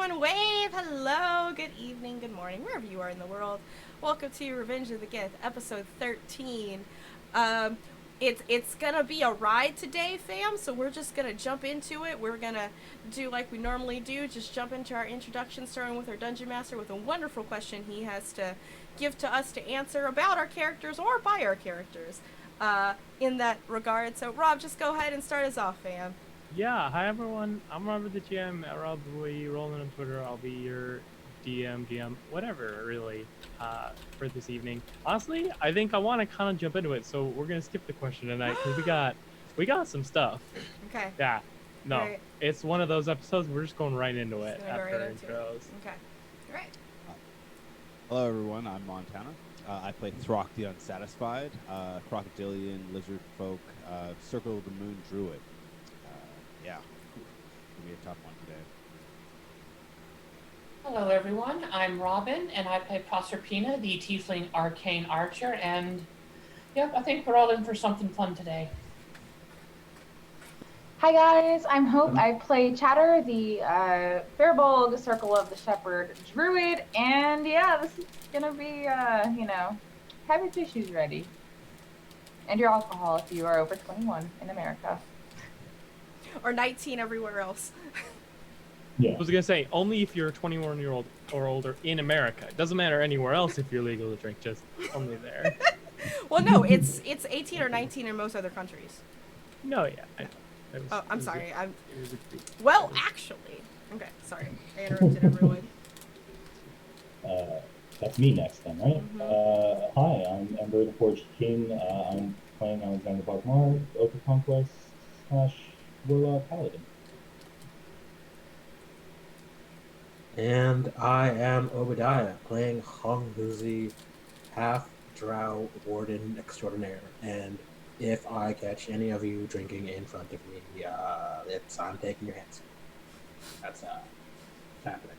everyone. Wave. Hello. Good evening. Good morning. Wherever you are in the world. Welcome to Revenge of the Gith, episode 13. Um, it's gonna be a ride today, fam. So we're just gonna jump into it. We're gonna do like we normally do. Just jump into our introduction, starting with our dungeon master with a wonderful question he has to give to us to answer about our characters or by our characters. In that regard. So Rob, just go ahead and start us off, fam. Yeah, hi everyone. I'm Robert the GM. Rob, we rolling on Twitter. I'll be your GM, whatever, really, for this evening. Honestly, I think I want to kind of jump into it, so we're gonna skip the question tonight because we got some stuff. Okay. Yeah, no, Alright. it's one of those episodes we're just going right into Just it gonna go right after into it. intros. Okay. Alright. Uh, Hello, everyone. I'm Montana. I play Throck the Unsatisfied, Crocodilian, Lizard Folk, Circle of the Moon Druid. Yeah, gonna be a tough one today. Hello everyone, I'm Robin, and I play Proserpina, the Tiefling Arcane Archer, and yep, I think we're all in for something fun today. Hi guys, I'm Hope. I play Chatter, the Firbolg Circle of the Shepherd Druid, and yeah, this is gonna be, have your tissues ready. And your alcohol if you are over 21 in America. Or 19 everywhere else. I was gonna say only if you're 21-year-old or older in America. It doesn't matter anywhere else if you're legal to drink. Just only there. Well, no, it's 18 or 19 in most other countries. No, yeah. Oh, I'm sorry. It Well, actually. Okay, sorry. I interrupted everyone. That's me next then, right? Mhm. Hi, I'm Ember the Forged King. I'm playing Alexander Bogmar, Oath of Conquest / Warlock Paladin. And I am Obadiah, playing Hong Huzi, half drow warden extraordinaire. And if I catch any of you drinking in front of me, I'm taking your hands. That's happening.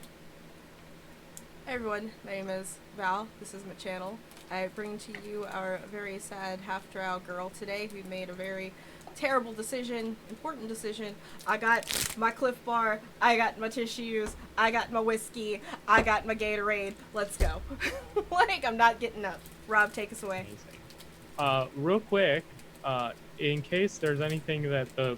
Hey everyone, my name is Val. This is my channel. I bring to you our very sad half-drow girl today who made a very terrible decision, important decision. I got my Cliff Bar, I got my tissues, I got my whiskey, I got my Gatorade. Let's go. Like, I'm not getting up. Rob, take us away. Real quick, in case there's anything that the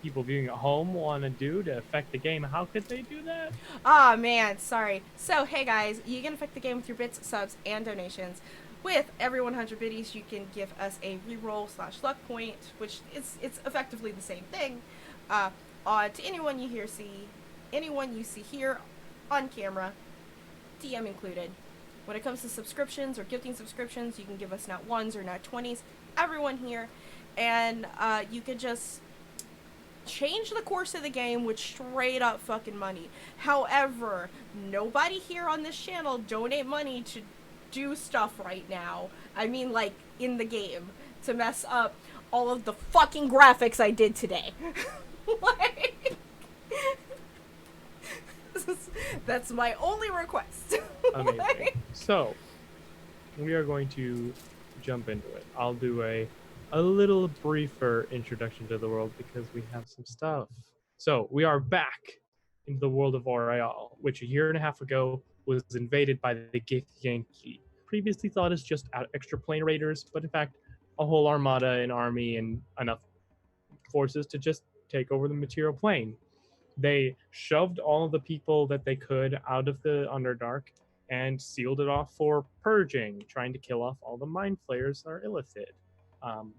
people viewing at home want to do to affect the game, how could they do that? Aw, man, sorry. So, hey guys, you can affect the game with your bits, subs, and donations. With every 100 biddies, you can give us a reroll / luck point, which it's effectively the same thing. To anyone you see here on camera, DM included. When it comes to subscriptions or gifting subscriptions, you can give us not ones or not 20s. Everyone here, and you could just change the course of the game with straight up fucking money. However, nobody here on this channel donate money to do stuff right now. I mean, like, in the game. To mess up all of the fucking graphics I did today. Like, that's my only request. Amazing. Like, So, we are going to jump into it. I'll do a little briefer introduction to the world because we have some stuff. So, we are back into the world of Oriel, which a year and a half ago was invaded by the Gith Yankee, previously thought as just extra plane raiders, but in fact, a whole armada and army and enough forces to just take over the material plane. They shoved all of the people that they could out of the Underdark and sealed it off for purging, trying to kill off all the mind flayers that are illithid. Um,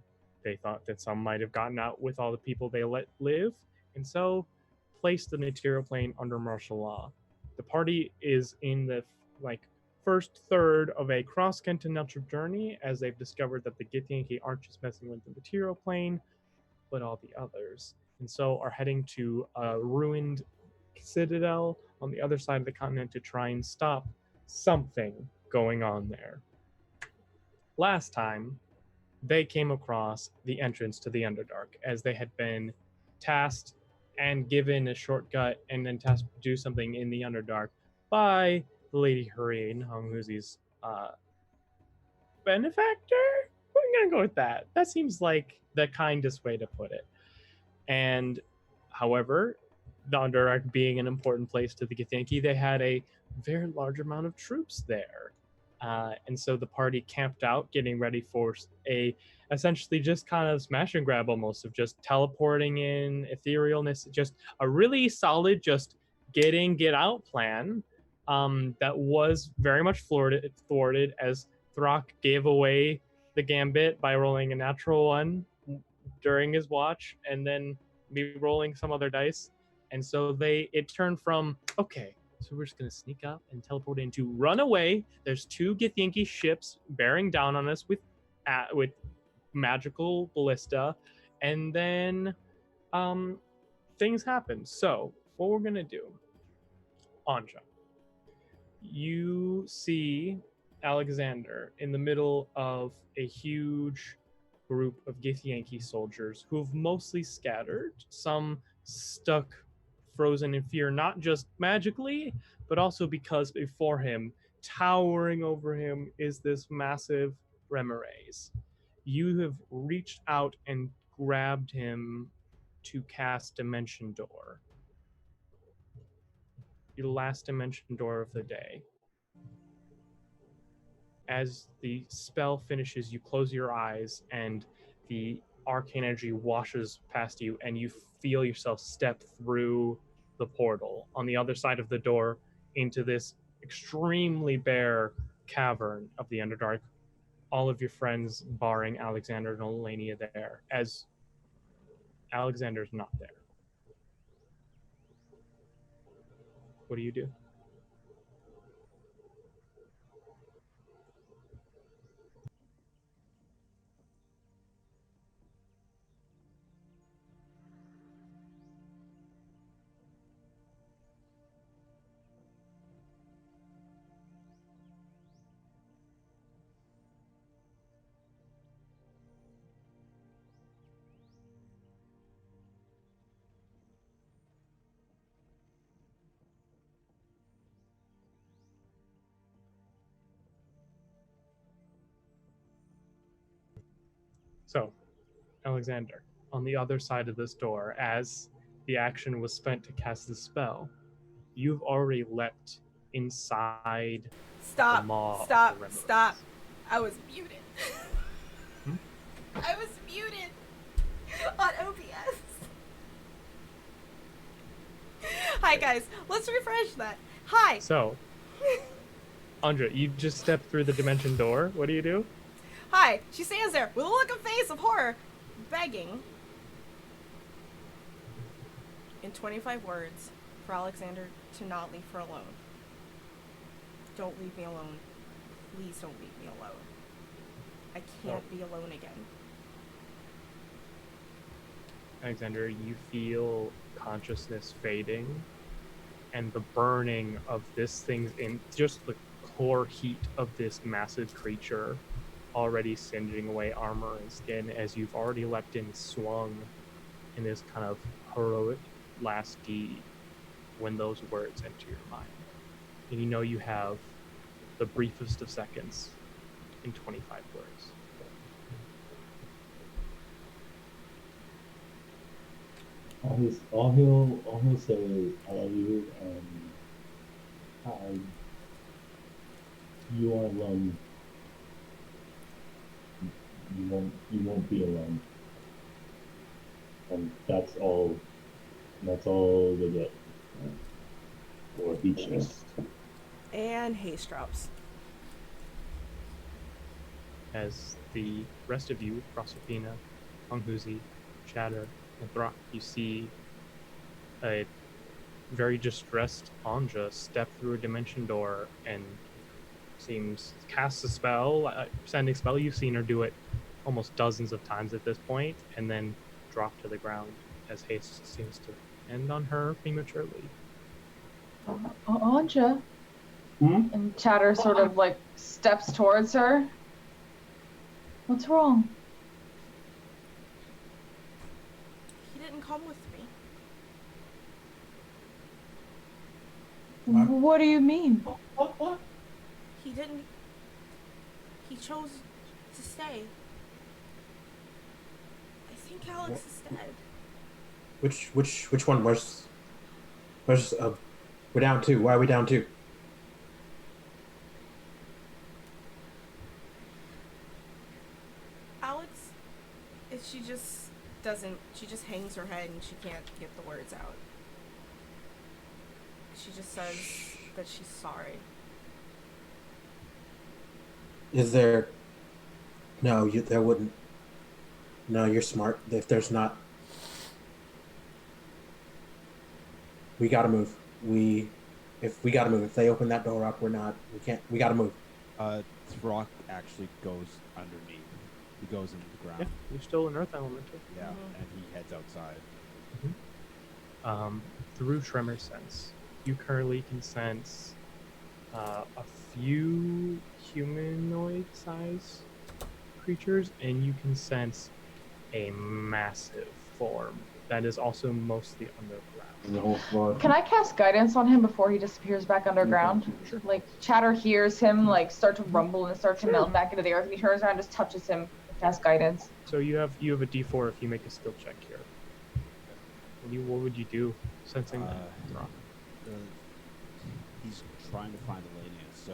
they thought that some might have gotten out with all the people they let live, and so placed the material plane under martial law. The party is in the first third of a cross-continental journey as they've discovered that the Githyanki aren't just messing with the material plane, but all the others, and so are heading to a ruined citadel on the other side of the continent to try and stop something going on there. Last time, they came across the entrance to the Underdark as they had been tasked and given a shortcut and then tasked to do something in the Underdark by the Lady Hurrien, Hong Huzi's benefactor? We're gonna go with that. That seems like the kindest way to put it. And however, the Underdark being an important place to the Githyanki, they had a very large amount of troops there. And so the party camped out, getting ready for a essentially just kind of smash and grab almost of just teleporting in, etherealness, just a really solid just get out plan that was very much thwarted as Throck gave away the gambit by rolling a natural one during his watch and then me rolling some other dice. And so it turned from, okay, so we're just going to sneak up and teleport in to run away. There's 2 Githyanki ships bearing down on us with magical ballista. And then things happen. So what we're going to do, Anja, you see Alexander in the middle of a huge group of Githyanki soldiers who have mostly scattered, some stuck frozen in fear, not just magically, but also because before him, towering over him, is this massive Remeraze. You have reached out and grabbed him to cast Dimension Door. Your last Dimension Door of the day. As the spell finishes, you close your eyes and the arcane energy washes past you and you feel yourself step through the portal on the other side of the door into this extremely bare cavern of the Underdark. All of your friends, barring Alexander and Elenia, there, as Alexander's not there. What do you do? So, Alexander, on the other side of this door, as the action was spent to cast the spell, you've already leapt inside the maw of the Remeraze. Stop. I was muted. Hmm? I was muted on OBS. Hi guys, let's refresh that. Hi. So, Andra, you just stepped through the dimension door. What do you do? Hi. She stands there with a look of face of horror, begging in 25 words for Alexander to not leave her alone. Don't leave me alone. Please don't leave me alone. I can't be alone again. Alexander, you feel consciousness fading and the burning of this thing in just the core heat of this massive creature already singeing away armor and skin as you've already leapt in, swung in this kind of heroic last deed when those words enter your mind. And you know you have the briefest of seconds in 25 words. All he'll say is, "I love you," and you are alone. You won't be alone, and that's all. That's all they get. Or beach mist. And haste drops. As the rest of you, Proserpina, Honghuzi, Chatter, and Throck, you see a very distressed Anja step through a dimension door and seems cast a spell, sending spell. You've seen her do it almost dozens of times at this point, and then drop to the ground as haste seems to end on her prematurely. Anja. Hmm? And Chatter sort of like steps towards her. What's wrong? He didn't come with me. What? What do you mean? What? He didn't. He chose to stay. I think Alex is dead. Which one was? We're down 2. Why are we down 2? Alex, she just doesn't. She just hangs her head and she can't get the words out. She just says that she's sorry. Is there? No, there wouldn't. No, you're smart. If there's not, we gotta move. If we gotta move. If they open that door up, we can't. We gotta move. Throck actually goes underneath. He goes into the ground. Yeah, you're still an earth elemental. Yeah, and he heads outside. Through Tremor Sense, you currently can sense a few humanoid-sized creatures, and you can sense a massive form that is also mostly underground. The whole squad. Can I cast guidance on him before he disappears back underground? Sure. Like, Chatter hears him, like, start to rumble and start to melt back into the earth, and he turns around and just touches him and casts guidance. So you have a D4 if you make a skill check here. What would you do sensing that? Throck? He's trying to find Elenia, so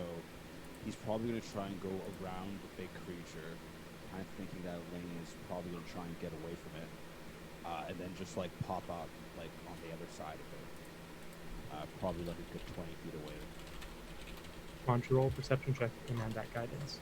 he's probably going to try and go around the big creature, kind of thinking that Elenia is probably going to try and get away from it, and then just like pop up like on the other side of it, probably like a good 20 feet away. Why don't you roll a perception check and add that guidance?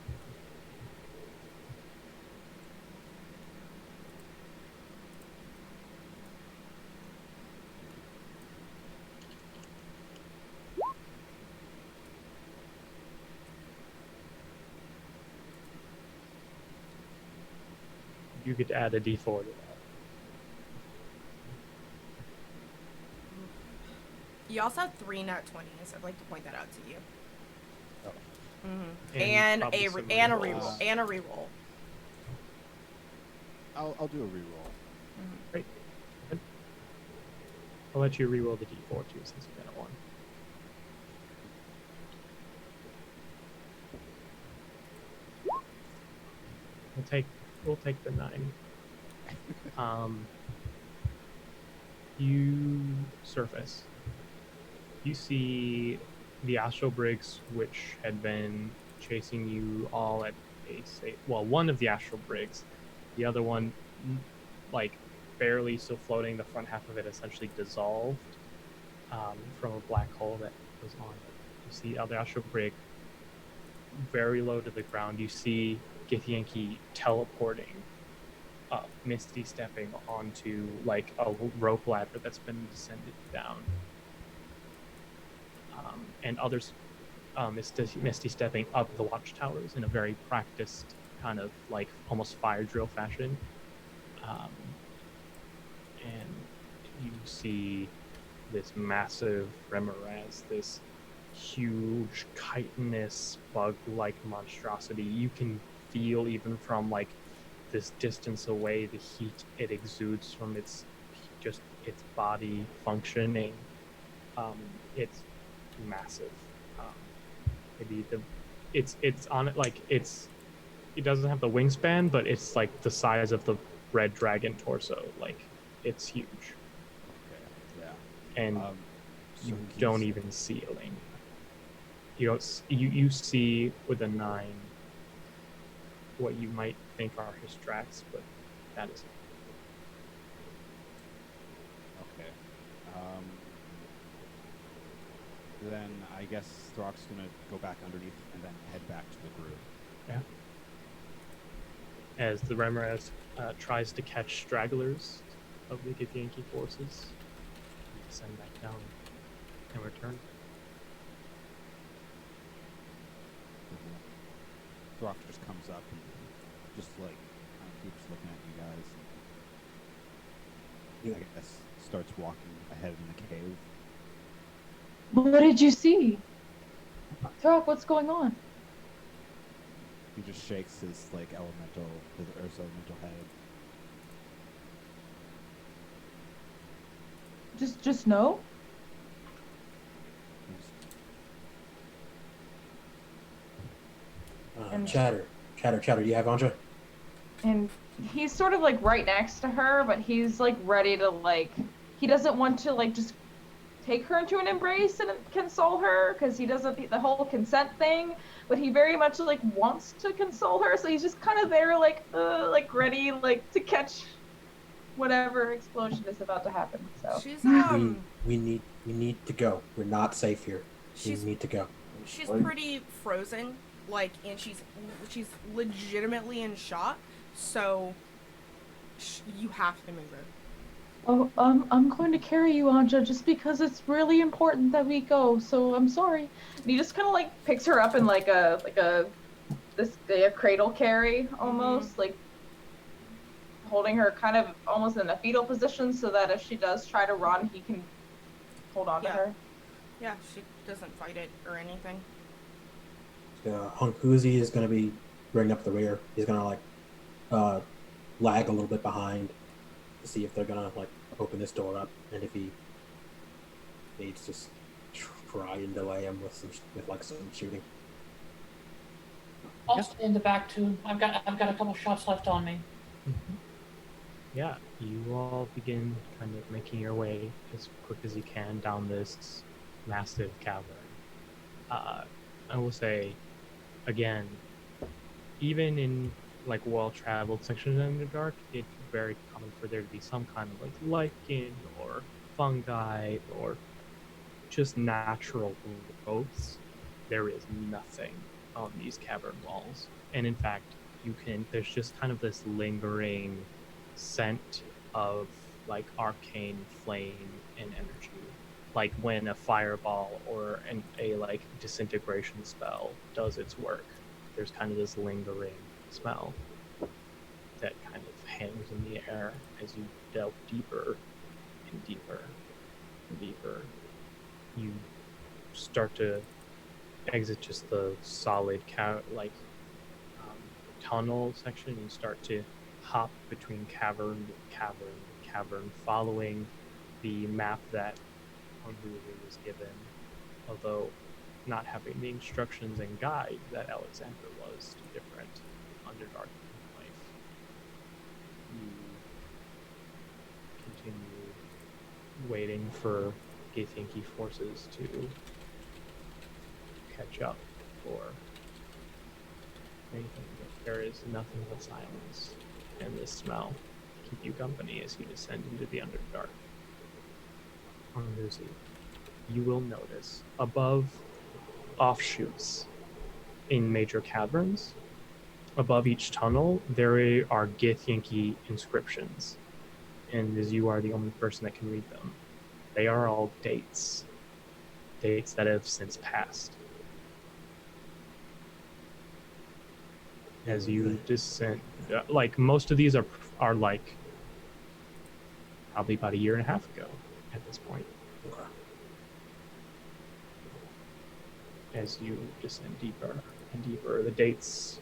You get to add a D4 to that. You also have 3 nat 20s. I'd like to point that out to you. Oh. And probably a some and a rerolls. reroll. And a reroll. I'll do a reroll. Great. Good. I'll let you reroll the D4 too, since you got a 1. We'll take the 9. You surface. You see the Astral Brigs, which had been chasing you all at a safe. Well, one of the Astral Brigs, the other one, like barely still floating. The front half of it essentially dissolved from a black hole that was on it. You see other Astral Brig very low to the ground. You see Githyanki teleporting up, Misty stepping onto like a rope ladder that's been descended down. And others, Misty stepping up the watchtowers in a very practiced kind of like almost fire drill fashion. And you see this massive Remoraz, this huge chitinous bug-like monstrosity. You can feel even from like this distance away the heat it exudes from its body functioning. It's massive. It's on it like it doesn't have the wingspan, but it's like the size of the red dragon torso. Like it's huge. Okay. Yeah. And So you he's- don't even see Elaine. You see with a 9 what you might think are his tracks, but that is Okay. Then I guess Throck's gonna go back underneath and then head back to the group. as the Remoraz tries to catch stragglers of the Githyanki forces, descend back down and return. Throck just comes up and just like kind of keeps looking at you guys. And, I guess starts walking ahead in the cave. What did you see? Throck, what's going on? He just shakes his like his Earth's elemental head. Just no? He's- Chatter. Do you have Anja? And he's sort of like right next to her, but he's like ready to like, he doesn't want to like just take her into an embrace and console her, because he doesn't the whole consent thing, but he very much like wants to console her, so he's just kind of there like ready like to catch whatever explosion is about to happen. So She's We need to go. We're not safe here. We she's need to go. she's pretty frozen, like, and she's legitimately in shock. So you have to move her. Oh, I'm going to carry you, Anja, just because it's really important that we go. So I'm sorry. And he just kind of like picks her up in like a cradle carry almost, like holding her kind of almost in a fetal position, so that if she does try to run, he can hold on to her. Yeah, she doesn't fight it or anything. Hunkuzi is going to be bringing up the rear. He's going to like lag a little bit behind to see if they're going to like open this door up, and if he needs to try and delay him with some shooting. I'll stay in the back too. I've got a couple shots left on me. Yeah, you all begin kind of making your way as quick as you can down this massive cavern. I will say, again, even in like well-traveled sections in the dark, it's very common for there to be some kind of like lichen or fungi or just natural growths. There is nothing on these cavern walls, and in fact, there's just kind of this lingering scent of like arcane flame and energy, like when a fireball or a like disintegration spell does its work. There's kind of this lingering smell that kind of hangs in the air as you delve deeper and deeper and deeper. You start to exit just the solid tunnel section. You start to hop between cavern, following the map that Honolulu was given, although not having the instructions and guide that Alexander was to different Underdark life. You continue waiting for Githyanki forces to catch up or anything, but there is nothing but silence and this smell to keep you company as you descend into the Underdark. Honolulu, you will notice above offshoots in major caverns, above each tunnel, there are Githyanki inscriptions, and as you are the only person that can read them, they are all dates that have since passed. As you descend, like most of these are like probably about a year and a half ago at this point. As you descend deeper and deeper, the dates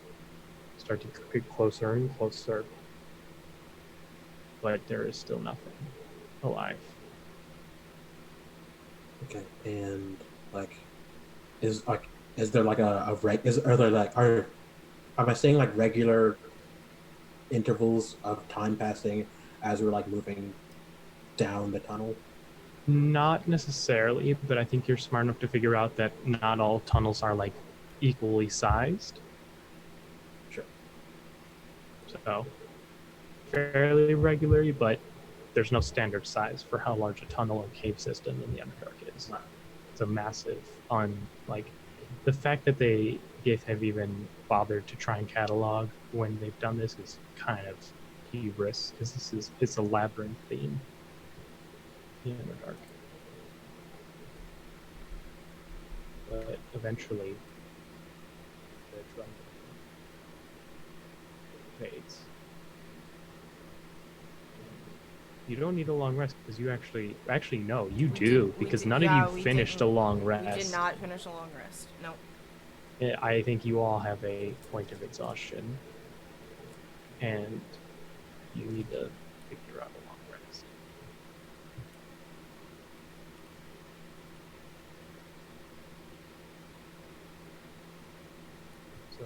start to get closer and closer, but there is still nothing alive. Okay, and is there like am I saying like regular intervals of time passing as we're like moving down the tunnel? Not necessarily, but I think you're smart enough to figure out that not all tunnels are like equally sized. Sure. So fairly regularly, but there's no standard size for how large a tunnel or cave system in the Underdark is. Right. It's a massive the fact that they have even bothered to try and catalog when they've done this is kind of hubris, because it's a labyrinth theme in the Underdark. But eventually the drum fades. You don't need a long rest because you actually no, you do, because none of you finished a long rest. We did not finish a long rest. No. I think you all have a point of exhaustion, and you need to figure out a long rest. So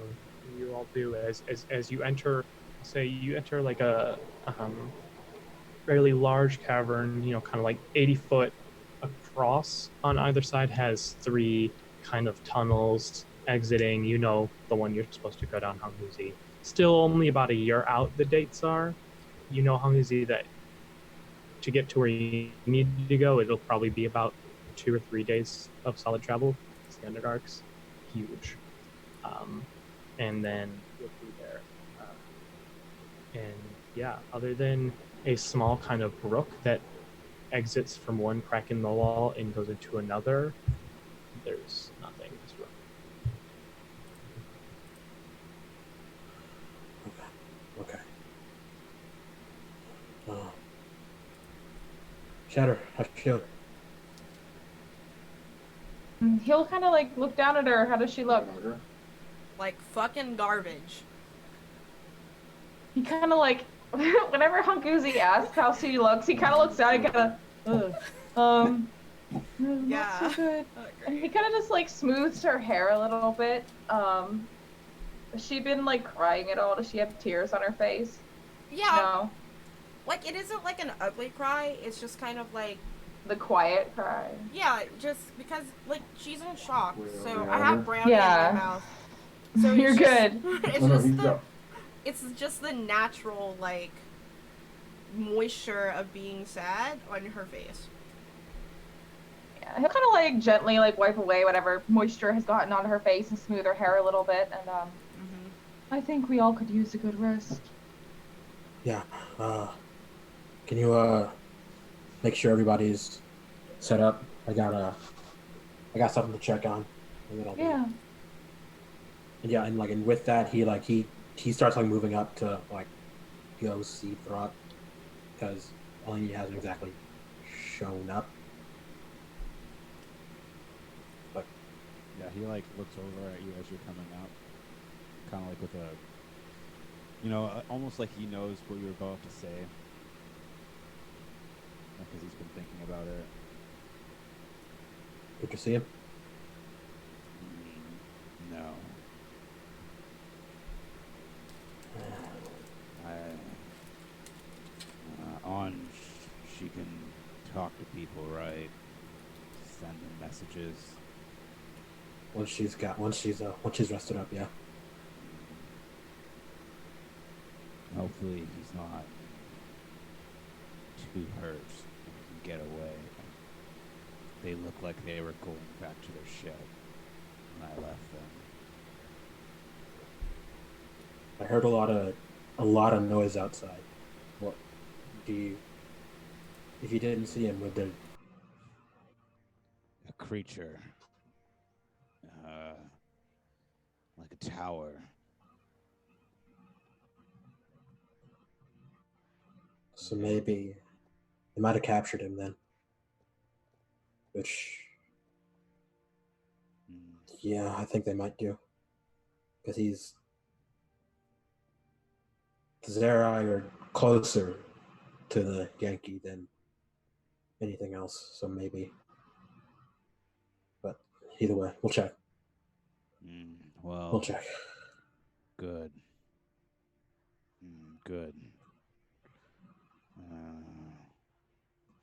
you all do as you enter. Say you enter like a fairly large cavern, kind of like 80 foot cross on either side has 3 kind of tunnels exiting. You know the one you're supposed to go down Hanghuzi. Still only about a year out the dates are. You know Hanghuzi that to get to where you need to go, it'll probably be about 2 or 3 days of solid travel. Standard arcs, huge. And then you'll be there. And yeah, other than a small kind of brook that exits from one crack in the wall and goes into another, there's nothing. This room. Okay. Shatter, how's she doing? He'll kind of like look down at her. How does she look? Like fucking garbage. He kind of like, whenever Hunkuzi asks how she looks, he kind of looks down and kind of, not Yeah. so good. Oh, And he great. kind of just like smooths her hair a little bit. Has she been like crying at all? Does she have tears on her face? Yeah, No, like it isn't like an ugly cry. It's just kind of like, the quiet cry. yeah, just because like she's in shock. Wait, So wait, I have wait. brownie Yeah. in my mouth. So You're it's just- good. It's Oh, no, just he's the, up. it's just the natural like moisture of being sad on her face. Yeah, he'll kind of like gently like wipe away whatever moisture has gotten on her face and smooth her hair a little bit. And I think we all could use a good rest. Yeah. Can you make sure everybody's set up? I got something to check on. And then I'll be- Yeah. And yeah, and with that, he starts like moving up to like go see Throt because Eleni hasn't exactly shown up. But Yeah, he like looks over at you as you're coming out, kind of like with a, almost like he knows what you're about to say, because he's been thinking about it. good to see him. No. She can talk to people, right? Send them messages. Once she's rested up, yeah. Hopefully he's not too hurt and can get away. They look like they were going back to their shed when I left them. I heard a lot of noise outside. What if you didn't see him, would there? A creature, like a tower. So maybe they might have captured him then. Which, yeah, I think they might do. Because Zerai are closer to the Yankee than anything else, so maybe. But either way, we'll check. Well, We'll check. good. Good.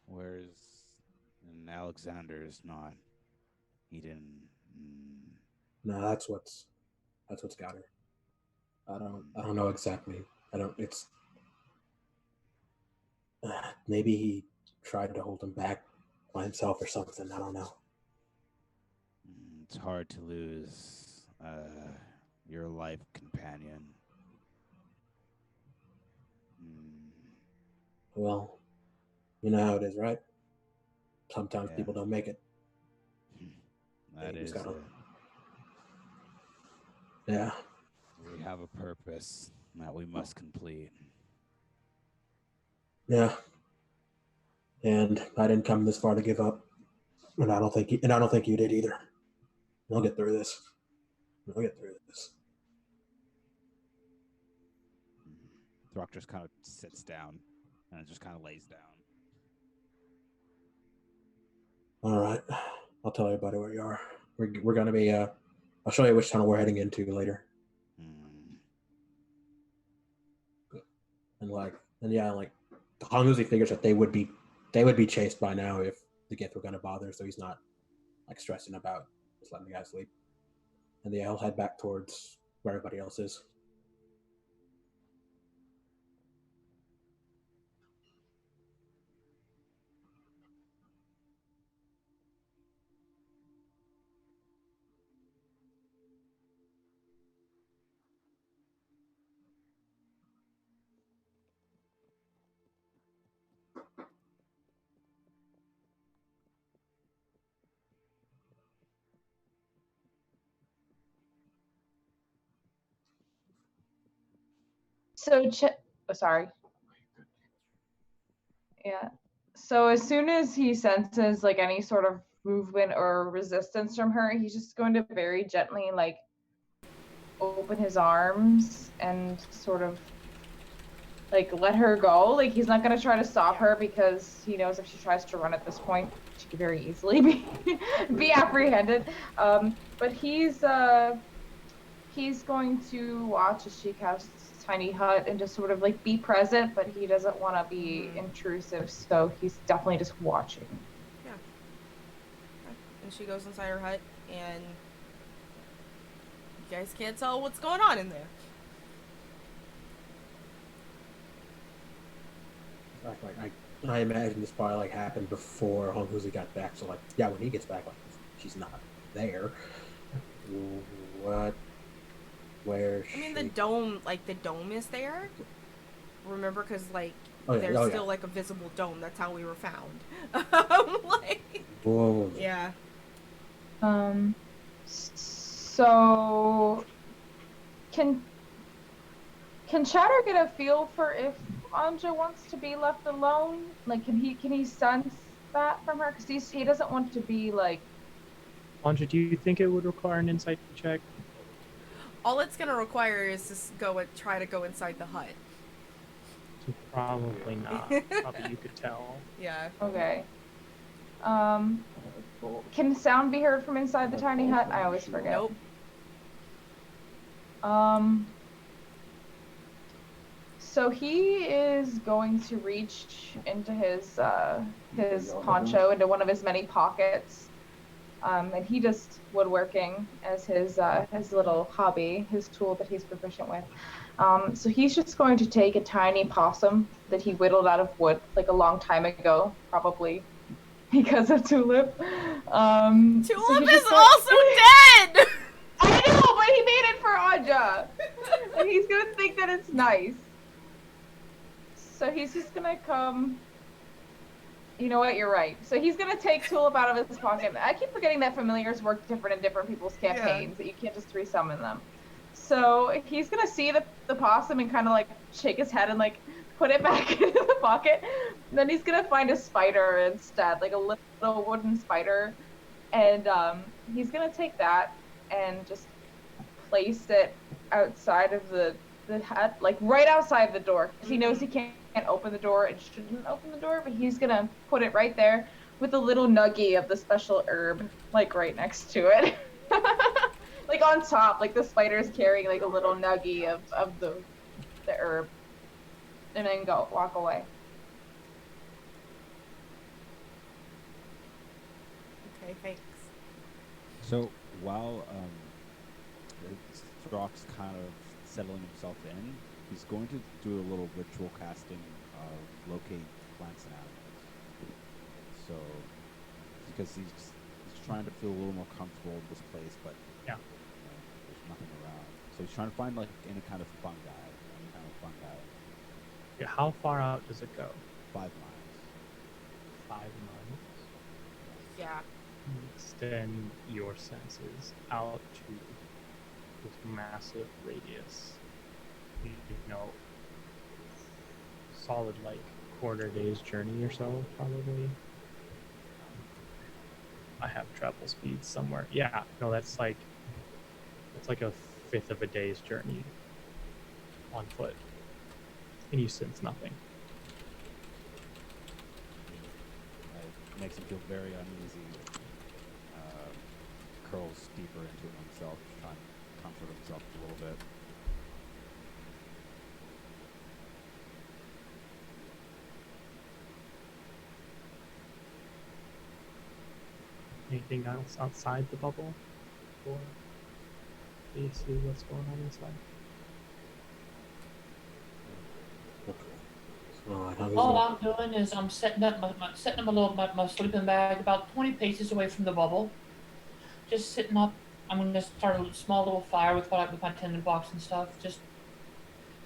Where's and Alexander is not. He didn't. No, that's what's got her. I don't know exactly. It's maybe he tried to hold him back by himself or something. I don't know. It's hard to lose your life companion. Well, you know how it is, right? Sometimes Yeah. people don't make it. That Yeah, he's is got it. Yeah. We have a purpose that we must complete. Yeah. And I didn't come this far to give up. And I don't think you did either. I'll get through this. Throck just kind of sits down and just kind of lays down. All right. I'll tell everybody where you are. We're gonna be I'll show you which tunnel we're heading into later. And the Hanguzi figures that they would be chased by now if the Gith were going to bother, so he's not like stressing about just letting the guy sleep. And they'll head back towards where everybody else is. So, oh, sorry. Yeah. So as soon as he senses like any sort of movement or resistance from her, he's just going to very gently like open his arms and sort of like let her go. Like he's not going to try to stop her because he knows if she tries to run at this point, she could very easily be apprehended. But he's going to watch as she casts tiny hut and just sort of like be present, but he doesn't want to be intrusive, so he's definitely just watching. Yeah. And she goes inside her hut, and you guys can't tell what's going on in there. I imagine this probably like happened before Hong Huzi got back. So like, yeah, when he gets back, like she's not there. What? Where? I mean, the dome is there. Remember, because like Oh, yeah. there's still like a visible dome. That's how we were found. Like, Whoa. yeah. So can Chatter get a feel for if Anja wants to be left alone? Like, can he sense that from her? Because he doesn't want to be like. Anja, do you think it would require an insight check? All it's gonna require is to try to go inside the hut. Probably not. Probably you could tell. Yeah. Okay. Can sound be heard from inside the tiny hut? I always forget. Nope. So he is going to reach into his poncho, into one of his many pockets, and he does woodworking as his little hobby, his tool that he's proficient with. So he's just going to take a tiny possum that he whittled out of wood like a long time ago, probably because of Tulip. Tulip is also dead! I know, but he made it for Anja. And he's gonna think that it's nice. So he's just gonna come. You know what? You're right. So he's gonna take Tulip out of his pocket. I keep forgetting that familiars work different in different people's campaigns. That you can't just resummon them. So he's gonna see the possum and kind of like shake his head and like put it back into the pocket. And then he's gonna find a spider instead, like a little wooden spider, and he's gonna take that and just place it outside of the hut, like right outside the door. He knows he can't open the door and shouldn't open the door, but he's gonna put it right there with a little nuggie of the special herb, like right next to it. Like on top, like the spider's carrying like a little nuggie of the herb. And then walk away. Okay, thanks. So while Throck's kind of settling himself in, he's going to do a little ritual casting of locate plants and animals. So because he's trying to feel a little more comfortable in this place, but Yeah. There's nothing around. So he's trying to find like any kind of fungi. Yeah, how far out does it go? 5 miles. 5 miles. Yeah. Extend your senses out to this massive radius. You know, solid like quarter day's journey or so, probably. I have travel speed somewhere. Yeah, no, that's like a fifth of a day's journey on foot, and you sense nothing. It makes him feel very uneasy. Curls deeper into himself, trying to comfort himself a little bit. anything else outside the bubble? Or do you see what's going on inside? Okay. So how All is I'm doing is I'm setting up my sleeping bag about 20 paces away from the bubble. Just sitting up. I'm gonna start a small little fire with my tinder box and stuff. Just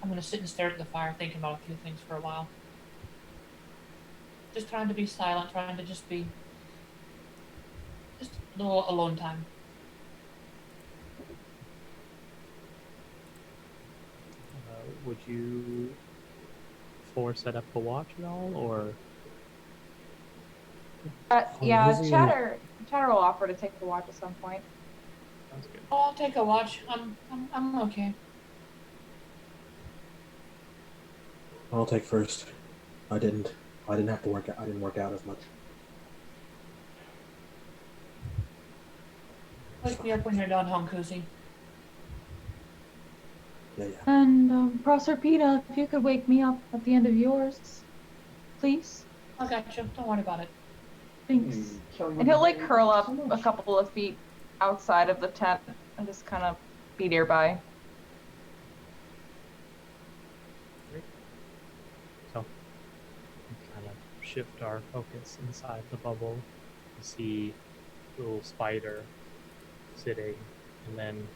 I'm gonna sit and stare at the fire, thinking about a few things for a while. Just trying to be silent, trying to just be just a little alone time. Would you set up a watch at all, or Yeah, Hungry? Chatter will offer to take the watch at some point. sounds good? Oh, I'll take a watch. I'm okay. I'll take first. I didn't have to work out. I didn't work out as much. Wake me up when you're done, Hunkuzi. Yeah. And Proserpina, if you could wake me up at the end of yours, please. I got you. Don't worry about it. Thanks. And he'll like curl up a couple of feet outside of the tent and just kind of be nearby. So we kind of shift our focus inside the bubble. You see a little spider sitting, and then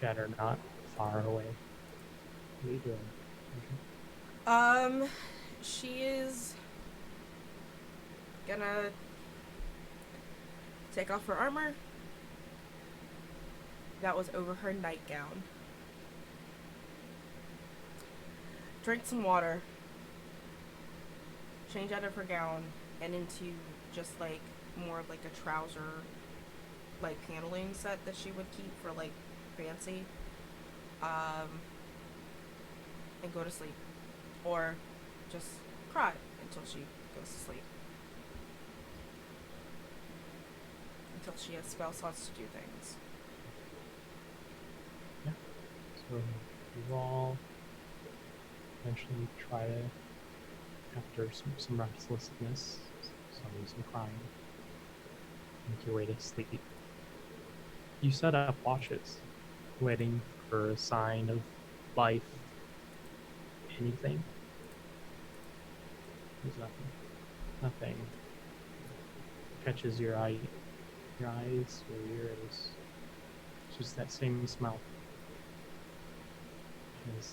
Chatter not far away. What are you doing? She is gonna take off her armor that was over her nightgown. Drink some water. Change out of her gown and into just like more of like a trouser like paneling set that she would keep for like fancy. And go to sleep. Or just cry until she goes to sleep. Until she has spell slots to do things. Yeah. So you all eventually try to, after some restlessness, some crying, make your way to sleep. You set up watches, waiting for a sign of life. Anything? There's nothing catches your eyes or your ears. It's just that same smell. As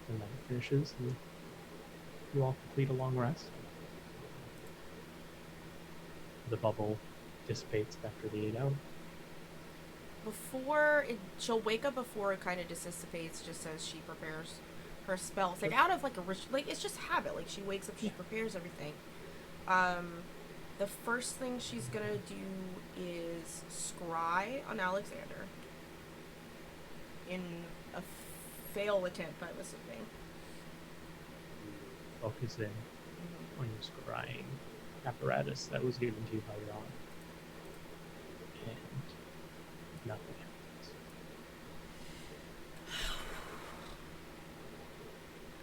the night finishes, and you all complete a long rest. The bubble dissipates after the 8 hours. She'll wake up before it kind of dissipates, just as she prepares her spells. Like out of like a ritual, like it's just habit. Like she wakes up, she prepares everything. The first thing she's gonna do is scry on Alexander in a fail attempt, I'm assuming. Focus in on your scrying apparatus that was given to you by your aunt. And nothing happens.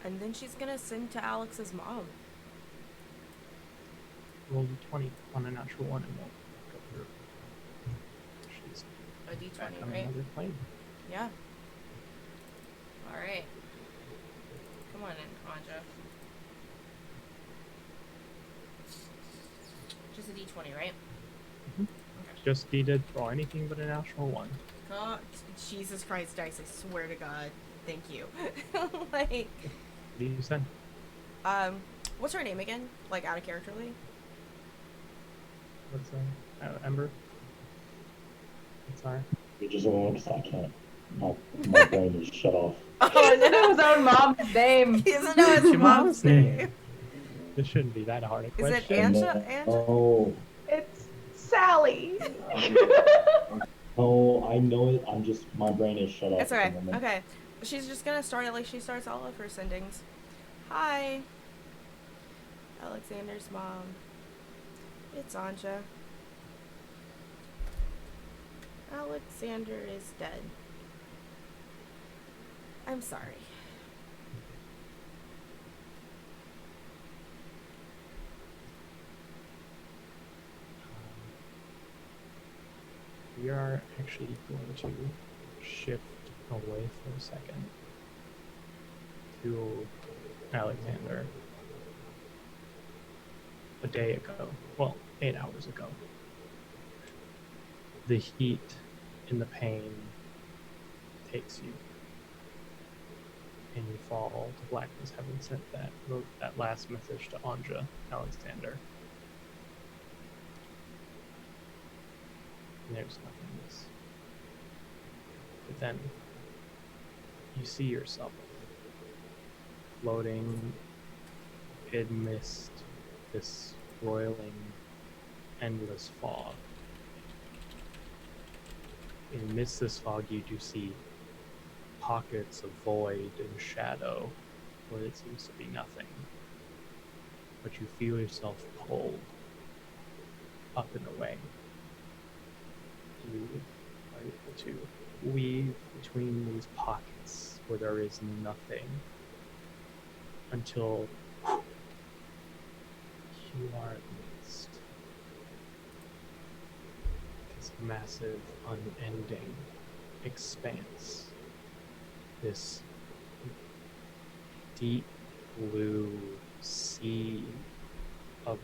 And then she's gonna send to Alex's mom. Roll d20 on a natural one and we'll go through. She's A back d20, on right? another plane. Yeah. Alright. Come on in, Anja. Just a d20, right? Mhm. Okay. Just needed roll anything but a natural one. God, Jesus Christ, Dice, I swear to God. Thank you. Like, What do you send? what's her name again? Like, out of characterly? What's Ember? Sorry. You just won't because I can't. My brain is shut off. He doesn't know his own mom's name. He doesn't know his Your mom's name. This shouldn't be that hard a Is it question. Anja? Oh, It's Sally. oh, I know it. I'm just, my brain is shut off. It's at okay. the moment. Okay. She's just gonna start it like she starts all of her sendings. Hi. Alexander's mom. It's Anja. Alexander is dead. I'm sorry. we are actually going to shift away for a second to Alexander. A day ago, well, 8 hours ago, the heat and the pain takes you, and you fall to blackness, having sent that last message to Anja, Alexander. And there's nothingness. But then you see yourself floating amidst this roiling, endless fog. Amidst this fog, you do see pockets of void and shadow where it seems to be nothing. But you feel yourself pulled up and away. You are able to weave between these pockets where there is nothing until you are amidst this massive, unending expanse. This deep blue sea of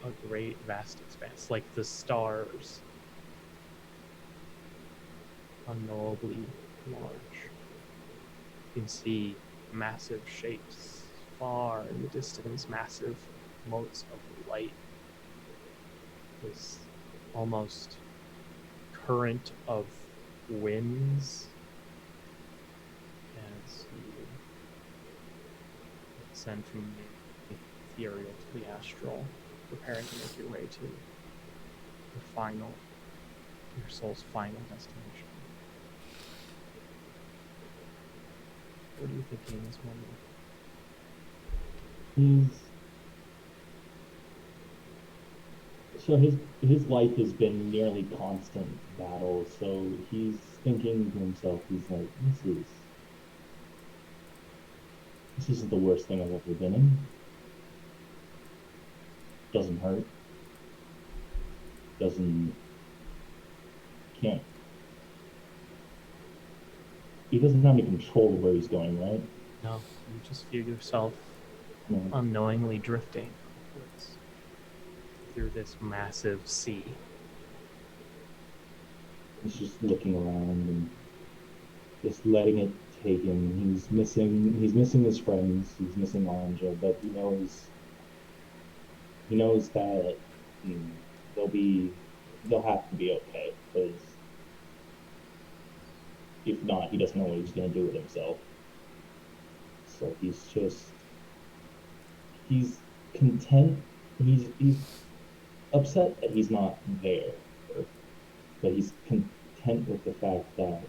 a great vast expanse, like the stars, unknowably large. You can see massive shapes far in the distance, massive motes of light. This almost current of winds as you ascend from the ethereal to the astral, preparing to make your way to your soul's final destination. What are you thinking this moment? So his life has been nearly constant battle, so he's thinking to himself, he's like, this isn't the worst thing I've ever been in. Doesn't hurt. He doesn't have any control of where he's going, right? No, you just feel yourself No. unknowingly drifting upwards through this massive sea. He's just looking around and just letting it take him. He's missing his friends, he's missing Anja, but he knows that they'll have to be okay, because if not, he doesn't know what he's going to do with himself. So he's content. He's upset that he's not there, but he's content with the fact that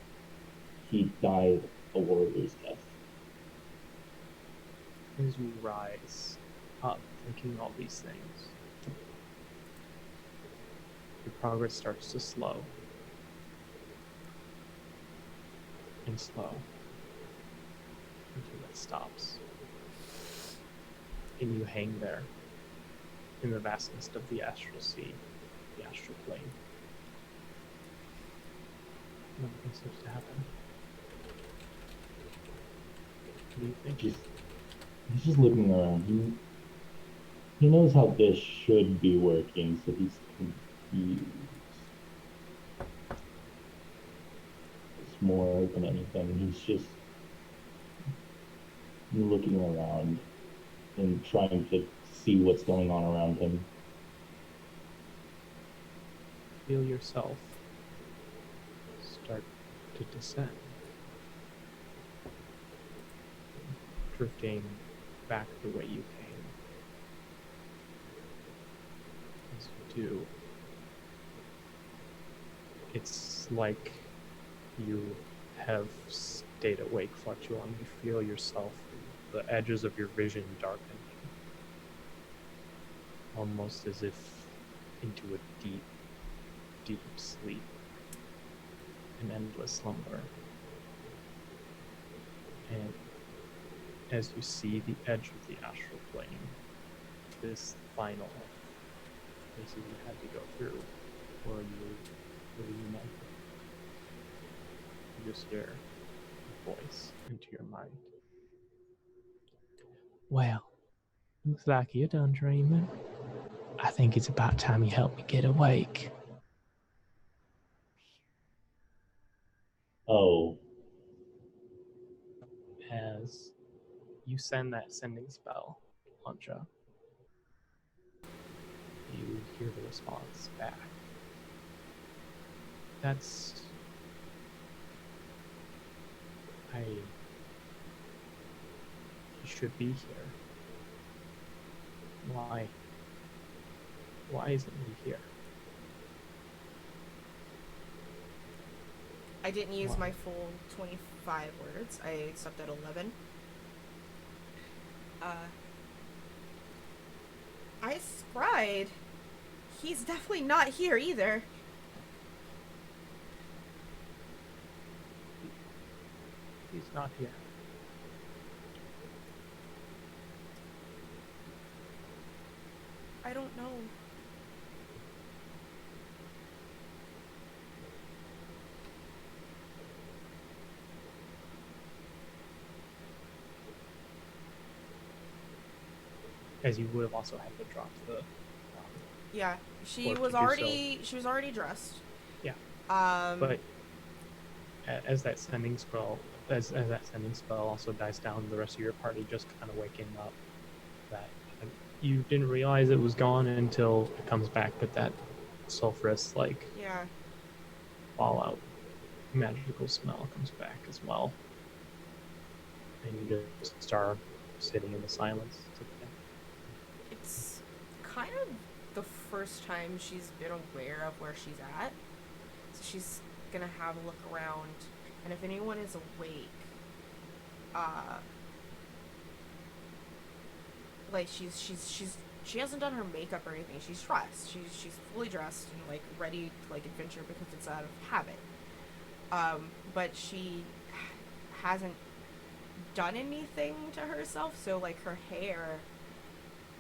he died a warrior's death. As you rise up, thinking all these things, your progress starts to slow. And slow until it stops. And you hang there in the vastness of the astral sea, the astral plane. Nothing seems to happen. What do you think? He's just looking around. He knows how this should be working, so he's confused. It's more than anything. He's just looking around and trying to see what's going on around him. Feel yourself start to descend, drifting back the way you came. As you do, it's like you have stayed awake far too long. You feel yourself, the edges of your vision darkening, almost as if into a deep, deep sleep, an endless slumber. And as you see the edge of the astral plane, this final place you had to go through, where you reunited. You just hear a voice into your mind. Well, looks like you're done dreaming. I think it's about time you help me get awake. Oh, As you send that sending spell, Lancha, you hear the response back. That's... He should be here. Why? Why isn't he here? I didn't use Wow. my full 25 words. I stopped at 11. I scried. He's definitely not here either. He's not here. I don't know. As you would have also had to drop the... Yeah, she Or was to do already dressed. Yeah. But as that sending spell, as that sending spell also dies down, the rest of your party just kind of waking up. That you didn't realize it was gone until it comes back, but that sulfurous, like, yeah, fallout magical smell comes back as well. And you just start sitting in the silence. it's kind of the first time she's been aware of where she's at. So she's gonna have a look around, and if anyone is awake, like she hasn't done her makeup or anything. She's dressed. She's fully dressed and like ready to like adventure because it's out of habit. But she hasn't done anything to herself, so like her hair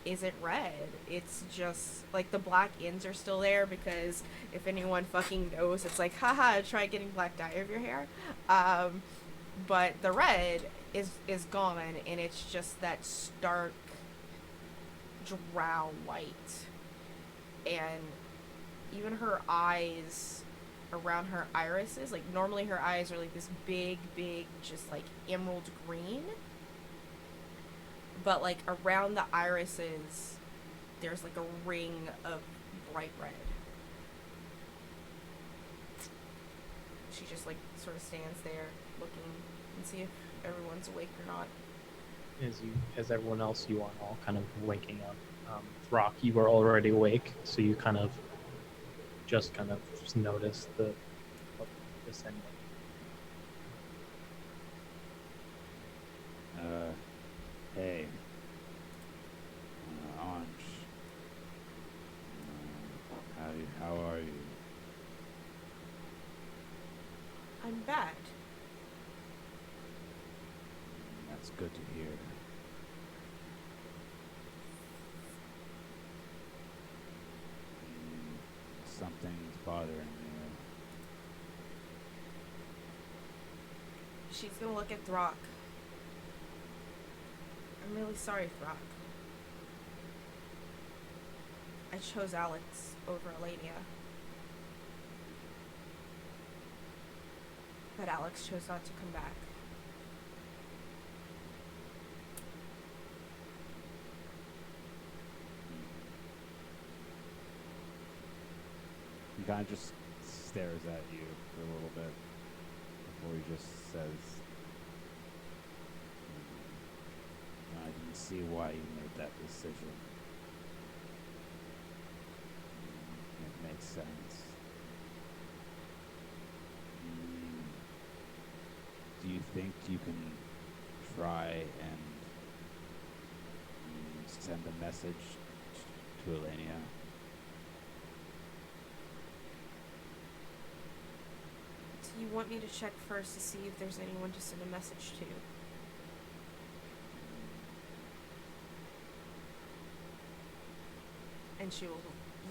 isn't red. It's just like the black ends are still there because if anyone fucking knows, it's like, haha, try getting black dye of your hair. But the red is gone, and it's just that stark drow white. And even her eyes, around her irises, like normally her eyes are like this big, just like emerald green. But like around the irises, there's like a ring of bright red. She just like sort of stands there looking and see if everyone's awake or not. As everyone else, you are all kind of waking up. Rock, you were already awake, so you kind of just noticed the sending. Hey. Orange. How are you? I'm bad. That's good to hear. Something's bothering you. She's gonna look at Throck. I'm really sorry, Throck. I chose Alex over Elenia. But Alex chose not to come back. He kind of just stares at you for a little bit before he just says, I didn't see why you made that decision. It makes sense. Do you think you can try and send a message to Elenia? Do you want me to check first to see if there's anyone to send a message to? And she will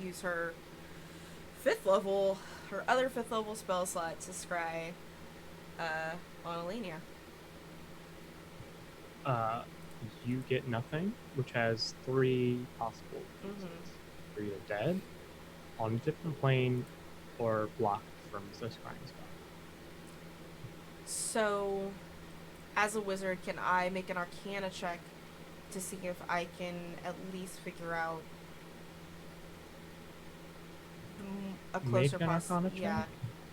use her 5th level, her other 5th level spell slot to scry on Alenia. You get nothing, which has 3 possible Mhm. uses. You're either dead, on a different plane, or blocked from the scrying spell. So, as a wizard, can I make an Arcana check to see if I can at least figure out a Make closer an Arcana check? yeah,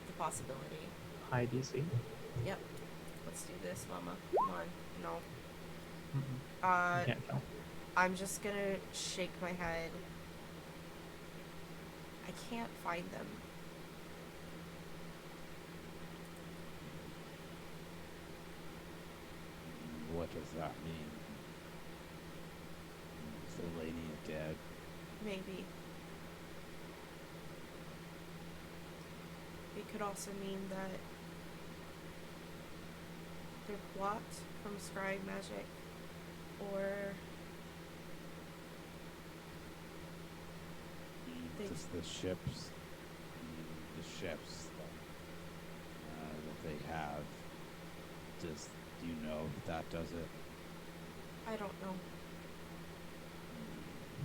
the possibility. High DC. Yep. Let's do this, Mama. Come on. No. Mm-mm. You can't tell. I'm just gonna shake my head. I can't find them. What does that mean? Is the lady dead? Maybe. It could also mean that they're blocked from scribe magic, or they Just the ships that they have. Do you know if that does it? I don't know.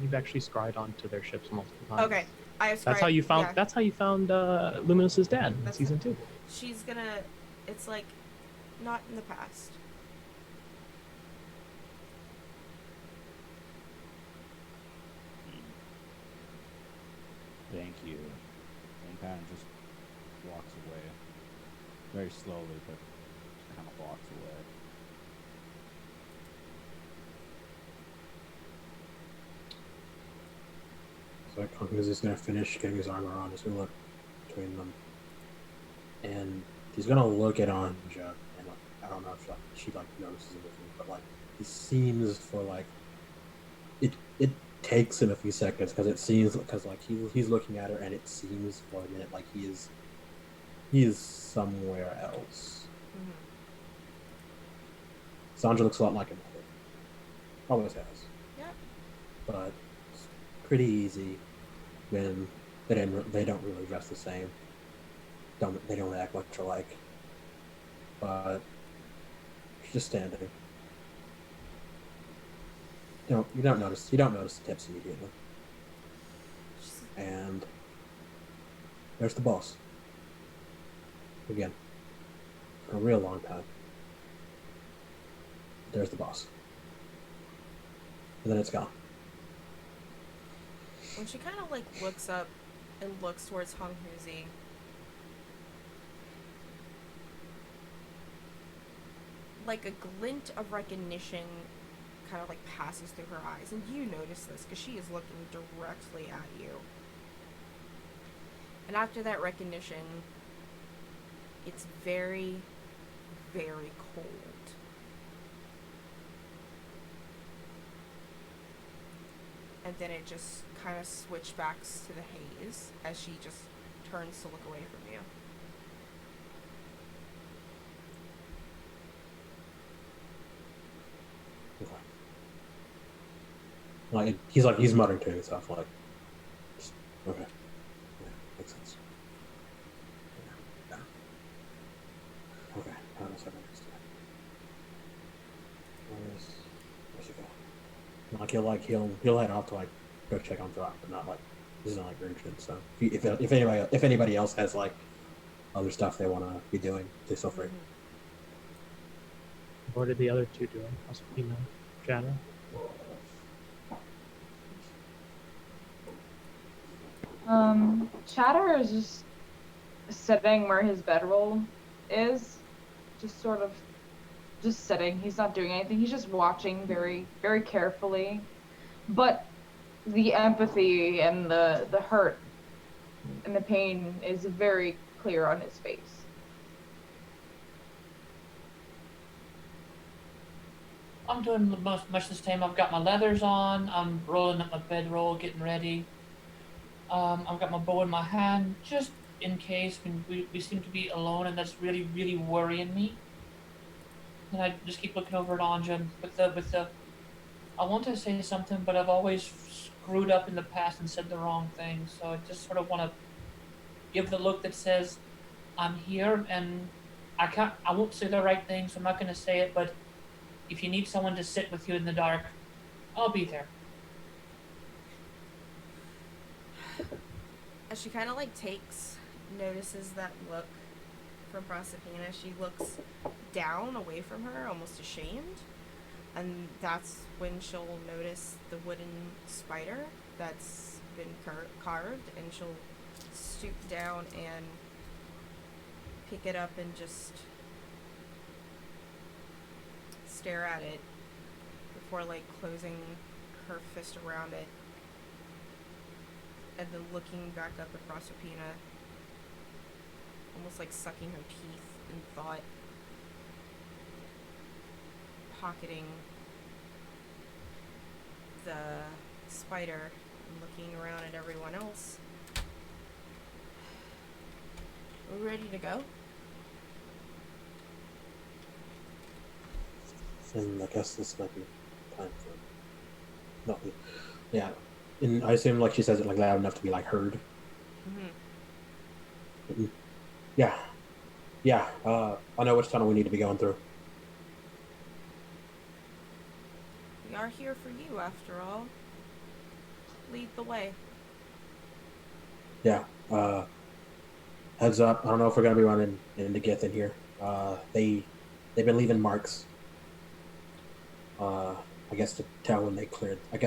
You've actually scryed onto their ships multiple times. Okay, I have. That's how you found. Yeah. That's how you found Luminous's dad in That's season 2. She's gonna. It's like, not in the past. Thank you. And kind of just walks away. Very slowly, but just kind of walks away. So Konguzi's gonna finish getting his armor on. He's gonna look between them, and he's gonna look at Anja. And like, I don't know if she notices anything, but like he seems for like it takes him a few seconds because it seems because like he's looking at her and it seems for a minute like he is somewhere else. Sandra looks a lot like him. Always has. Yeah. But it's pretty easy when they don't really dress the same. They don't act much alike. But she's just standing. You don't notice the tips immediately. And there's the boss. Again. For a real long time. There's the boss. And then it's gone. When she kind of like looks up and looks towards Honghuzi, like a glint of recognition kind of like passes through her eyes, and you notice this because she is looking directly at you. And after that recognition, it's very, very cold. And then it just kind of switchbacks to the haze as she just turns to look away from you. Okay. He's muttering to himself like, okay, yeah, makes sense. Yeah. Okay, how does that next time? Where's he going? Like he'll head off to like go check on Throck, but not like this is not like urgent. So if anybody else has like other stuff they want to be doing, please feel free. What are the other two doing? Proserpina, Shadow? Chatter is just sitting where his bedroll is, just sort of just sitting. He's not doing anything. He's just watching very, very carefully. But the empathy and the hurt and the pain is very clear on his face. I'm doing much the same. I've got my leathers on. I'm rolling up my bedroll, getting ready. I've got my bow in my hand, just in case. We seem to be alone, and that's really, really worrying me. And I just keep looking over at Anja with the. I want to say something, but I've always screwed up in the past and said the wrong thing. So I just sort of want to give the look that says, "I'm here," and I won't say the right thing, so I'm not gonna say it. But if you need someone to sit with you in the dark, I'll be there. As she kind of like notices that look from Proserpina, she looks down away from her, almost ashamed. And that's when she'll notice the wooden spider that's been carved, and she'll stoop down and pick it up and just stare at it before like closing her fist around it and then looking back up at Proserpina, almost like sucking her teeth in thought, pocketing the spider and looking around at everyone else. Are we ready to go? And I guess this might be time for nothing. Yeah. And I assume like she says it like loud enough to be like heard. Mm-hmm. Yeah. Yeah. I know which tunnel we need to be going through. We are here for you, after all. Lead the way. Yeah. Heads up. I don't know if we're gonna be running into Gith in here. They've been leaving marks. I guess to tell when they cleared the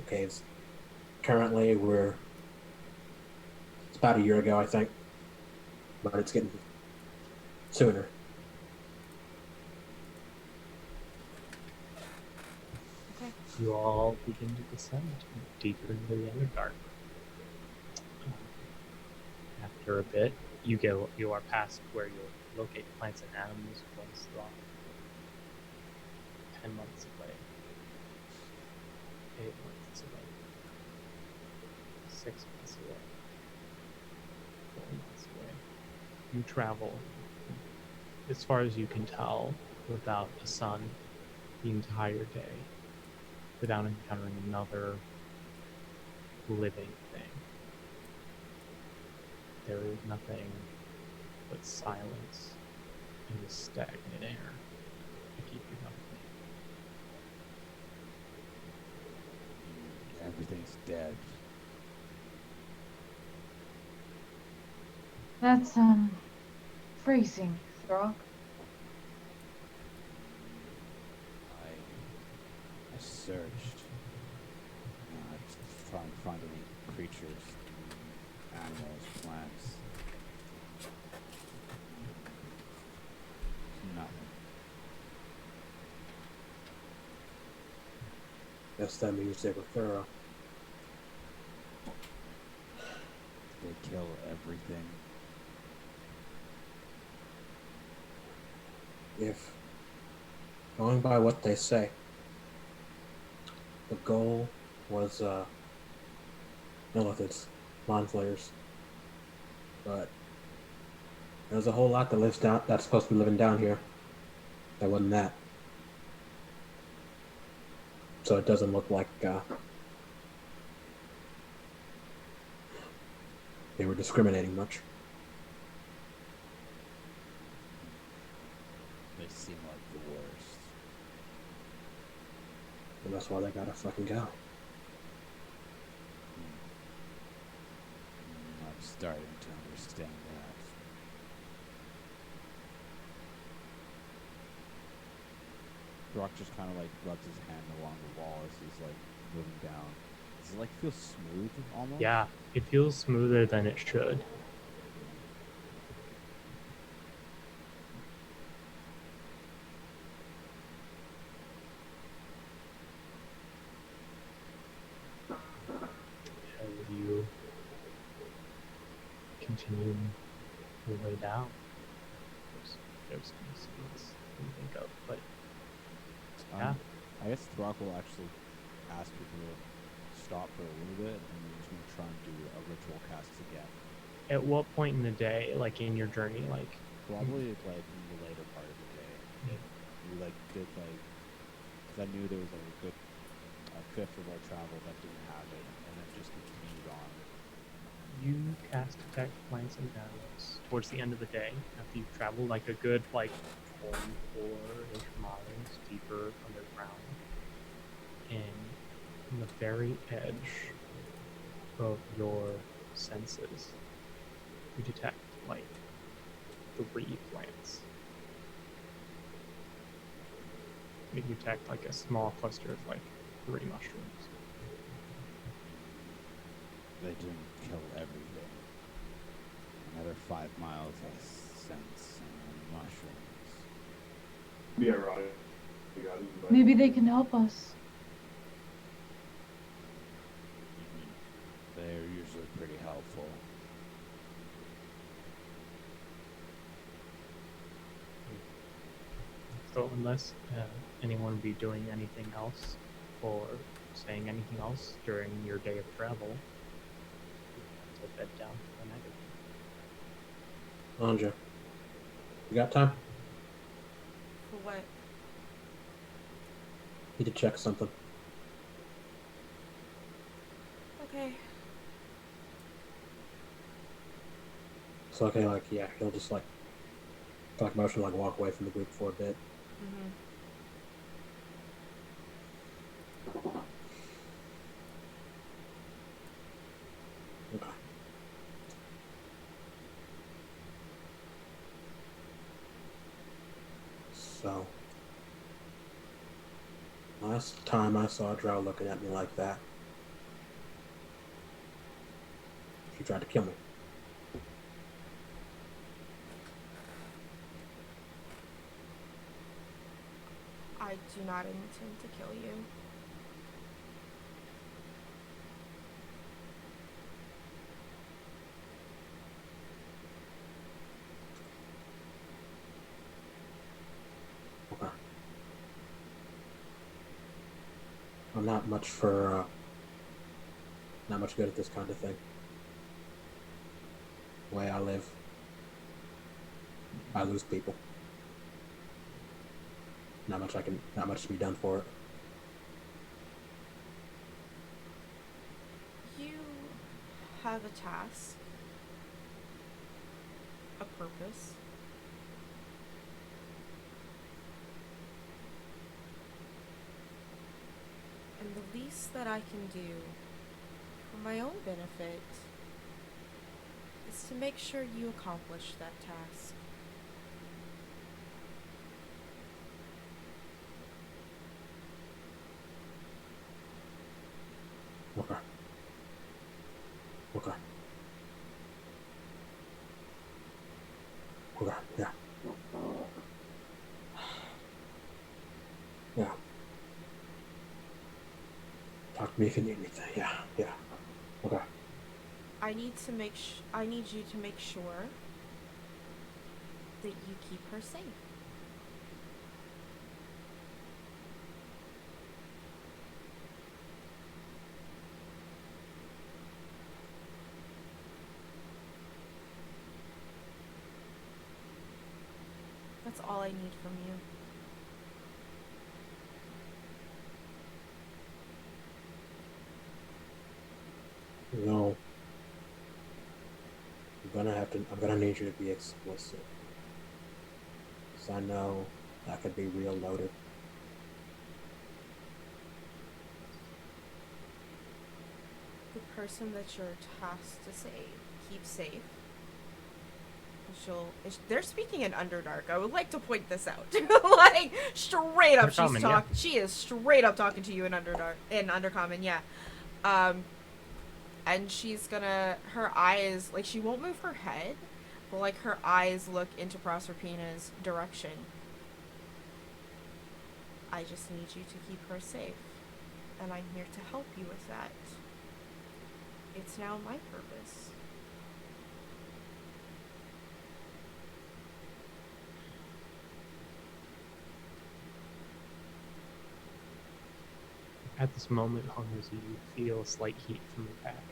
caves. Currently, it's about a year ago, I think, but it's getting sooner. Okay. You all begin to descend deeper into the Underdark. After a bit, you are past where you'll locate plants and animals once long. 10 months away. 8 months away. 6 months away. 4 months away. You travel, as far as you can tell, without a sun the entire day, without encountering another living thing. There is nothing but silence and the stagnant air to keep you company. Everything's dead. That's freezing, Throck. I searched. I just trying to find any creatures, animals, plants. Nothing. Guess that means they were thorough. They kill everything. If going by what they say, the goal was Millithids, mind flayers. But there's a whole lot that lives down that's supposed to be living down here. That wasn't that. So it doesn't look like they were discriminating much. They seem like the worst. And that's why they gotta fucking go. I'm starting to understand that. Brock just kind of like rubs his hand along the wall as he's like moving down. Does it like feel smooth almost? Yeah, it feels smoother than it should. As you continue your way down, there's some scenes you think of, but yeah. I guess Throck will actually ask people to stop for a little bit, and we're just going to try and do a ritual cast again. At what point in the day, like in your journey, like Probably like in the later part of the day. We like did like, because I knew there was like a good fifth of our travel that didn't have it, and then just continued on. you cast Detect Plants and Animals towards the end of the day, after you've traveled like a good 24-ish miles deeper underground, and on the very edge of your senses, you detect 3 plants. You detect a small cluster of 3 mushrooms. They didn't kill everything. Another 5 miles, I sense mushrooms. Be ironic. We got eaten by- Maybe they can help us. They're usually pretty helpful. So unless anyone be doing anything else or saying anything else during your day of travel, you have to bed down for the night. Anja, you got time? For what? Need to check something. Okay. So okay, he'll just motion walk away from the group for a bit. Mm-hmm. Okay. So last time I saw Drow looking at me like that, she tried to kill me. I do not intend to kill you. Okay. I'm not much good at this kind of thing. The way I live, I lose people. Not much to be done for it. You have a task, a purpose. And the least that I can do for my own benefit is to make sure you accomplish that task. Okay. Okay. Okay. Yeah. Yeah. Talk to me if you need anything. Yeah. Yeah. Okay. I need you to make sure that you keep her safe. That's all I need from you. No. I'm gonna need you to be explicit. Because I know that could be real loaded. The person that you're tasked to keep safe. They're speaking in Underdark. I would like to point this out. Straight up, Undercommon, she is straight up talking to you in Undercommon, yeah. And she's gonna, her eyes, she won't move her head, but her eyes look into Proserpina's direction. I just need you to keep her safe, and I'm here to help you with that. It's now my purpose. At this moment, Hungers, you feel a slight heat from your back.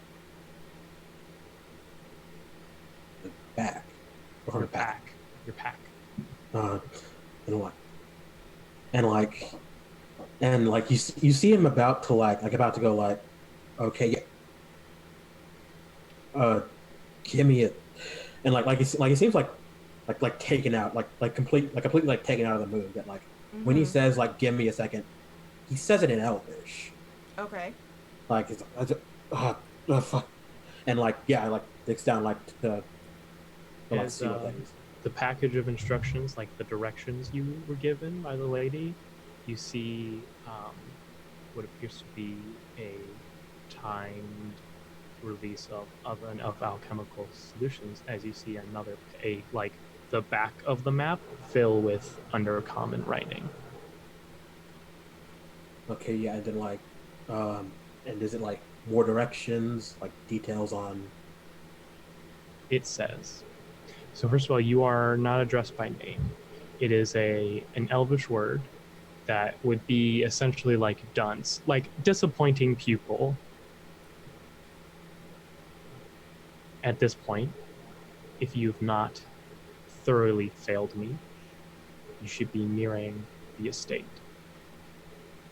The back. Or Your the back. pack. Your pack. And what? And you see him about to about to go okay, yeah. give me it, and it seems like taken out, completely like taken out of the mood. That like when he Mhm. says like give me a second, he says it in Elvish. Okay. Like it's fuck. And like yeah, I like digs down like to like As see what that is. the package of instructions, like the directions you were given by the lady, you see what appears to be a timed release of alchemical solutions. As you see another like the back of the map fill with undercommon writing. Okay, yeah, and then and is it like more directions, like details on? It says. So first of all, you are not addressed by name. It is an Elvish word that would be essentially like dunce, like disappointing pupil. At this point, if you've not thoroughly failed me, you should be nearing the estate.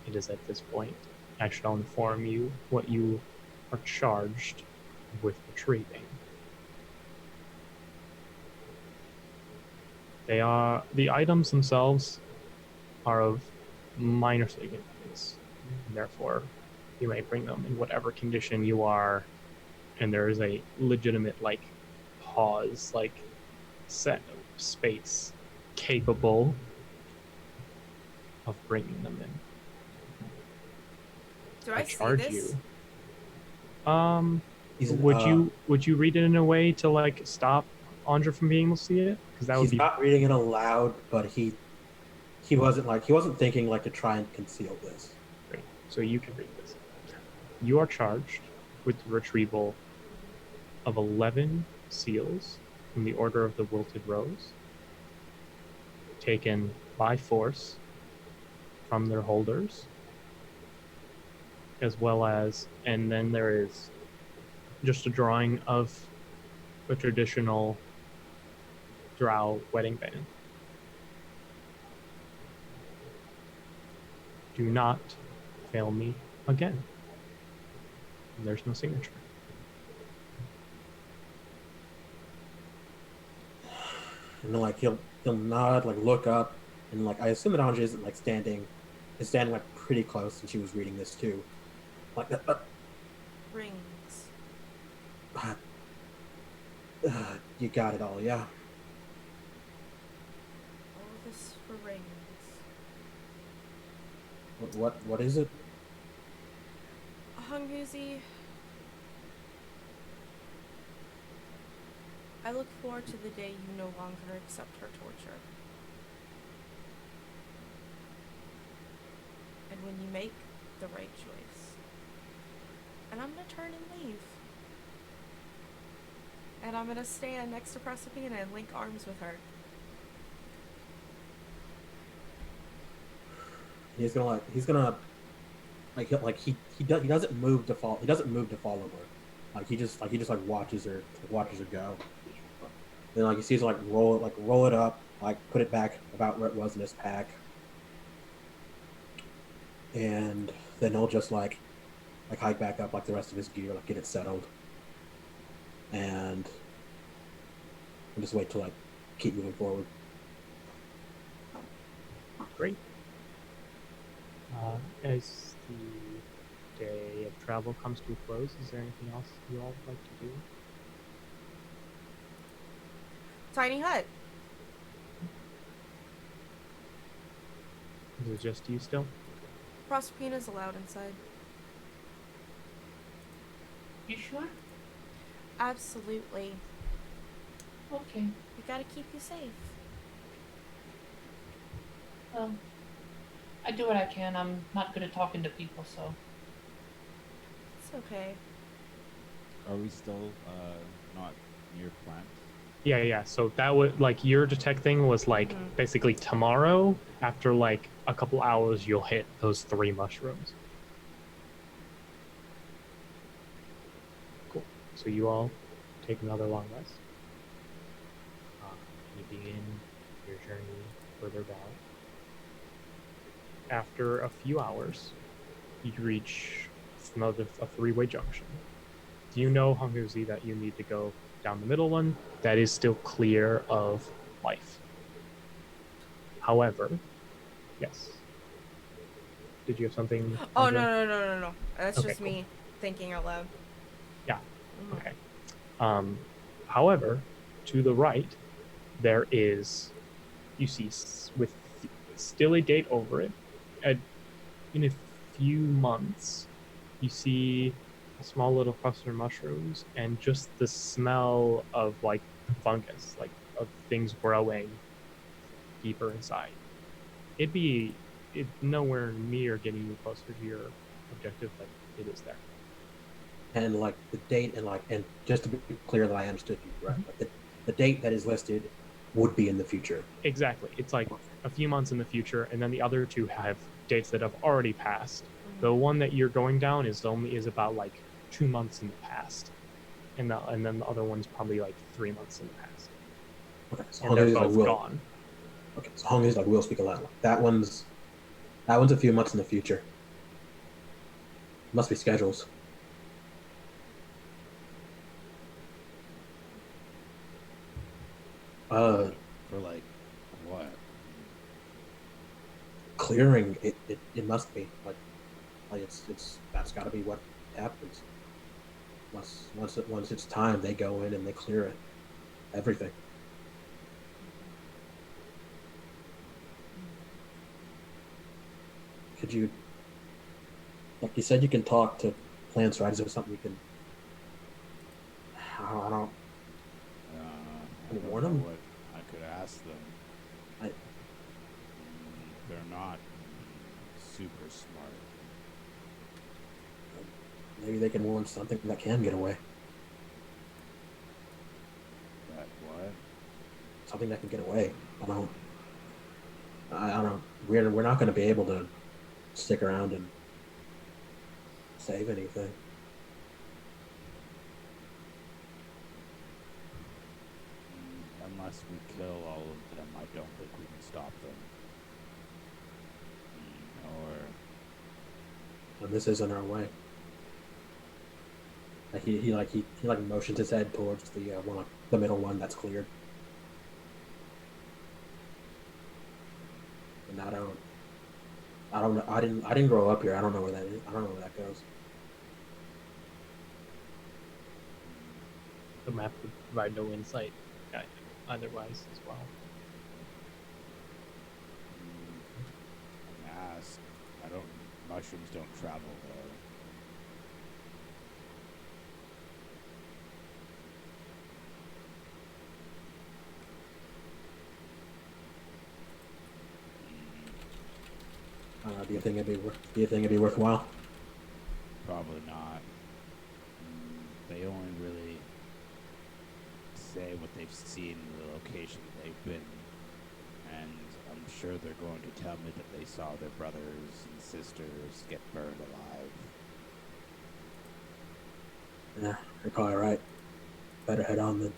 It is at this point I shall inform you what you are charged with retrieving. The items themselves are of minor significance, and therefore you may bring them in whatever condition you are. And there is a legitimate like pause, like set space capable of bringing them in. Do I I see charge this? you. He's Would you read it in a way to like stop Andra from being able to see it? Because that would he's be not reading it aloud, but he wasn't thinking like to try and conceal this. great. So you can read this. You are charged with the retrieval of 11 seals from the Order of the Wilted Rose, taken by force from their holders, as well as, and then there is just a drawing of a traditional drow wedding band. Do not fail me again. And there's no signature. And then like he'll nod, like look up, and like I assume that Andre isn't like is standing like pretty close, and she was reading this too. Like Rings. uh, you got it all, yeah. All this for rings. What is it? Hunguzi, I look forward to the day you no longer accept her torture. And when you make the right choice. And I'm gonna turn and leave. And I'm gonna stand next to Proserpina and link arms with her. He's gonna he doesn't move to fall. He doesn't move to follow her. He just watches her go. Then like he sees her roll it up, like put it back about where it was in his pack. And then he'll just like hike back up like the rest of his gear, like get it settled. And just wait to like keep moving forward. Great. As the day of travel comes to a close, is there anything else you all would like to do? Tiny hut. Is it just you still? Proserpina's allowed inside. You sure? Absolutely. Okay. We gotta keep you safe. Well, I do what I can. I'm not good at talking to people, so. It's okay. Are we still not near plant? Yeah. So that would like your detect thing was like Mhm. basically tomorrow. After like a couple hours, you'll hit those 3 mushrooms. Cool. So you all take another long rest. You begin your journey further down. After a few hours, you reach a 3-way junction. Do you know, Hanguzi, that you need to go down the middle one? That is still clear of life. However, yes. Did you have something? Oh, Andrea? no. That's Okay, just cool. me thinking out loud. Yeah. Mhm. Okay. However, to the right, there is, you see, with still a date over it, in a few months, you see a small little cluster of mushrooms and just the smell of like fungus, like of things growing deeper inside. It nowhere near getting you closer to your objective, but it is there. And like the date and just to be clear that I understood you right, like the date that is listed would be in the future. Exactly. It's like a few months in the future, and then the other two have dates that have already passed. The one that you're going down is about like 2 months in the past, and then the other one's probably like 3 months in the past, Okay, so and they're Hong is like both will. gone. Okay, so Hong is like will speak a lot. That one's a few months in the future. Must be schedules. For like what? Clearing it must be like it's that's got to be what happens. Once it's time, they go in and they clear it, everything. Could you, like you said, you can talk to plants, right? Is there something you can? I don't. I Can you don't warn know them? what I could ask them. I, They're not super smart. maybe they can warn something that can get away. That what? Something that can get away. I don't. I don't. We're not going to be able to stick around and save anything. Unless we kill all of them, I don't think we can stop them. Or And this isn't our way. Like he motions his head towards the one, the middle one that's cleared. And I don't know. I didn't grow up here. I don't know where that is. I don't know where that goes. The map would provide no insight otherwise as well. ask. I don't. Mushrooms don't travel though. Do you think it'd be worthwhile? Probably not. They only really say what they've seen, the location they've been, and I'm sure they're going to tell me that they saw their brothers and sisters get burned alive. Yeah, you're probably right. Better head on then.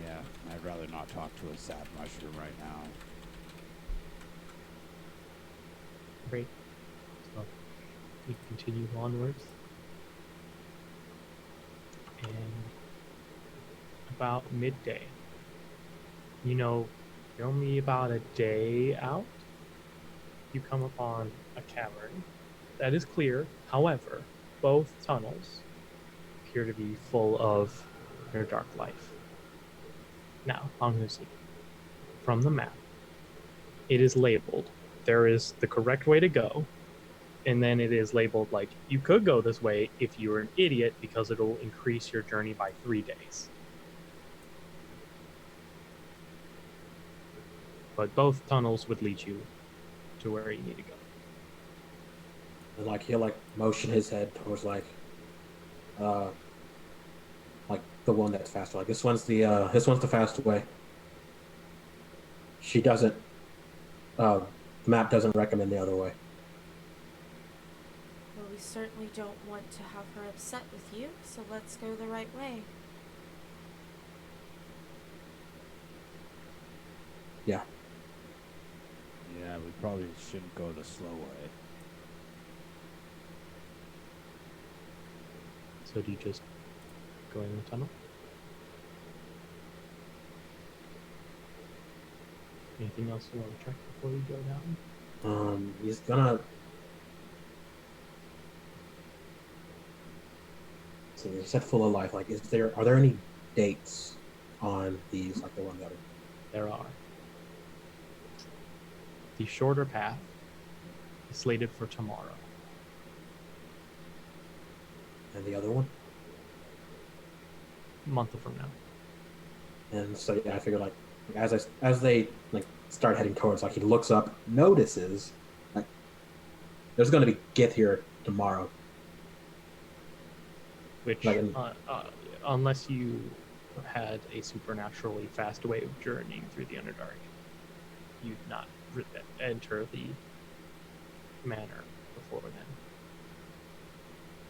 Yeah, I'd rather not talk to a sad mushroom right now. Great. So we continue onwards. And about midday, you're only about a day out, you come upon a cavern that is clear. However, both tunnels appear to be full of their dark life. Now, Anghusi, from the map, it is labeled. There is the correct way to go, and then it is labeled like you could go this way if you were an idiot because it'll increase your journey by 3 days. But both tunnels would lead you to where you need to go. And he'll motion his head towards uh the one that's faster. Like this one's the fast way. She doesn't. The map doesn't recommend the other way. Well, we certainly don't want to have her upset with you, so let's go the right way. Yeah. Yeah, we probably shouldn't go the slow way. So do you just going in the tunnel. Anything else you want to check before you go down? He's gonna. So you said full of life. Like, are there any dates on these, like the one that? There are. The shorter path is slated for tomorrow. And the other one? A month from now. And so yeah, I figured like as they like start heading towards, like he looks up, notices like there's gonna be Gith here tomorrow. Which, Like, unless you had a supernaturally fast way of journeying through the Underdark, you'd not enter the manor before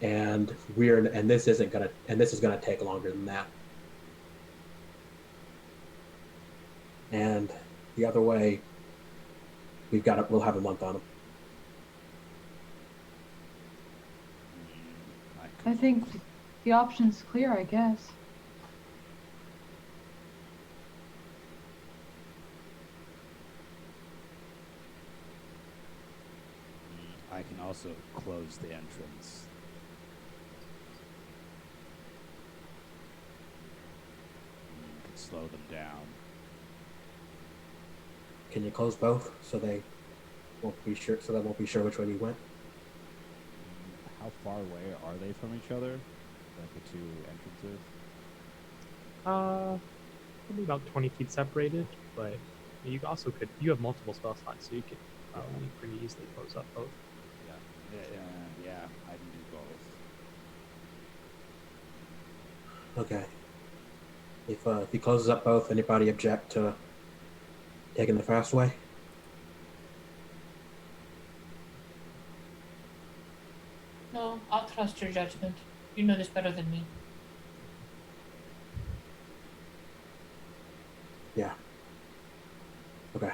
then. And this is gonna take longer than that. And the other way, we'll have a month on them. I think the option's clear, I guess. I can also close the entrance. Could slow them down. Can you close both so they won't be sure which way we went? How far away are they from each other? Like the two entrances? Probably about 20 feet separated, but you you have multiple spell slots, so you could probably pretty easily close up both. Yeah, I can do both. Okay. If he closes up both, anybody object to taking the fast way? No, I'll trust your judgment. You know this better than me. Yeah. Okay.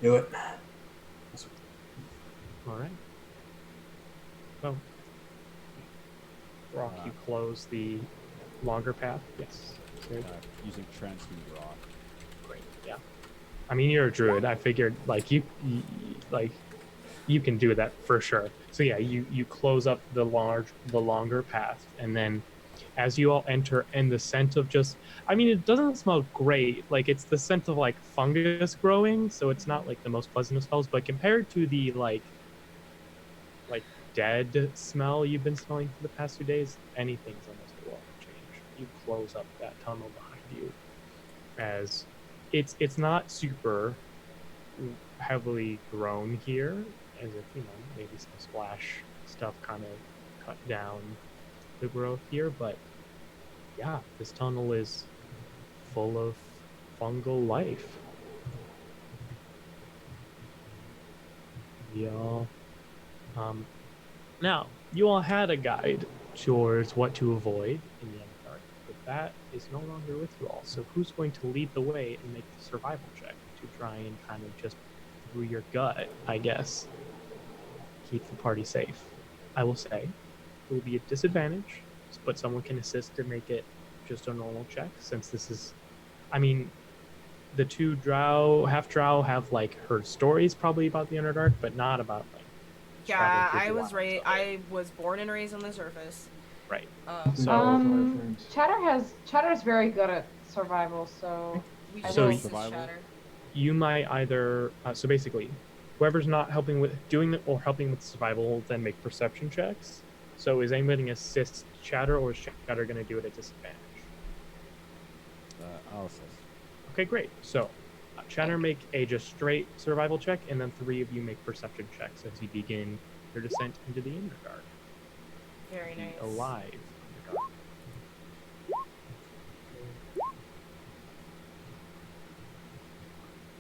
Do it. All right. So, Rock, you close the longer path. Yes. Using transmute rock. Great. Yeah. I mean, you're a druid. I figured like you can do that for sure. So yeah, you close up the longer path, and then as you all enter, and the scent of it doesn't smell great. Like, it's the scent of like fungus growing, so it's not like the most pleasant of smells, but compared to the like dead smell you've been smelling for the past 2 days, anything's almost a welcome change. You close up that tunnel behind you, as it's not super heavily grown here, as if maybe some splash stuff kind of cut down the growth here, but yeah, this tunnel is full of fungal life. Y'all, now you all had a guide towards what to avoid in the Underdark, but that is no longer with you all. So who's going to lead the way and make the survival check to try and kind of just through your gut, I guess, keep the party safe? I will say it will be a disadvantage, but someone can assist to make it just a normal check, since this is, the two half drow have like heard stories probably about the Underdark, but not about like. Yeah, I was born and raised on the surface. Right. So Chatter's very good at survival, so we So should you- assist Chatter. You might either so basically, whoever's not helping with doing it or helping with survival will then make perception checks. So is anybody going to assist Chatter, or is Chatter going to do it at disadvantage? I'll assist. Okay, great. So Chatter, make a just straight survival check, and then 3 of you make perception checks as you begin your descent into the Underdark. Very nice. The alive Underdark.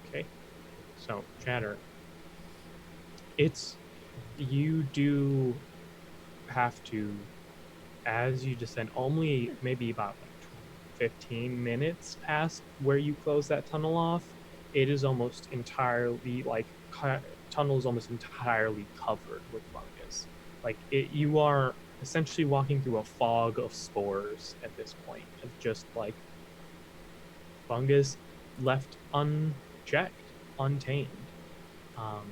Okay, so Chatter, you do have to, as you descend, only maybe about 15 minutes past where you close that tunnel off, it is almost entirely tunnel is almost entirely covered with fungus. Like, you are essentially walking through a fog of spores at this point, of just like fungus left unchecked, untamed. Um,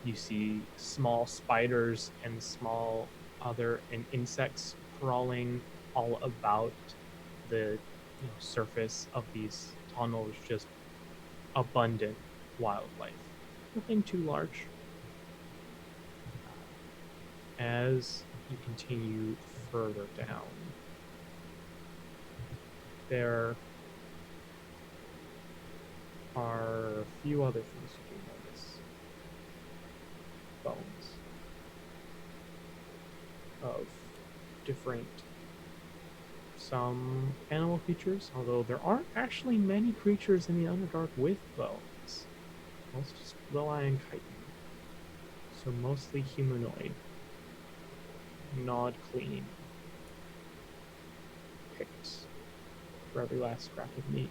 you see small spiders and small other and insects crawling all about the surface of these tunnels, just abundant wildlife. Nothing too large. As you continue further down, there are a few other things you do notice. Bones of different, some animal creatures, although there aren't actually many creatures in the Underdark with bones. Most just rely on chitin. So mostly humanoid. Gnawed clean. Picked for every last scrap of meat.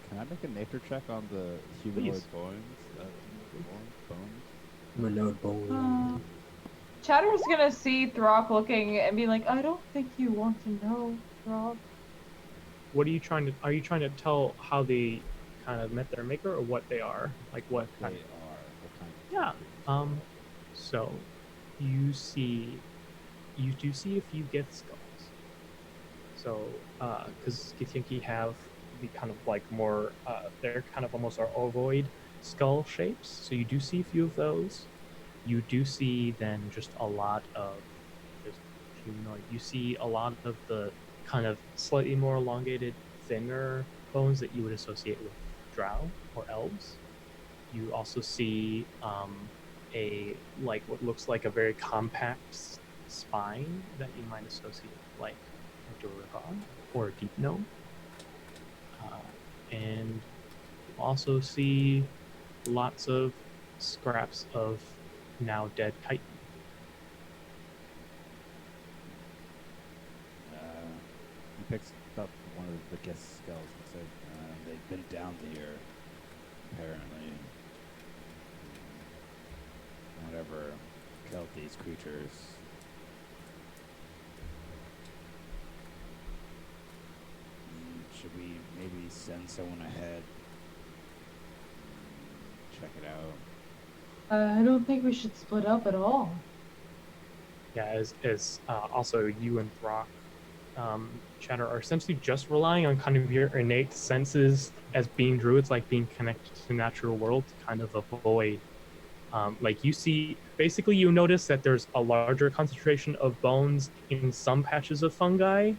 Can I make a nature check on the humanoid Please. bones? Bones? Humanoid bone. Chatter's gonna see Throck looking and be like, I don't think you want to know, Throck. What are you trying to tell how they kind of met their maker, or what they are? Like what They kind are. What kind of Yeah. creatures? So you do see a few Gith skulls. So because Githyanki have the kind of like more they're kind of almost are ovoid skull shapes. So you do see a few of those. You do see then just a lot of just humanoid. You see a lot of the kind of slightly more elongated, thinner bones that you would associate with drow or elves. You also see a like what looks like a very compact spine that you might associate with like a Duergar or a deep gnome. And you also see lots of scraps of now dead chitin. He picks up one of the guest skulls and said, they've been down here, apparently. Whatever killed these creatures. Should we maybe send someone ahead? Check it out. I don't think we should split up at all. Yeah, as also you and Throck, Chatter are essentially just relying on kind of your innate senses as being druids, like being connected to the natural world, to kind of avoid. Like you see, basically you notice that there's a larger concentration of bones in some patches of fungi,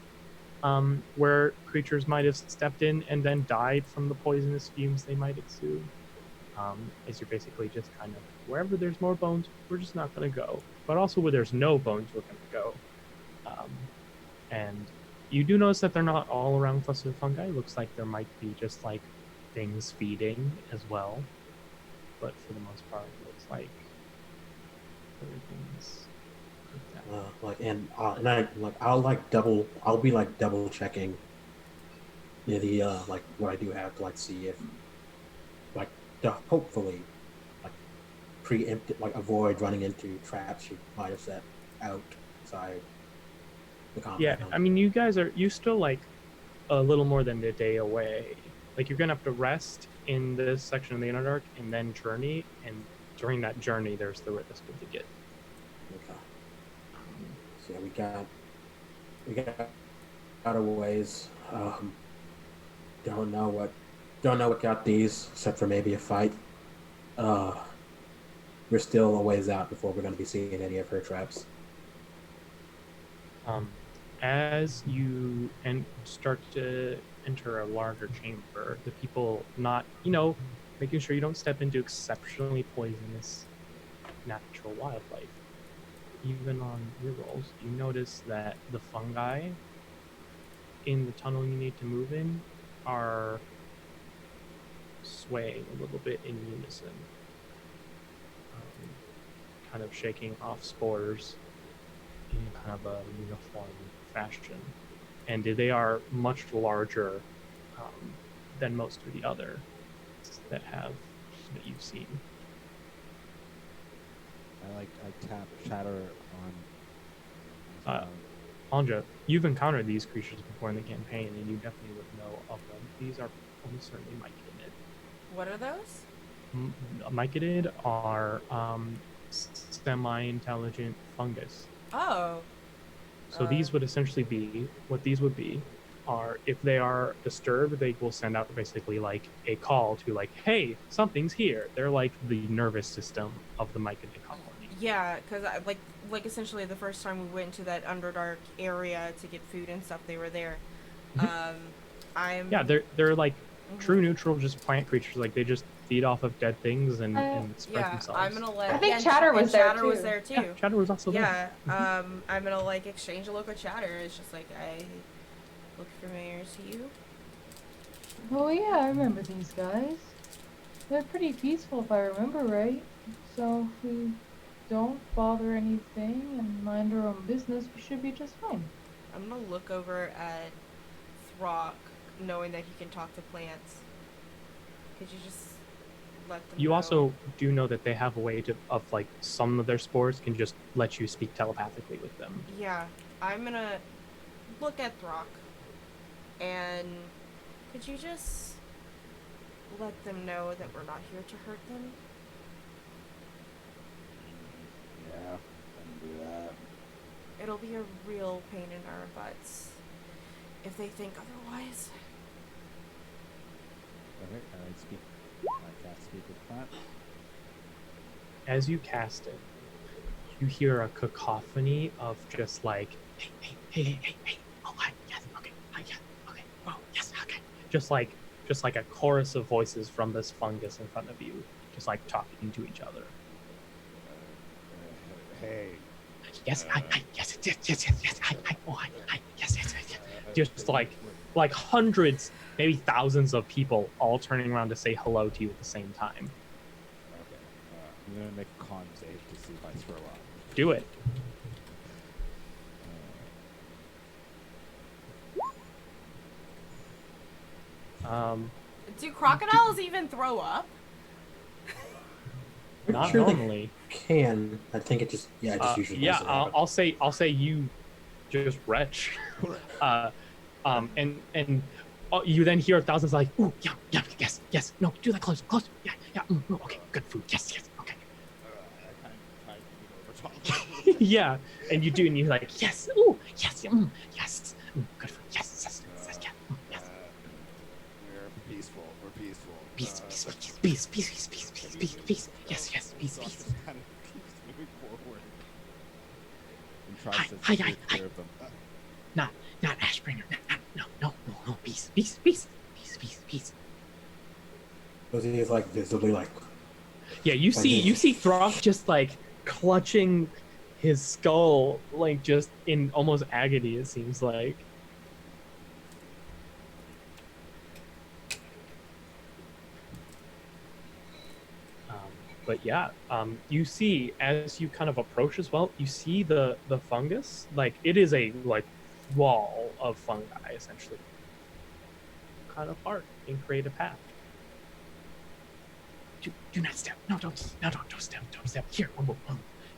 where creatures might have stepped in and then died from the poisonous fumes they might exude. As you're basically just kind of, wherever there's more bones, we're just not going to go. But also where there's no bones, we're going to go. And you do notice that they're not all around clusters of fungi. It looks like there might be just like things feeding as well. But for the most part, it looks like everything's like that. I'll be like double checking the like what I do have to like see if like to hopefully like preempt, like avoid running into traps you might have set outside the compound. Yeah, I mean, you still like a little more than a day away. Like you're gonna have to rest in this section of the Underdark and then journey, and during that journey, there's the risk of the Gith. Okay. So yeah, we got a ways. Don't know what got these, except for maybe a fight. We're still a ways out before we're going to be seeing any of her traps. As you start to enter a larger chamber, the people not, making sure you don't step into exceptionally poisonous natural wildlife. Even on your rolls, you notice that the fungi in the tunnel you need to move in are swaying a little bit in unison, kind of shaking off spores in kind of a uniform fashion. And they are much larger than most of the other that you've seen. I tap Shatter on. Uh, Anja, you've encountered these creatures before in the campaign, and you definitely would know of them. These are almost certainly myconid. What are those? Myconid are semi-intelligent fungus. Oh. So these would essentially be what these would be are if they are disturbed, they will send out basically like a call to like, hey, something's here. They're like the nervous system of the myconid colony. Yeah, because like essentially the first time we went into that Underdark area to get food and stuff, they were there. Yeah, they're like true neutral, just plant creatures. Like they just feed off of dead things and spread yeah, themselves. I'm gonna let. I think yeah, Chatter was there Chatter too. was there too. Yeah, Chatter was also Yeah, there. I'm gonna like exchange a look with Chatter. It's just like I look familiar to you. Oh yeah, I remember these guys. They're pretty peaceful if I remember right. So if we don't bother anything and mind our own business, we should be just fine. I'm gonna look over at Throck, knowing that he can talk to plants. Could you just let them You know? also do know that they have a way of like some of their spores can just let you speak telepathically with them. Yeah, I'm gonna look at Throck, and could you just let them know that we're not here to hurt them? Yeah, I can do that. It'll be a real pain in our butts if they think otherwise. Okay, I cast speak with plant. As you cast it, you hear a cacophony of just like, hey, oh, hi, yes, okay, hi, yeah, okay, oh, yes, okay. Just like a chorus of voices from this fungus in front of you, just like talking to each other. Hey. Yes, hi, yes, hi, oh, hi, yes. Just like hundreds, maybe thousands of people all turning around to say hello to you at the same time. Okay. I'm gonna make a con save to see if I throw up. Do it. Do crocodiles even throw up? Not Sure they normally. can. I think it just usually Yeah, does that. I'll say you just retch. And you then hear thousands like, ooh, yeah, yes, no, do that close, yeah, okay, good food, yes, okay. I kind of over talk. Yeah, and you do, and you're like, yes, ooh, yes, yes, good food, yes, yeah, yes. We're peaceful. Peace, yes, peace. Just kind of keeps moving forward and tries Hi, to hi, take care of them. Not Ashbringer, no, peace. Because he is like visibly like. Yeah, you see Throck just like clutching his skull, like just in almost agony, it seems like. But yeah, you see as you kind of approach as well, you see the fungus, like it is a like wall of fungi essentially. Cut apart and create a path. Do not step. No, don't step. Here, one more.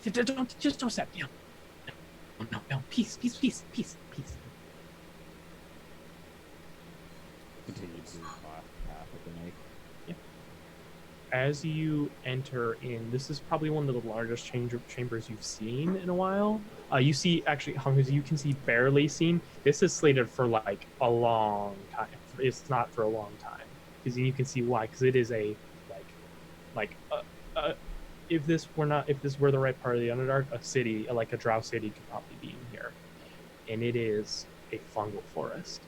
Don't step. Yeah. No. Peace. Continue to path that they make. As you enter in, this is probably one of the largest chambers you've seen in a while. You see, actually, you can see barely seen. This is slated for like a long time. It's not for a long time, because you can see why. Because it is a if this were the right part of the Underdark, a city like a drow city could probably be in here, and it is a fungal forest,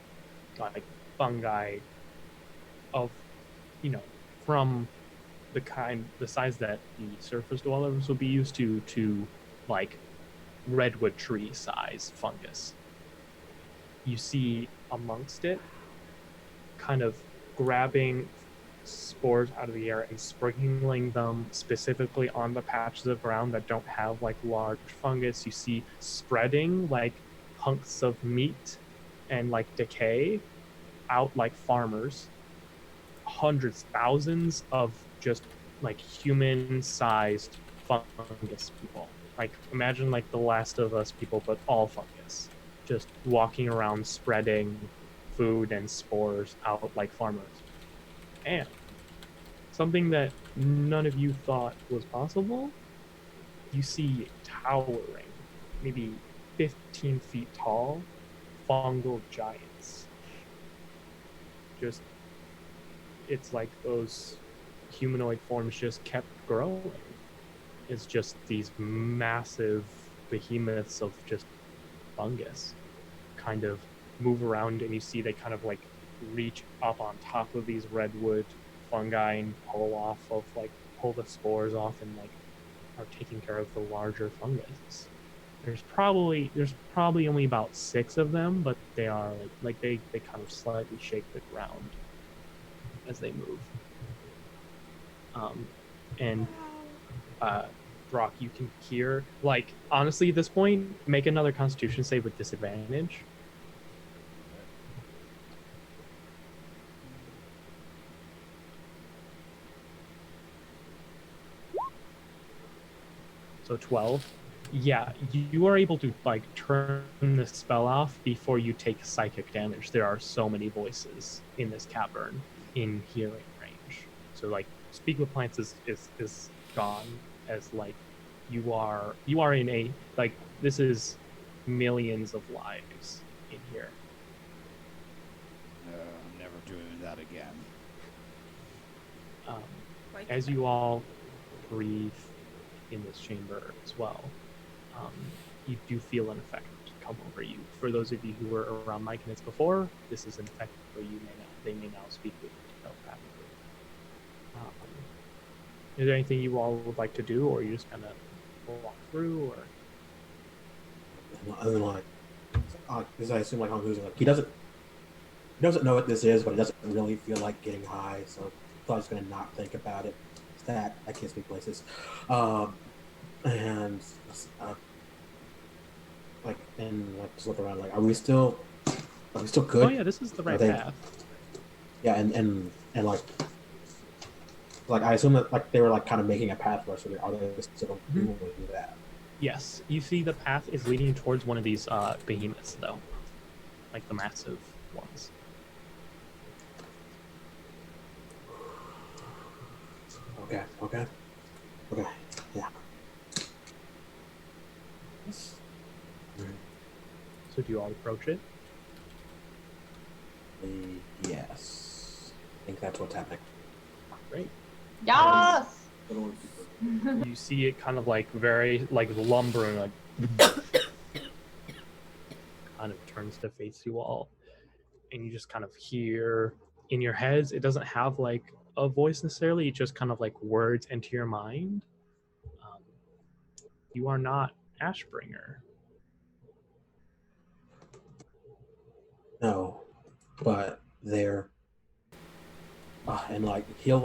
like fungi of, from the size that the surface dwellers will be used to like redwood tree size fungus. You see amongst it kind of grabbing spores out of the air and sprinkling them specifically on the patches of ground that don't have like large fungus. You see spreading like hunks of meat and like decay out like farmers. Hundreds, thousands of just like human-sized fungus people. Like imagine like the Last of Us people, but all fungus, just walking around spreading food and spores out like farmers. And something that none of you thought was possible, you see towering, maybe 15 feet tall, fungal giants. Just, it's like those humanoid forms just kept growing. It's just these massive behemoths of just fungus kind of move around, and you see they kind of like reach up on top of these redwood fungi and pull the spores off and like are taking care of the larger fungus. There's probably only about 6 of them, but they are they kind of slightly shake the ground as they move. And Brock, you can hear, like, honestly at this point, make another Constitution save with disadvantage. So 12. Yeah, you are able to like turn the spell off before you take psychic damage. There are so many voices in this cavern in hearing range. So like speak with plants is gone, as like you are in a, like, this is millions of lives in here. I'm never doing that again. As you all breathe in this chamber as well, you do feel an effect come over you. For those of you who were around Mike minutes before, this is an effect where they may now speak with you telepathically. Is there anything you all would like to do, or you just kind of walk through, or? Other than like, because I assume like Honghu's like he doesn't know what this is, but he doesn't really feel like getting high, so he's probably just gonna not think about it. That gets me places, and like just look around. Like, are we still good? Oh yeah, this is the right path. Yeah, and like I assume that like they were like kind of making a path for us. So are they still doing that? Yes, you see the path is leading towards one of these behemoths, though, like the massive ones. Okay, yeah. So do you all approach it? Yes, I think that's what's happening. Great. Yes. You see it kind of like very like lumbering, like kind of turns to face you all, and you just kind of hear in your heads. It doesn't have like a voice necessarily. It's just kind of like words into your mind. You are not Ashbringer. No, but they're and like he'll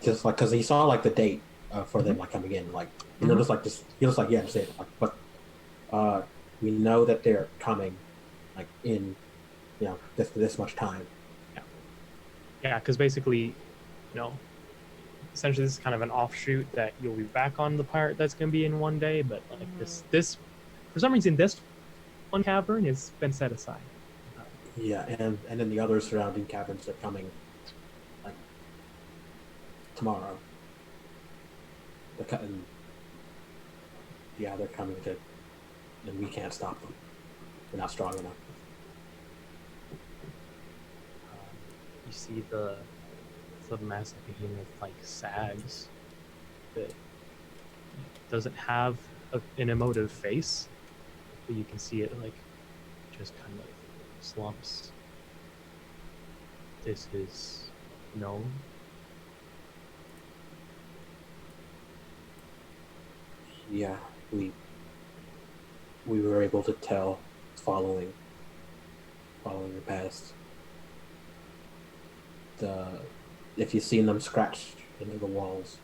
just like, because he saw like the date for them like coming in, like he'll just like yeah, just say it, like, but we know that they're coming like in this much time. Yeah, because basically, essentially this is kind of an offshoot that you'll be back on the pirate that's going to be in one day, but like this for some reason this one cavern has been set aside. Yeah, and then the other surrounding caverns are coming like tomorrow. They're coming to, and we can't stop them. We're not strong enough. You see the massive behemoth like sags, that doesn't have an emotive face, but you can see it like just kind of slumps. This is known. Yeah, we were able to tell following your past. If you've seen them scratched into the walls,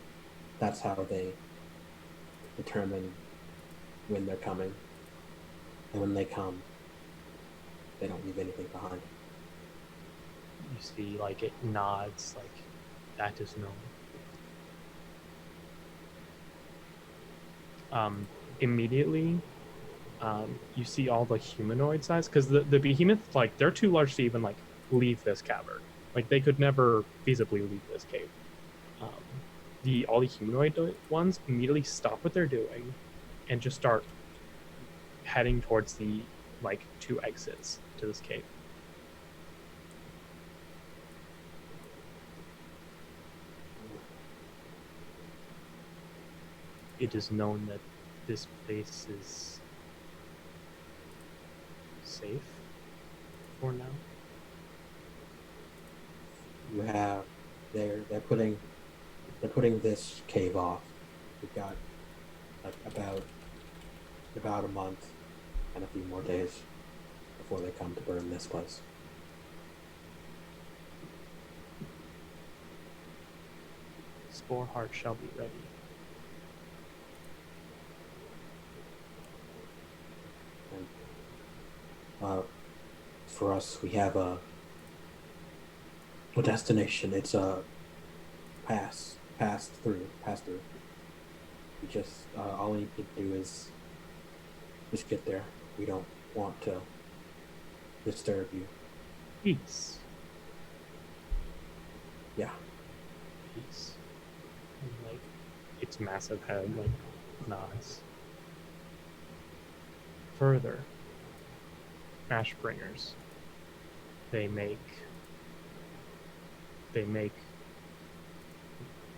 that's how they determine when they're coming. And when they come, they don't leave anything behind. You see like it nods, like that is known. immediately you see all the humanoid size, because the behemoth, like, they're too large to even like leave this cavern. Like, they could never feasibly leave this cave. The all the humanoid ones immediately stop what they're doing and just start heading towards the like 2 exits to this cave. It is known that this place is safe for now. You have they're putting this cave off. We've got like about a month and a few more days before they come to burn this place. Spore Heart shall be ready. And, for us, we have a destination. It's a pass through. We just all we need to do is just get there. We don't want to disturb you. Peace. Yeah. Peace. And, like, its massive head, like, nods. Further, Ashbringers. They make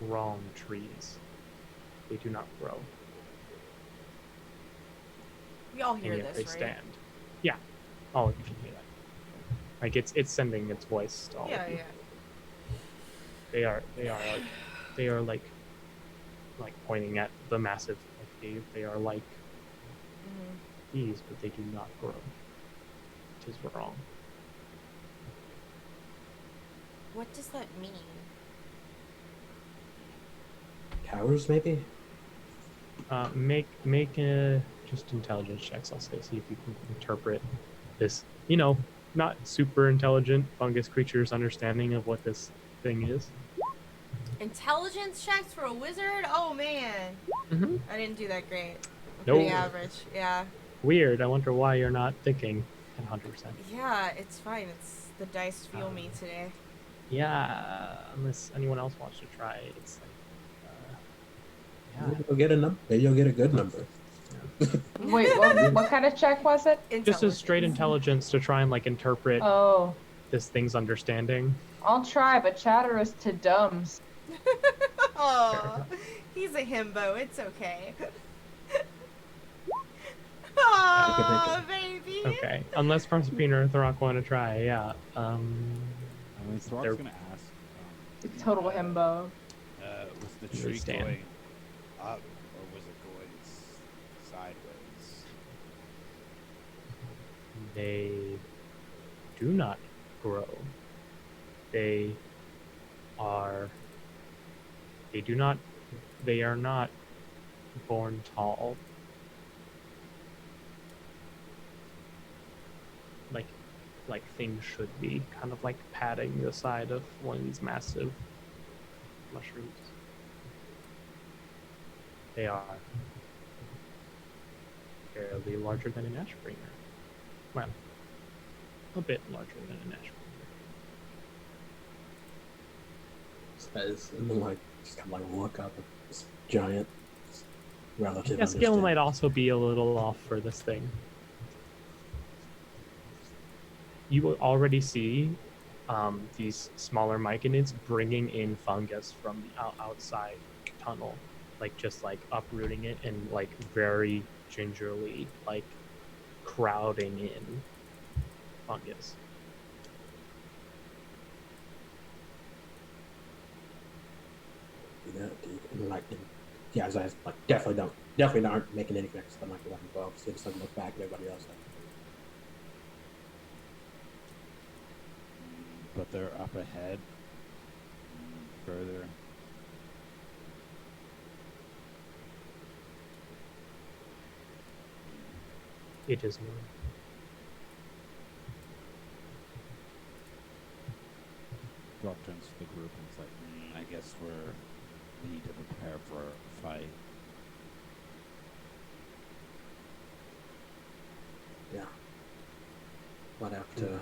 wrong trees. They do not grow. We all hear And yet this, they right? stand. Yeah. All of you should hear that. Like, it's sending its voice to all Yeah, of you. yeah. They are like pointing at the massive cave. They are like Mhm. these, but they do not grow. It is wrong. What does that mean? Cows, maybe? Make just intelligence checks. I'll say, see if you can interpret this. Not super intelligent fungus creature's understanding of what this thing is. Intelligence checks for a wizard? Oh man. Mm-hmm. I didn't do that great. I'm Nope. pretty average. Yeah. Weird. I wonder why you're not thinking at 100%. Yeah, it's fine. It's the dice feel me today. Yeah, unless anyone else wants to try it, it's like, Maybe you'll get a number. Maybe you'll get a good number. Wait, what kind of check was it? just a straight intelligence to try and like interpret Oh, this thing's understanding. I'll try, but Chatter is to dumb. Oh, he's a himbo. It's okay. Oh, baby. Okay, unless Proserpina or Throck want to try, yeah. I mean, Throck's They're- gonna ask. Total himbo. Was the They tree stand. going up or was it going sideways? They do not grow. They are not born tall. Like things should be, kind of like padding the side of one of these massive mushrooms. They are fairly larger than an ashbringer. Well, a bit larger than an ashbringer. Says, and then like just kind of like look up at this giant relative. Yeah, skill might also be a little off for this thing. You will already see these smaller myconids bringing in fungus from the outside tunnel, like just like uprooting it and like very gingerly like crowding in fungus. Yeah, as I was like definitely aren't making any connections to like 11, 12. So just like look back at everybody else. But they're up ahead. Further. It is known. Throck turns to the group and it's like, I guess we need to prepare for a fight. Might have to.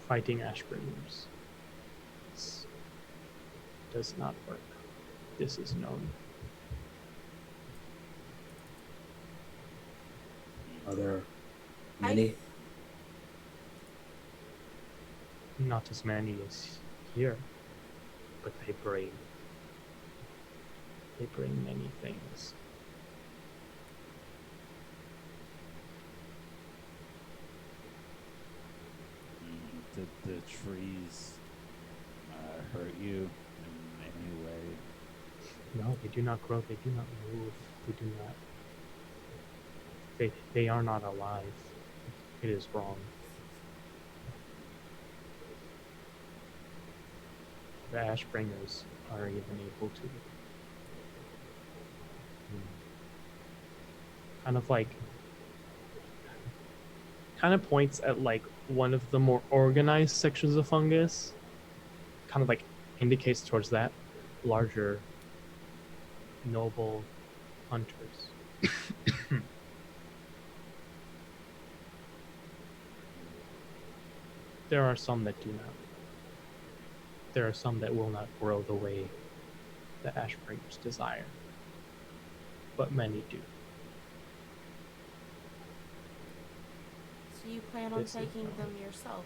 Fighting Ashbringers does not work. This is known. Are there I- many? Not as many as here, but they bring many things. Did the trees hurt you in any way? No, they do not grow, they do not move, they do not. They are not alive. It is wrong. The Ashbringers are even able to kind of points at like one of the more organized sections of fungus, kind of like indicates towards that larger noble hunters. There are some that do not. There are some that will not grow the way the Ashbringers desire, but many do. So you plan on This is taking not- them yourself?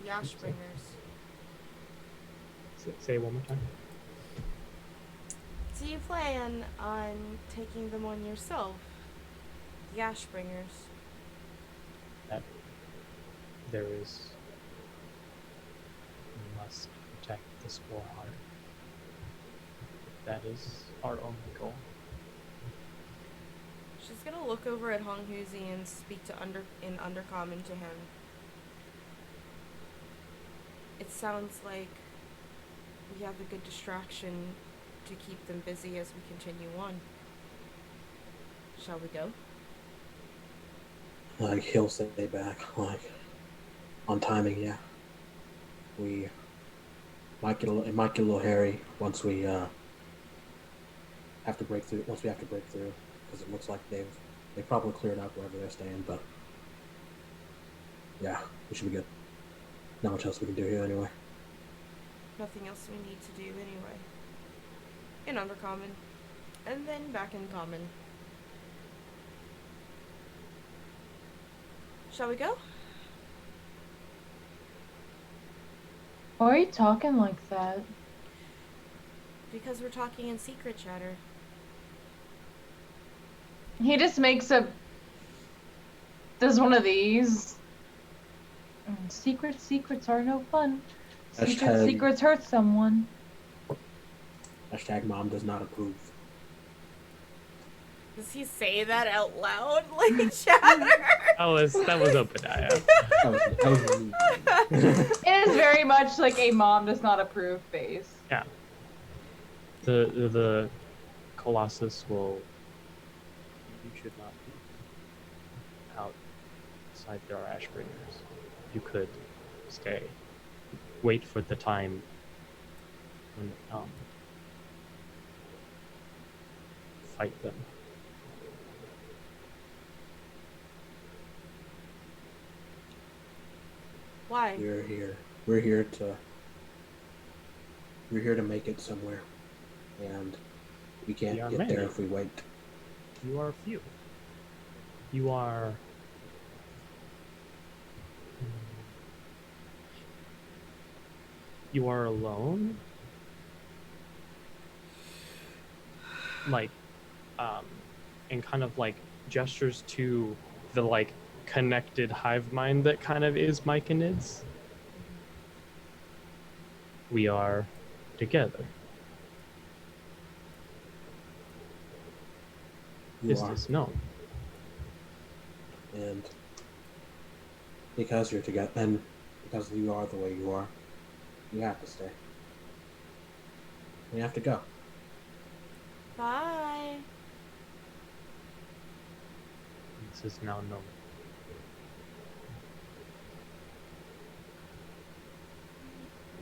The Ashbringers. Say it one more time. Do you plan on taking them on yourself? The Ashbringers. That there is. We must protect the Spore Heart. That is our only goal. She's gonna look over at Hong Huzi and speak in Undercommon to him. It sounds like we have a good distraction to keep them busy as we continue on. Shall we go? Like he'll stay back, like on timing, yeah. We it might get a little hairy once we have to break through. Once we have to break through, because it looks like they probably cleared up wherever they're staying. But yeah, we should be good. Not much else we can do here anyway. Nothing else we need to do anyway. In Undercommon. And then back in Common. Shall we go? Why are you talking like that? Because we're talking in secret chatter. He just does one of these. Secrets are no fun. Secrets hurt someone. Hashtag mom does not approve. Does he say that out loud like chatter? That was Obadiah. That was me. It is very much like a mom does not approve face. Yeah. The Colossus will. You should not be outside. There are Ashbringers. You could stay. Wait for the time when they come. Fight them. Why? We're here. We're here to make it somewhere, and we can't We are get many. there if we wait. You are few. You are. You are alone. Like, and kind of like gestures to the like connected hive mind that kind of is Myconid's. We are together. You This are, is known. and because you're together, and because you are the way you are, you have to stay. We have to go. Bye. This is now known.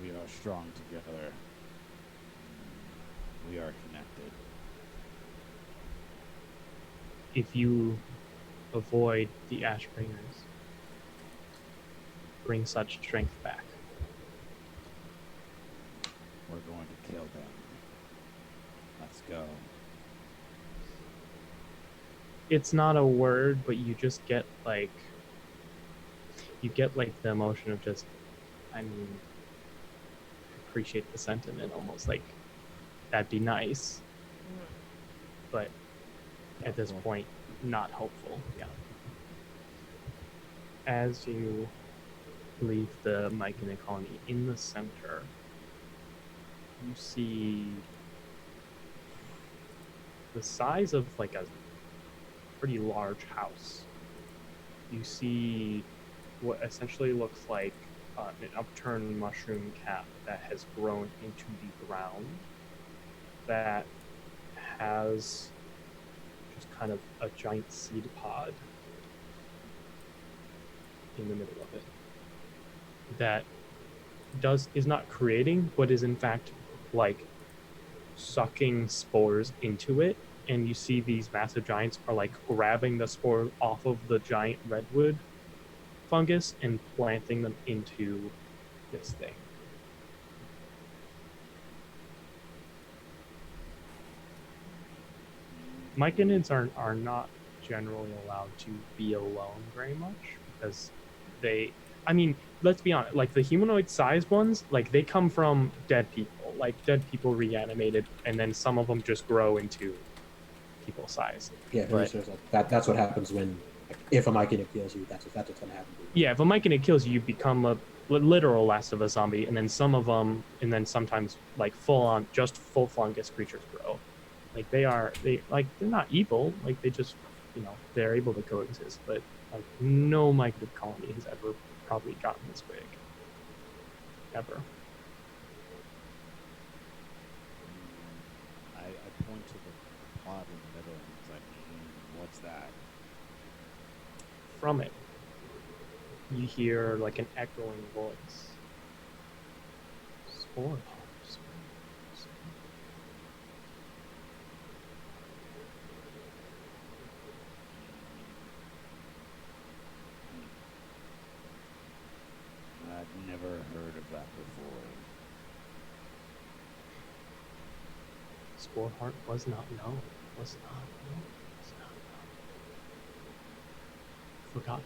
We are strong together. We are connected. If you avoid the Ashbringers, bring such strength back. We're going to kill them. Let's go. It's not a word, but you just get like the emotion of just, I mean, appreciate the sentiment almost, like that'd be nice, but at this point, not hopeful. Yeah. As you leave the Myconid colony in the center, you see the size of like a pretty large house. You see what essentially looks like an upturned mushroom cap that has grown into the ground, that has just kind of a giant seed pod in the middle of it that is not creating, but is in fact like sucking spores into it. And you see these massive giants are like grabbing the spores off of the giant redwood fungus and planting them into this thing. Myconids are not generally allowed to be alone very much because I mean, let's be honest, like the humanoid sized ones, like they come from dead people, like dead people reanimated, and then some of them just grow into people size. Yeah, but that's what happens when, like, if a Myconid kills you, that's what's going to happen to you. Yeah, if a Myconid kills you, you become a literal Last of Us zombie, and then some of them, and then sometimes like full fungus creatures grow. Like they're not evil, like they just, they're able to coexist, but like no Myconid colony has ever probably gotten this big. Ever. I point to the plot in the middle and it's like, what's that? From it, you hear like an echoing voice. Spore heart. I've never heard of that before. Spore heart was not known. Was not known. Was not known. Forgotten.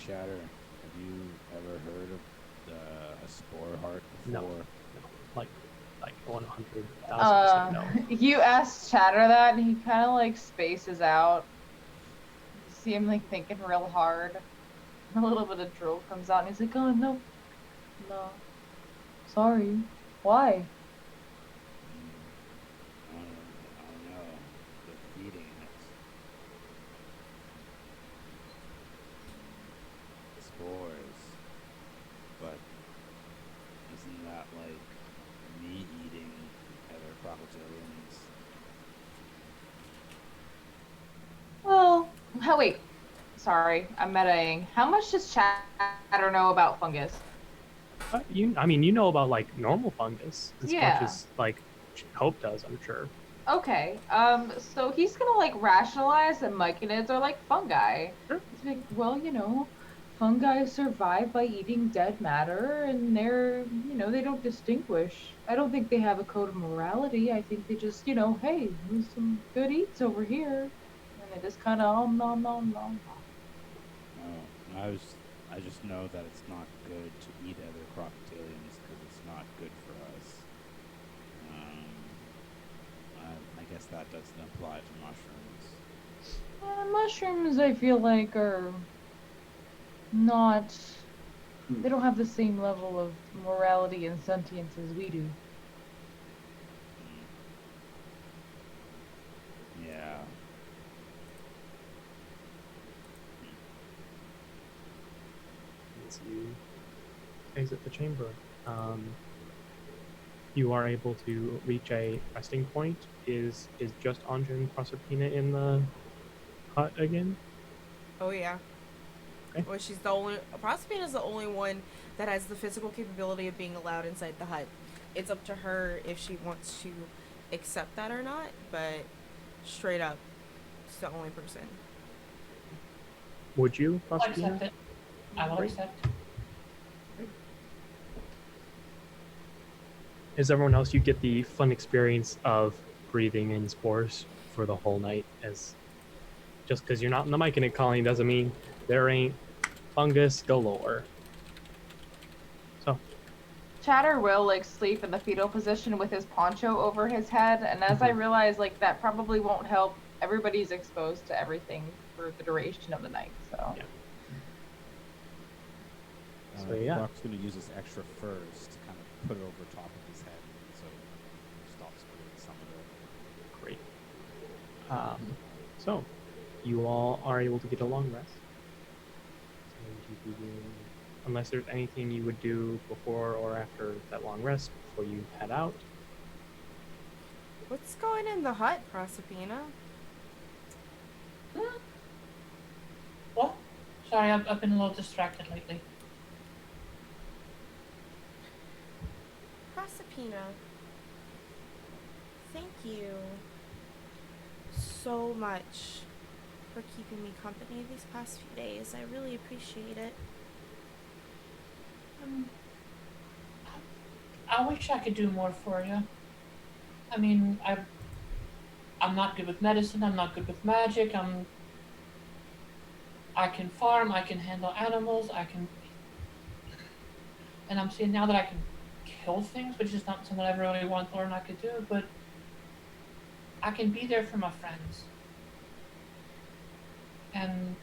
Shatter, have you ever heard of a spore heart before? No. Like 100,000% no. You asked Chatter that, and he kind of like spaces out. You see him like thinking real hard. A little bit of drool comes out, and he's like, "Oh no, sorry. Why?" I don't know. They're feeding it. Spores. But isn't that like me eating other crocodilians? Well, wait. Sorry, I'm metaing. How much does Chatter know about fungus? You know about like normal fungus as much as like Hope does, I'm sure. Okay, so he's gonna like rationalize that myconids are like fungi. Sure. He's like, well, fungi survive by eating dead matter, and they don't distinguish. I don't think they have a code of morality. I think they just, hey, there's some good eats over here, and they just kind of nom. No, I just know that it's not good to eat other crocodilians because it's not good for us. I guess that doesn't apply to mushrooms. Mushrooms, I feel like, are not. They don't have the same level of morality and sentience as we do. Yeah. As you exit the chamber, you are able to reach a resting point. Is just Anja and Proserpina in the hut again? Oh yeah. Okay. Well, she's the only. Proserpina's the only one that has the physical capability of being allowed inside the hut. It's up to her if she wants to accept that or not. But straight up, it's the only person. Would you, I'll Proserpina? accept it. I will Great. accept. As everyone else, you get the fun experience of breathing in spores for the whole night. As just because you're not in the myconid colony doesn't mean there ain't fungus galore. So, Chatter will like sleep in the fetal position with his poncho over his head, and as I realize like that probably won't help, everybody's exposed to everything for the duration of the night. So Yeah. So, yeah. Brock's going to use his extra furs to kind of put it over top of his head, so it stops putting some of it. Great. So, you all are able to get a long rest. Unless there's anything you would do before or after that long rest before you head out. What's going in the hut, Proserpina? What? Sorry, I've been a little distracted lately. Proserpina, thank you so much for keeping me company these past few days. I really appreciate it. I wish I could do more for you. I mean, I'm not good with medicine. I'm not good with magic. I can farm. I can handle animals. And I'm seeing now that I can kill things, which is not something I really want to learn I could do. But I can be there for my friends. And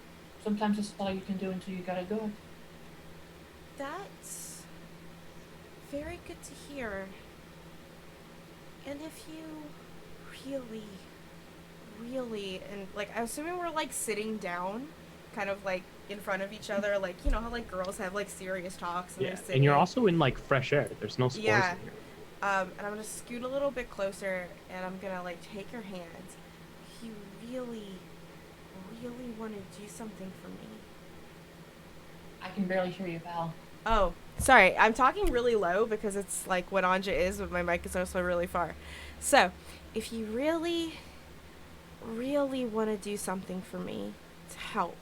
sometimes it's all you can do until you gotta do it. That's very good to hear. And if you really, and like, I'm assuming we're like sitting down, kind of like in front of each other, like, you know how like girls have like serious talks and Yeah, they're sitting. and you're also in like fresh air. There's no spores Yeah. in here. And I'm gonna scoot a little bit closer and I'm gonna like take your hands. If you really want to do something for me. I can barely hear you, pal. Oh, sorry. I'm talking really low because it's like what Anja is, but my mic is also really far. So, if you really want to do something for me to help,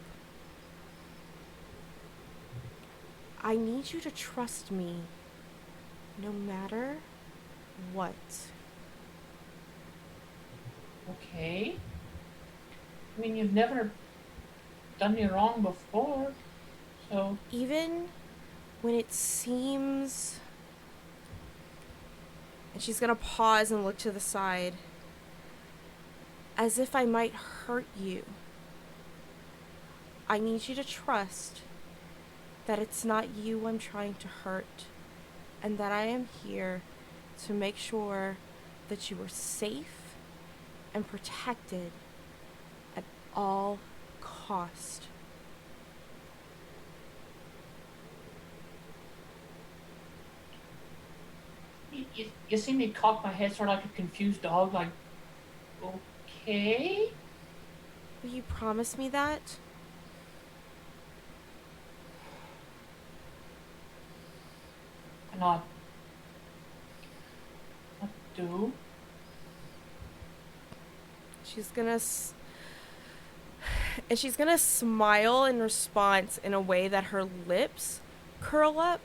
I need you to trust me no matter what. Okay. I mean, you've never done me wrong before, so... Even when it seems... And she's gonna pause and look to the side. As if I might hurt you. I need you to trust that it's not you I'm trying to hurt. And that I am here to make sure that you are safe and protected at all cost. You see me cock my head sort of like a confused dog, like, okay? Will you promise me that? And I do. She's gonna and she's gonna smile in response in a way that her lips curl up.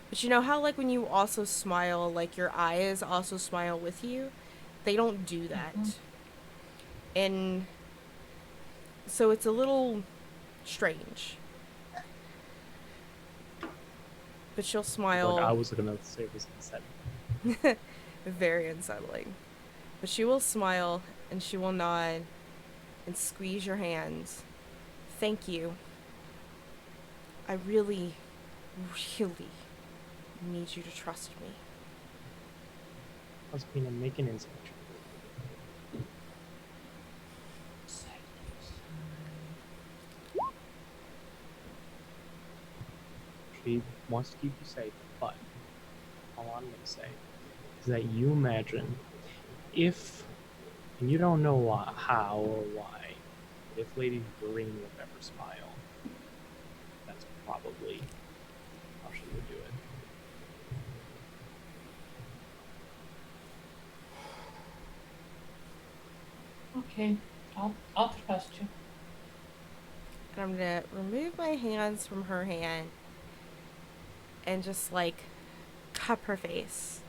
But you know how like when you also smile, like your eyes also smile with you? They don't do that. And so it's a little strange. But she'll smile. What I was gonna say was unsettling. Very unsettling. But she will smile and she will nod and squeeze your hands. Thank you. I really need you to trust me. Proserpina, make an insight check. She wants to keep you safe, but all I'm going to say is that you imagine if, and you don't know why, how or why, but if Lady Green would ever smile, that's probably how she would do it. Okay, I'll trust you. And I'm gonna remove my hands from her hand and just like cup her face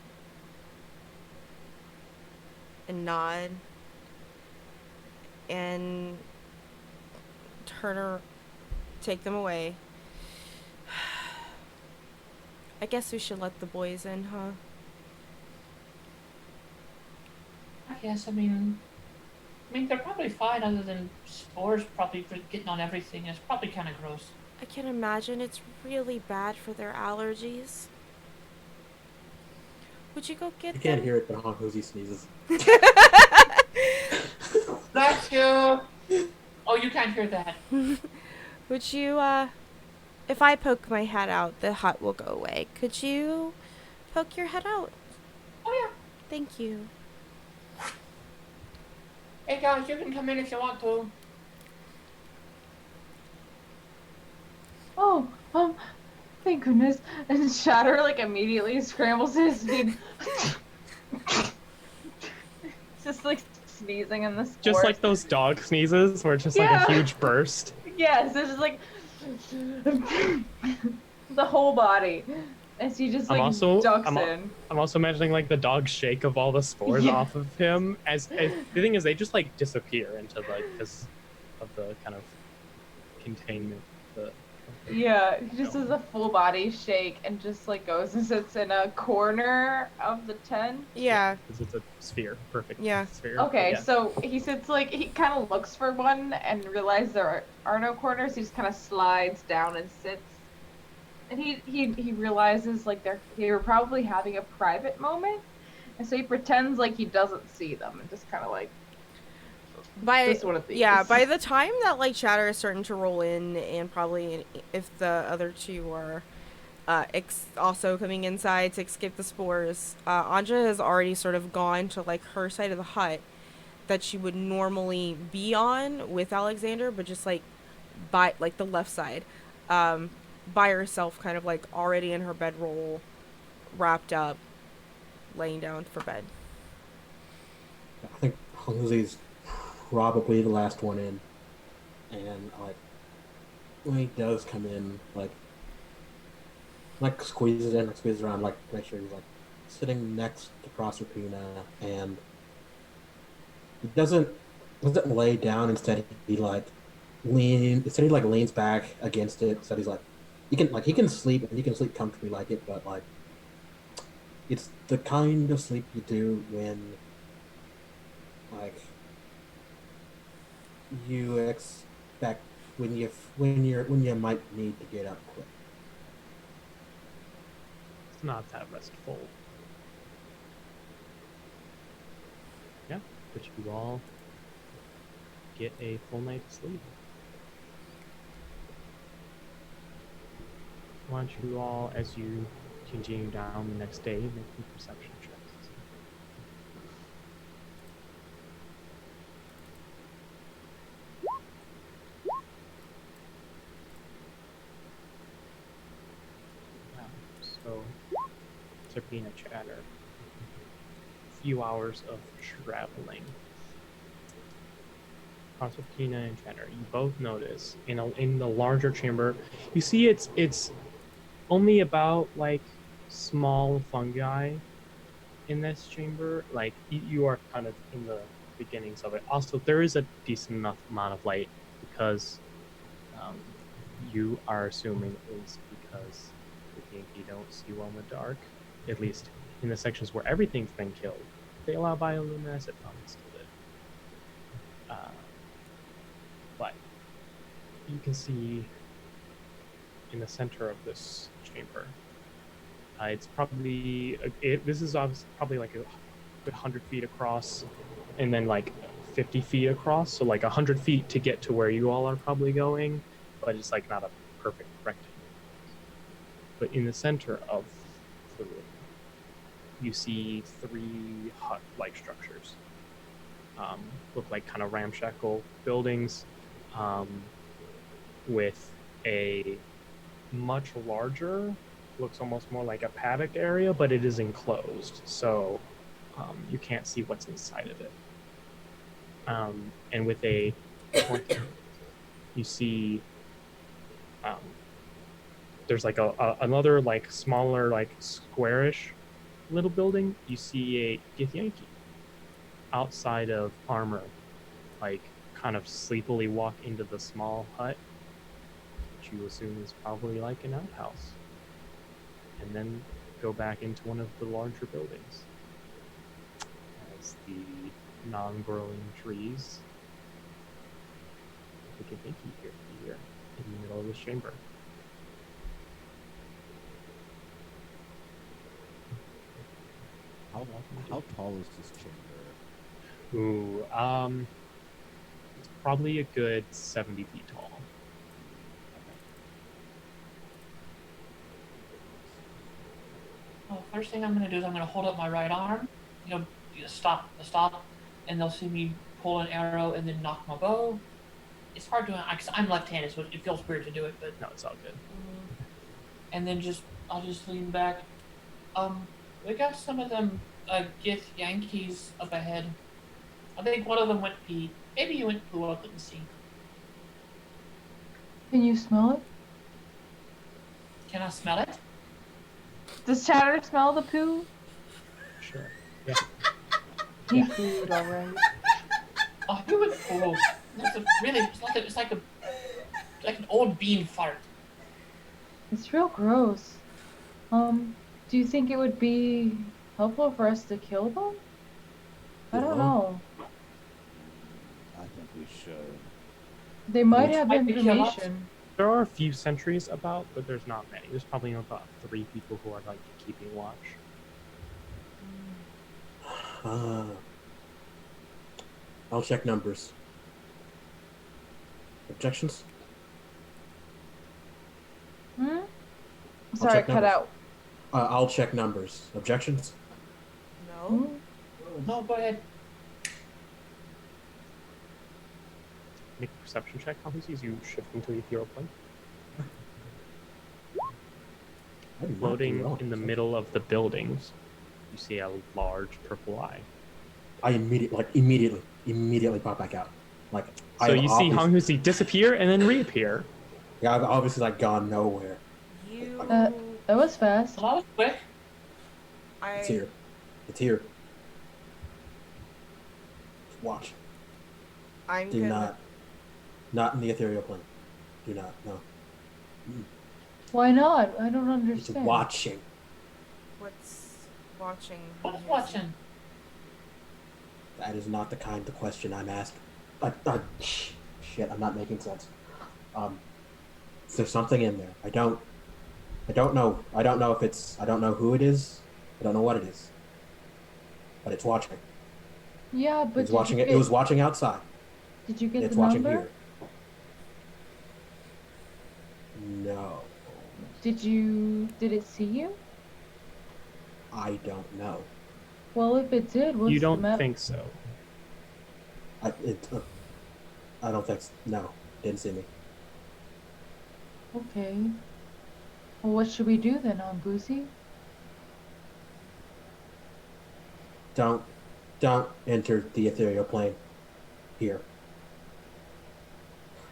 and nod and turn her, take them away. I guess we should let the boys in, huh? I guess. I mean, they're probably fine other than spores probably getting on everything. It's probably kind of gross. I can imagine it's really bad for their allergies. Would you go get You them? can't hear it, but Hong Huzi sneezes. Bless you! Oh, you can't hear that. Would you, if I poke my head out, the hut will go away. Could you poke your head out? Oh, yeah. Thank you. Hey, guys, you can come in if you want to. Oh, thank goodness. And Shatter like immediately scrambles to his feet. Just like sneezing in the spores. Just like those dog sneezes, where it's just like Yeah. a huge burst. Yes, it's just like the whole body. As he just like ducks in. I'm also imagining like the dog shake of all the spores Yeah. off of him. As the thing is, they just like disappear into like because of the kind of containment. Yeah, he just does a full body shake and just like goes and sits in a corner of the tent. Yeah. Because it's a sphere, perfect. Yeah. Sphere. Okay, Yeah. so he sits like he kind of looks for one and realizes there are no corners. He just kind of slides down and sits. And he realizes like they were probably having a private moment, and so he pretends like he doesn't see them and just kind of like just one of these. Yeah, by the time that like Chatter is starting to roll in, and probably if the other two are also coming inside to escape the spores, Anja has already sort of gone to like her side of the hut that she would normally be on with Alexander, but just like by like the left side, by herself, kind of like already in her bedroll, wrapped up, laying down for bed. I think Hong Huzi's probably the last one in, and like when he does come in, like squeezes in, squeezes around, like make sure he's like sitting next to Proserpina, and he doesn't lay down. Instead, he like leans back against it. So he's like he can sleep, and he can sleep comfortably like it, but like it's the kind of sleep you do when like you expect when you might need to get up quick. It's not that restful. Yeah, but you all get a full night's sleep. Why don't you all, as you continue down the next day, make some perception checks? So, Serpina, Chatter, a few hours of traveling. Serpina and Chatter, you both notice in the larger chamber, you see it's only about like small fungi in this chamber. Like you are kind of in the beginnings of it. Also, there is a decent enough amount of light because you are assuming it's because you don't see well in the dark, at least in the sections where everything's been killed. They allow bioluminescent elements to live. But you can see in the center of this chamber, it's probably this is obviously probably like a good 100 feet across, and then like 50 feet across. So like 100 feet to get to where you all are probably going, but it's like not a perfect rectangle. But in the center of the room, you see 3 hut-like structures. Look like kind of ramshackle buildings, with a much larger, looks almost more like a paddock area, but it is enclosed, so you can't see what's inside of it. And with you see There's like another like smaller like squarish little building. You see a Gith Yankee outside of armor, like kind of sleepily walk into the small hut, which you assume is probably like an outhouse, and then go back into one of the larger buildings as the non-growing trees. We can think here in the middle of this chamber. How tall is this chamber? Ooh, it's probably a good 70 feet tall. Well, first thing I'm gonna do is I'm gonna hold up my right arm, stop, and they'll see me pull an arrow and then knock my bow. It's hard to, because I'm left-handed, so it feels weird to do it, but. No, it's all good. And then I'll just lean back. We got some of them Gith Yankees up ahead. I think one of them went pee. Maybe you went poo, I couldn't see. Can you smell it? Can I smell it? Does Chatter smell the poo? Sure. Yeah. He pooed already. Oh, he went poo. It's like an old bean fart. It's real gross. Do you think it would be helpful for us to kill them? I don't know. I think we should. They might have Might be kill us. information. There are a few sentries about, but there's not many. There's probably about 3 people who are like keeping watch. I'll check numbers. Objections? Sorry, check cut numbers. out. I'll check numbers. Objections? No. No, go ahead. Make a perception check. How sees you shifting to the ethereal plane? I do not do Floating well. in the middle of the buildings, you see a large purple eye. I immediately pop back out. Like, So you see Honghusi disappear and then reappear. Yeah, I've obviously like gone nowhere. You. That was fast. Well, that was quick. It's here. It's here. Watch. I'm Do gonna. not in the ethereal plane. Do not. No. Why not? I don't It's understand. watching. What's watching? What's watching? That is not the kind of question I'm asking. Shit, I'm not making sense. There's something in there. I don't know. I don't know if it's. I don't know who it is. I don't know what it is. But it's watching. Yeah, but It's watching it. It was watching outside. Did you get It's the watching number? here. No, Did it see you? I don't know. Well, if it did, what's You the don't map? think so. I don't think. No, didn't see me. Okay. Well, what should we do then, Boozy? Don't enter the ethereal plane. Here.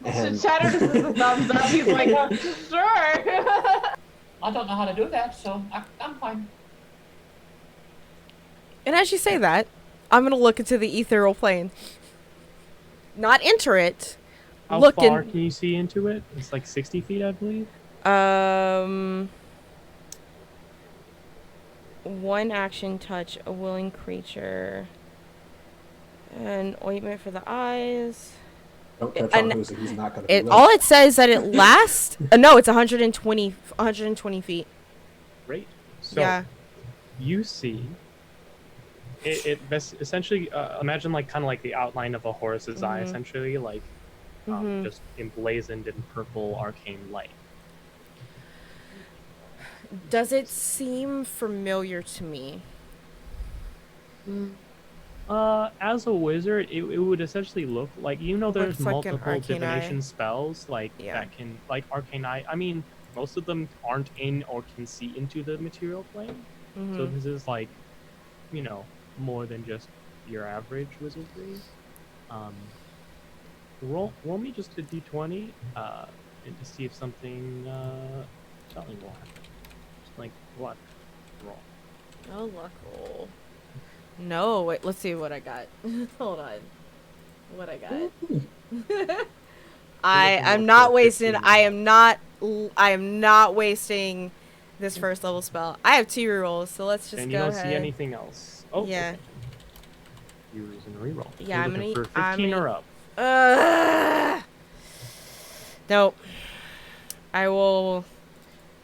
And Chatter just gives a thumbs up. He's like, sure. I don't know how to do that, so I'm fine. And as you say that, I'm gonna look into the ethereal plane. Not enter it. How look far in. can you see into it? It's like 60 feet, I believe. One action touch a willing creature. An ointment for the eyes. don't touch and on Who's. He's not gonna. Be All it says that it lasts. No, it's 120 feet. Great. So Yeah. you see it essentially imagine like kind of like the outline of a horse's eye, Mhm. essentially, like Mhm. just emblazoned in purple arcane light. Does it seem familiar to me? As a wizard, it would essentially look like, there's Looks like an multiple arcane divination eye. spells like Yeah. that can, like arcane eye. I mean, most of them aren't in or can see into the material plane. So Mhm. this is like, more than just your average wizardry. Roll me just a d20. and to see if something telling will happen. Just like luck roll. Oh, luck roll. No, wait, let's see what I got. Hold on. What I got. I'm not wasting. I am not wasting this first level spell. I have 2 rerolls, so let's just And go you don't ahead. see anything else. Oh, Yeah. okay. You're using a reroll. Yeah, You're I'm looking gonna. for 15 or up. Nope. I will.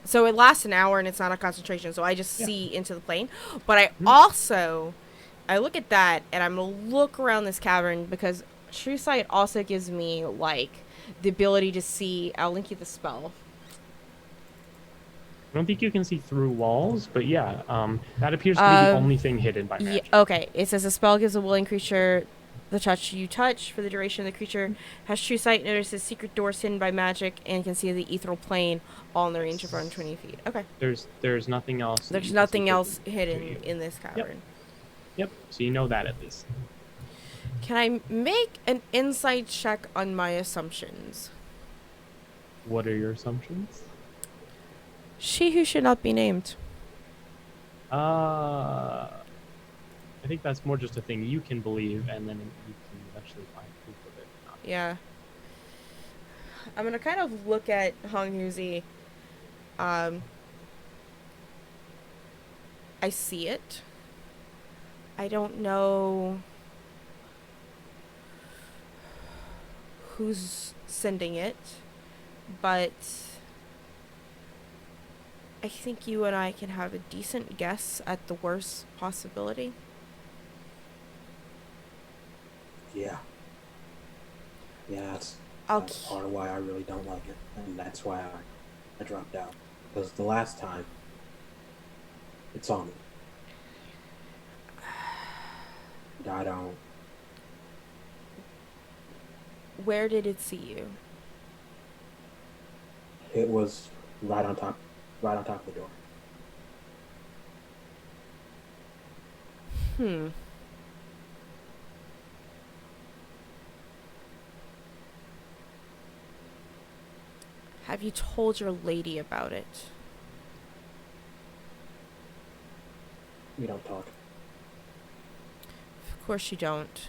So it lasts an hour and it's not a concentration, so I just Yeah. see into the plane. But I also, I look at that and I'm gonna look around this cavern because True Sight also gives me like the ability to see. I'll link you the spell. I don't think you can see through walls, but yeah, that appears to be the only thing hidden by magic. Okay, it says a spell gives a willing creature the touch you touch for the duration of the creature has true sight, notices secret doors hidden by magic, and can see the ethereal plane all in the range of 120 feet. Okay. There's nothing else. There's nothing else hidden in this cavern. Yep. So you know that at least. Can I make an insight check on my assumptions? What are your assumptions? She who should not be named. I think that's more just a thing you can believe, and then you can eventually find proof of it. Yeah. I'm gonna kind of look at Hong Huzi. I see it. I don't know who's sending it, but I think you and I can have a decent guess at the worst possibility. Yeah. Yeah, that's part of why I really don't like it, and that's why I dropped out. Because the last time, it saw me. And I don't. Where did it see you? It was right on top of the door. Have you told your lady about it? We don't talk. Of course you don't.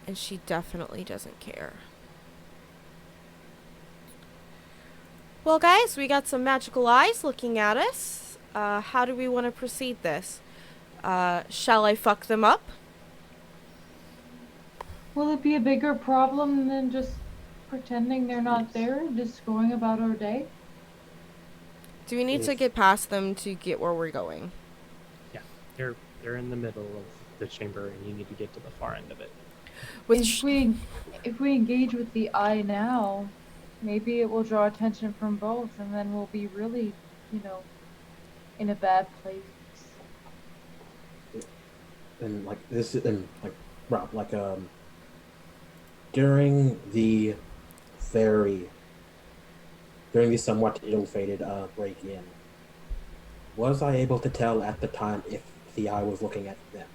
And she definitely doesn't care. Well, guys, we got some magical eyes looking at us. How do we want to proceed this? Shall I fuck them up? Will it be a bigger problem than just pretending they're not there, just going about our day? Do we need to get past them to get where we're going? Yeah, they're in the middle of the chamber, and you need to get to the far end of it. If we engage with the eye now, maybe it will draw attention from both, and then we'll be really, in a bad place. And like this, and like Rob, like during the somewhat ill-fated break-in, was I able to tell at the time if the eye was looking at them?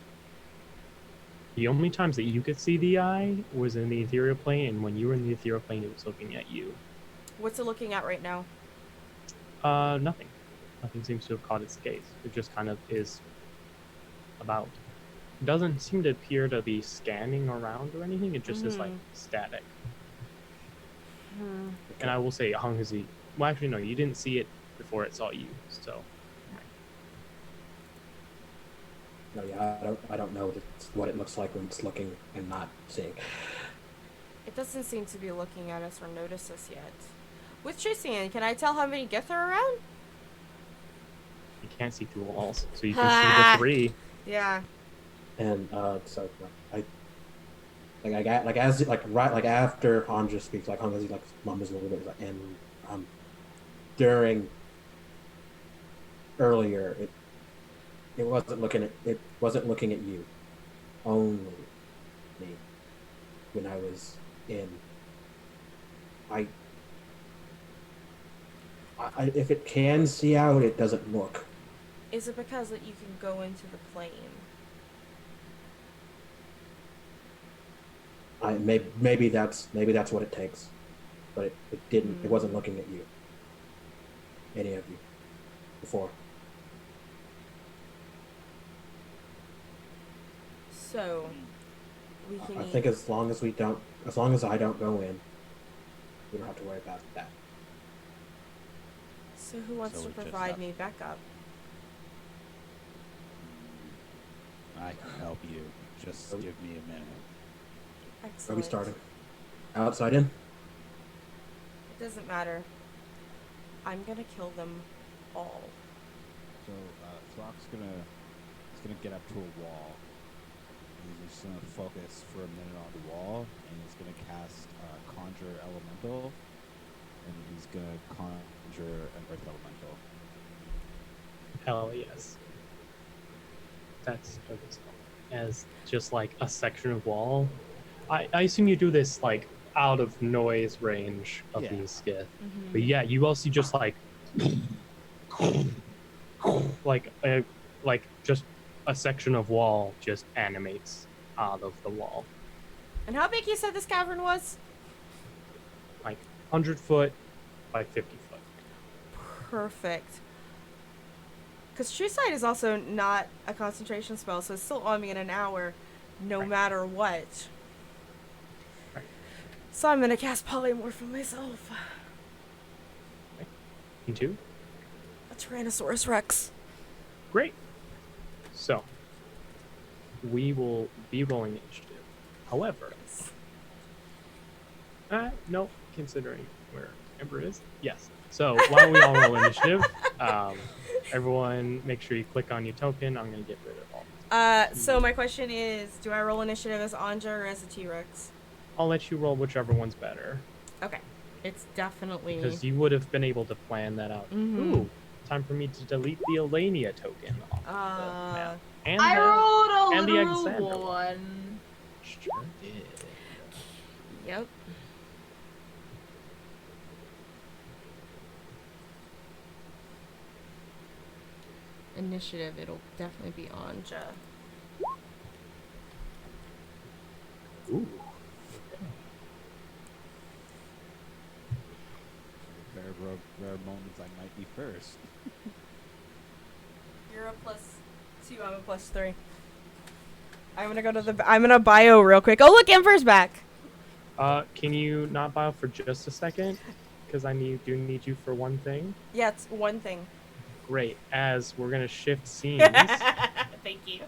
The only times that you could see the eye was in the ethereal plane, and when you were in the ethereal plane, it was looking at you. What's it looking at right now? Nothing. Nothing seems to have caught its gaze. It just kind of is about. It doesn't seem to appear to be scanning around or anything. It just is like static. And I will say, Hong Hazi. Well, actually, no, you didn't see it before it saw you. So. No, yeah, I don't know what it looks like when it's looking and not seeing. It doesn't seem to be looking at us or notice us yet. With Tristan, can I tell how many Gith are around? You can't see through walls, so you can see the 3. Yeah. And so right after Hanja speaks, like Hanja's like mumbles a little bit, and during earlier it wasn't looking at you, only me. When I was in, I if it can see out, it doesn't look. Is it because that you can go into the plane? maybe that's what it takes, but it didn't. It wasn't looking at you, any of you, before. So we can I eat. think as long as I don't go in, we don't have to worry about that. So who wants So to we just provide have- me backup? I can help you. Just give me a minute. Excellent. Where are we starting? Outside in? It doesn't matter. I'm gonna kill them all. So Throck's gonna get up to a wall. He's just gonna focus for a minute on the wall, and he's gonna cast Conjure Elemental, and he's gonna conjure an Earth Elemental. Hell yes. That's as just like a section of wall. I assume you do this like out of noise range of Yeah. these Gith. Mm-hmm. But yeah, you also just like like just a section of wall just animates out of the wall. And how big you said this cavern was? Like 100 foot by 50 foot. Perfect. Because True Sight is also not a concentration spell, so it's still on me in an hour, no Right. matter what. Right. So I'm gonna cast Polymorph on myself. Into? A Tyrannosaurus Rex. Great. So we will be rolling initiative. However, no, considering where Ember is. Yes. So why don't we all roll initiative? Everyone, make sure you click on your token. I'm gonna get rid of all. So my question is, do I roll initiative as Anja or as a T-Rex? I'll let you roll whichever one's better, Okay. It's definitely... because you would have been able to plan that out. Mhm. Ooh, time for me to delete the Elenia token off the map. And I the- rolled a and the literal Alexander one. Sure did. Yep. Initiative, it'll definitely be Anja. Ooh. Rare moments I might be first. You're a +2, I'm a +3. I'm gonna bio real quick. Oh look, Ember's back! Can you not bio for just a second? Because I do need you for one thing. Yeah, it's one thing. Great, as we're gonna shift scenes. Thank you.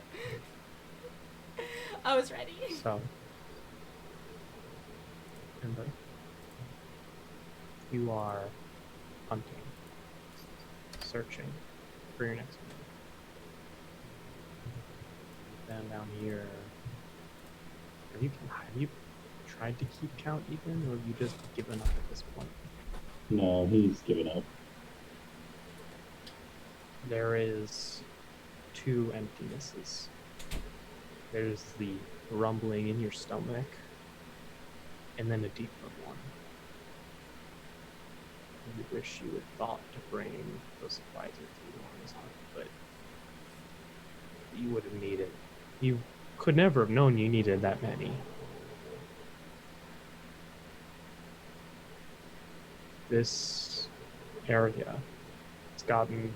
I was ready. So, Ember, you are hunting, searching for your next move. Then down here, have you tried to keep count even, or have you just given up at this point? No, he's given up. There is 2 emptinesses. There's the rumbling in your stomach, and then a deeper one. You wish you had thought to bring those supplies with you on this hunt, but you would have needed. You could never have known you needed that many. This area has gotten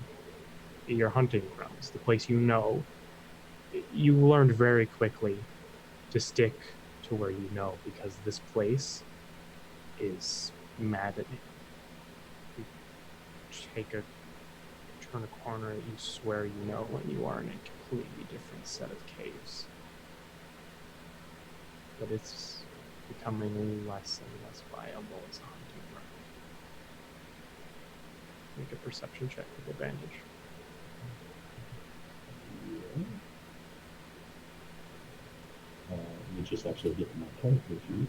your hunting grounds, the place you know. You learned very quickly to stick to where you know, because this place is maddening. You turn a corner, you swear you know when you are in a completely different set of caves. But it's becoming less and less viable as a hunting ground. Make a perception check with advantage. You just actually get my character sheet.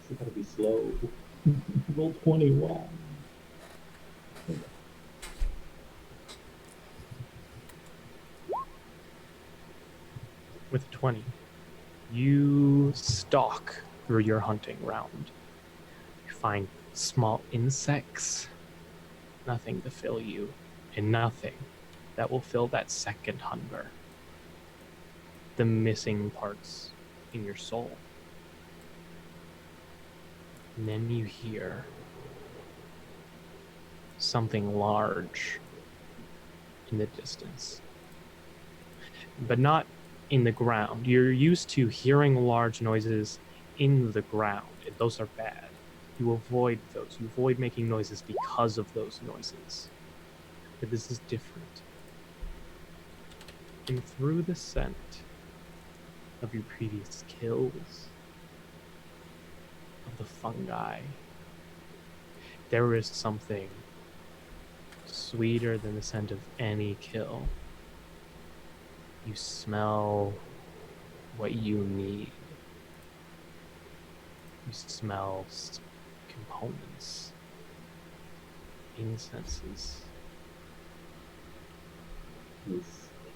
You gotta be slow. Roll 20, wow. With 20, you stalk through your hunting round. You find small insects, nothing to fill you, and nothing that will fill that second hunger. The missing parts in your soul. And then you hear something large in the distance. But not in the ground. You're used to hearing large noises in the ground, and those are bad. You avoid those. You avoid making noises because of those noises. But this is different. And through the scent of your previous kills, of the fungi, there is something sweeter than the scent of any kill. You smell what you need. You smell components, incenses.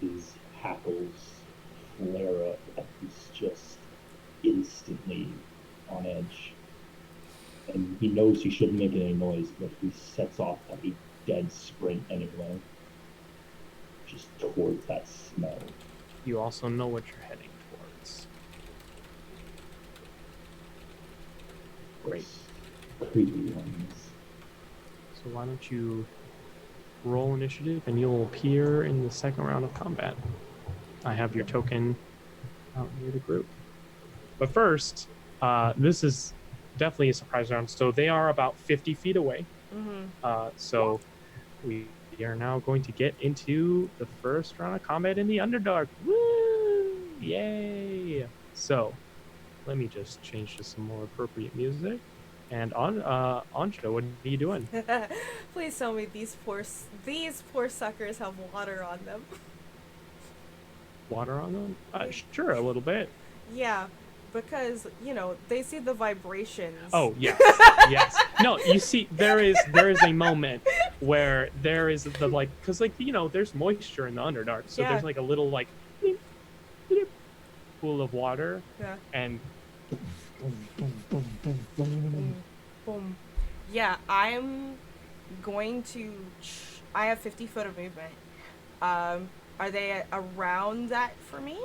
His hackles flare up, and he's just instantly on edge. And he knows he shouldn't make any noise, but he sets off at a dead sprint anyway, just towards that smell. You also know what you're heading towards. Great. Those creepy ones. So why don't you roll initiative, and you'll appear in the second round of combat. I have your token out near the group. But first, this is definitely a surprise round. So they are about 50 feet away. So we are now going to get into the first round of combat in the Underdark. Woo! Yay! So let me just change to some more appropriate music. And Anja, what are you doing? Please tell me these poor suckers have water on them. Water on them? Sure, a little bit. Yeah, because they see the vibrations. Oh yes, yes. No, you see, there is a moment where there is the because there's moisture in the Underdark, so Yeah. there's like a little pool of water, Yeah. and Boom. Yeah, I'm going to. I have 50 foot of movement. Are they around that for me?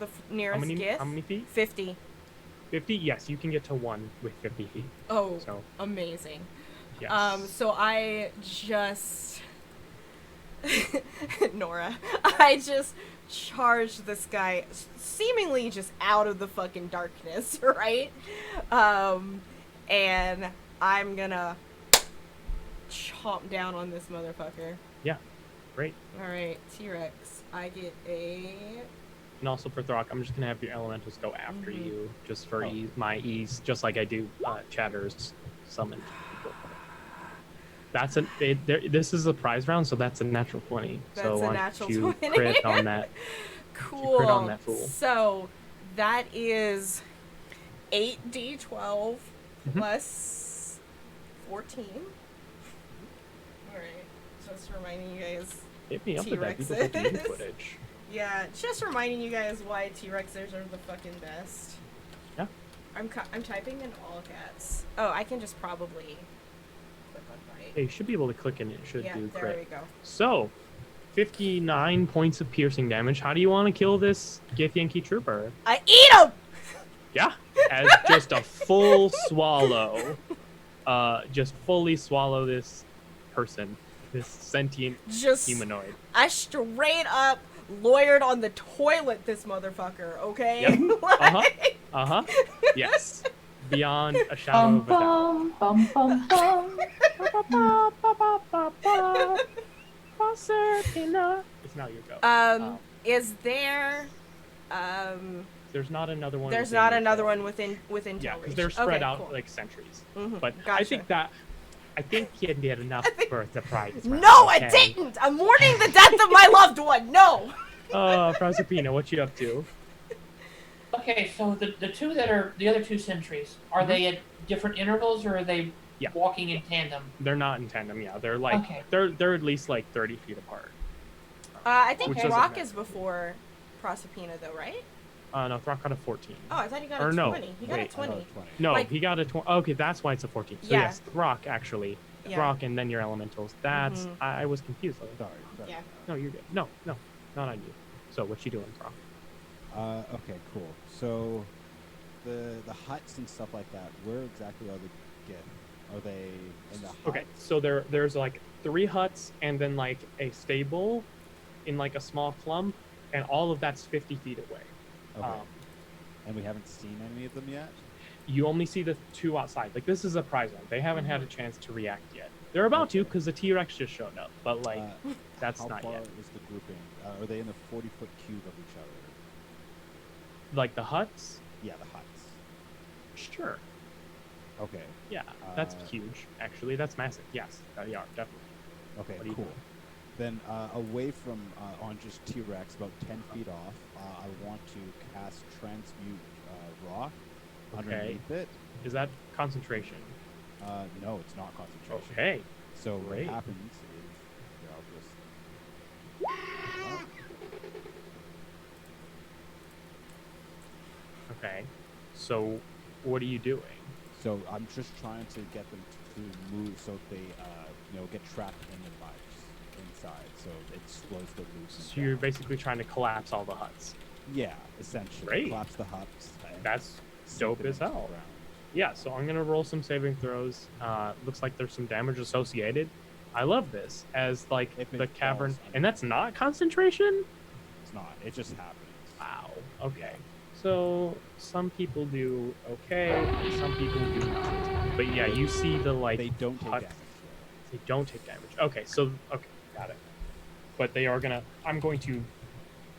The nearest Gith? how many feet? 50. 50? Yes, you can get to 1 with 50 feet. Oh, So amazing. yes. So I just. Nora. I just charged this guy seemingly just out of the fucking darkness, right? And I'm gonna chomp down on this motherfucker. Yeah, great. Alright, T-Rex. I get a... And also for Throck, I'm just gonna have your elementals go after Mhm. you, just for my ease, just like I do Chatter's summon. That's this is a prize round, so that's a natural 20. That's so a why don't natural you 20. crit on that? Cool. Crit on that fool. So, that is 8d12 Mhm. plus 14. Alright, just reminding you guys. Hit me up with that T-Rexes. beautiful game footage. Yeah, just reminding you guys why T-Rexers are the fucking best. Yeah. I'm typing in all caps. Oh, I can just probably click on right. Hey, you should be able to click in it. Should Yeah, do there crit. we go. So, 59 points of piercing damage. How do you want to kill this Gith Yankee Trooper? I eat him! Yeah, as just a full swallow. Just fully swallow this person, this sentient Just, humanoid. I straight up lawyered on the toilet this motherfucker, okay? Yep. Like- Yes. Beyond a shadow of a doubt. Bum, bum, bum. It's now your go. Is there, There's not another one. there's within not your another tail. one within Yeah, tail because reach. they're spread Okay, out cool. like centuries. Mhm, But I gotcha. think he did enough for the prize. round, No, I okay? didn't! I'm mourning the death of my loved one! No! Proserpina, what you up to? Okay, so the two that are the other two sentries, are they at different intervals or are they Yeah. walking in tandem? They're not in tandem. Yeah, they're like Okay. they're at least like 30 feet apart. I think Which doesn't Rock matter. is before Proserpina, though, right? No, Throck got a 14. Oh, I thought he got Or a no, 20. He got wait, a 20. No, Like- he got a 20. Okay, that's why it's a 14. So Yeah. yes, Throck actually Yeah. Rock, and then your elementals. That's Mhm. I was confused. Like, Sorry. Yeah. no, you're good. No, not on you. So what you doing, Rock? Okay, cool. So the huts and stuff like that, where exactly are the Gith? Are they in the Okay, huts? so there's like 3 huts and then like a stable in like a small clump, and all of that's 50 feet away. Okay. And we haven't seen any of them yet? You only see the 2 outside. Like, this is a prize round. They haven't had a Mhm. chance to react yet. They're about to Okay. because the T-Rex just showed up, but like that's How not far yet. is the grouping? Are they in the 40-foot cube of each other? Like the huts? Yeah, the huts. Sure. Okay. Yeah, that's Uh, huge. Actually, that's massive. Yes, they are definitely. Okay, What are you cool. doing? Then away from on just T-Rex, about 10 feet off, I want to cast Transmute Rock Okay. underneath it. Is that concentration? No, it's not concentration. Okay. So Great. what happens is, here, I'll just. Okay. So, what are you doing? So I'm just trying to get them to move so they, get trapped in the pipes inside. So it slows the movement. So you're down. basically trying to collapse all the huts. Yeah, essentially. Great. Collapse the huts. and That's sink dope them as into the hell. ground. Yeah, so I'm gonna roll some saving throws. Looks like there's some damage associated. I love this as like If it the cavern, falls under- and that's not concentration. It's not. It just happens. Wow. Okay. So some people do okay, and some people do not. But yeah, you see the like They don't take hut- damage. They don't take damage. Okay, so okay, got it. But they are gonna. I'm going to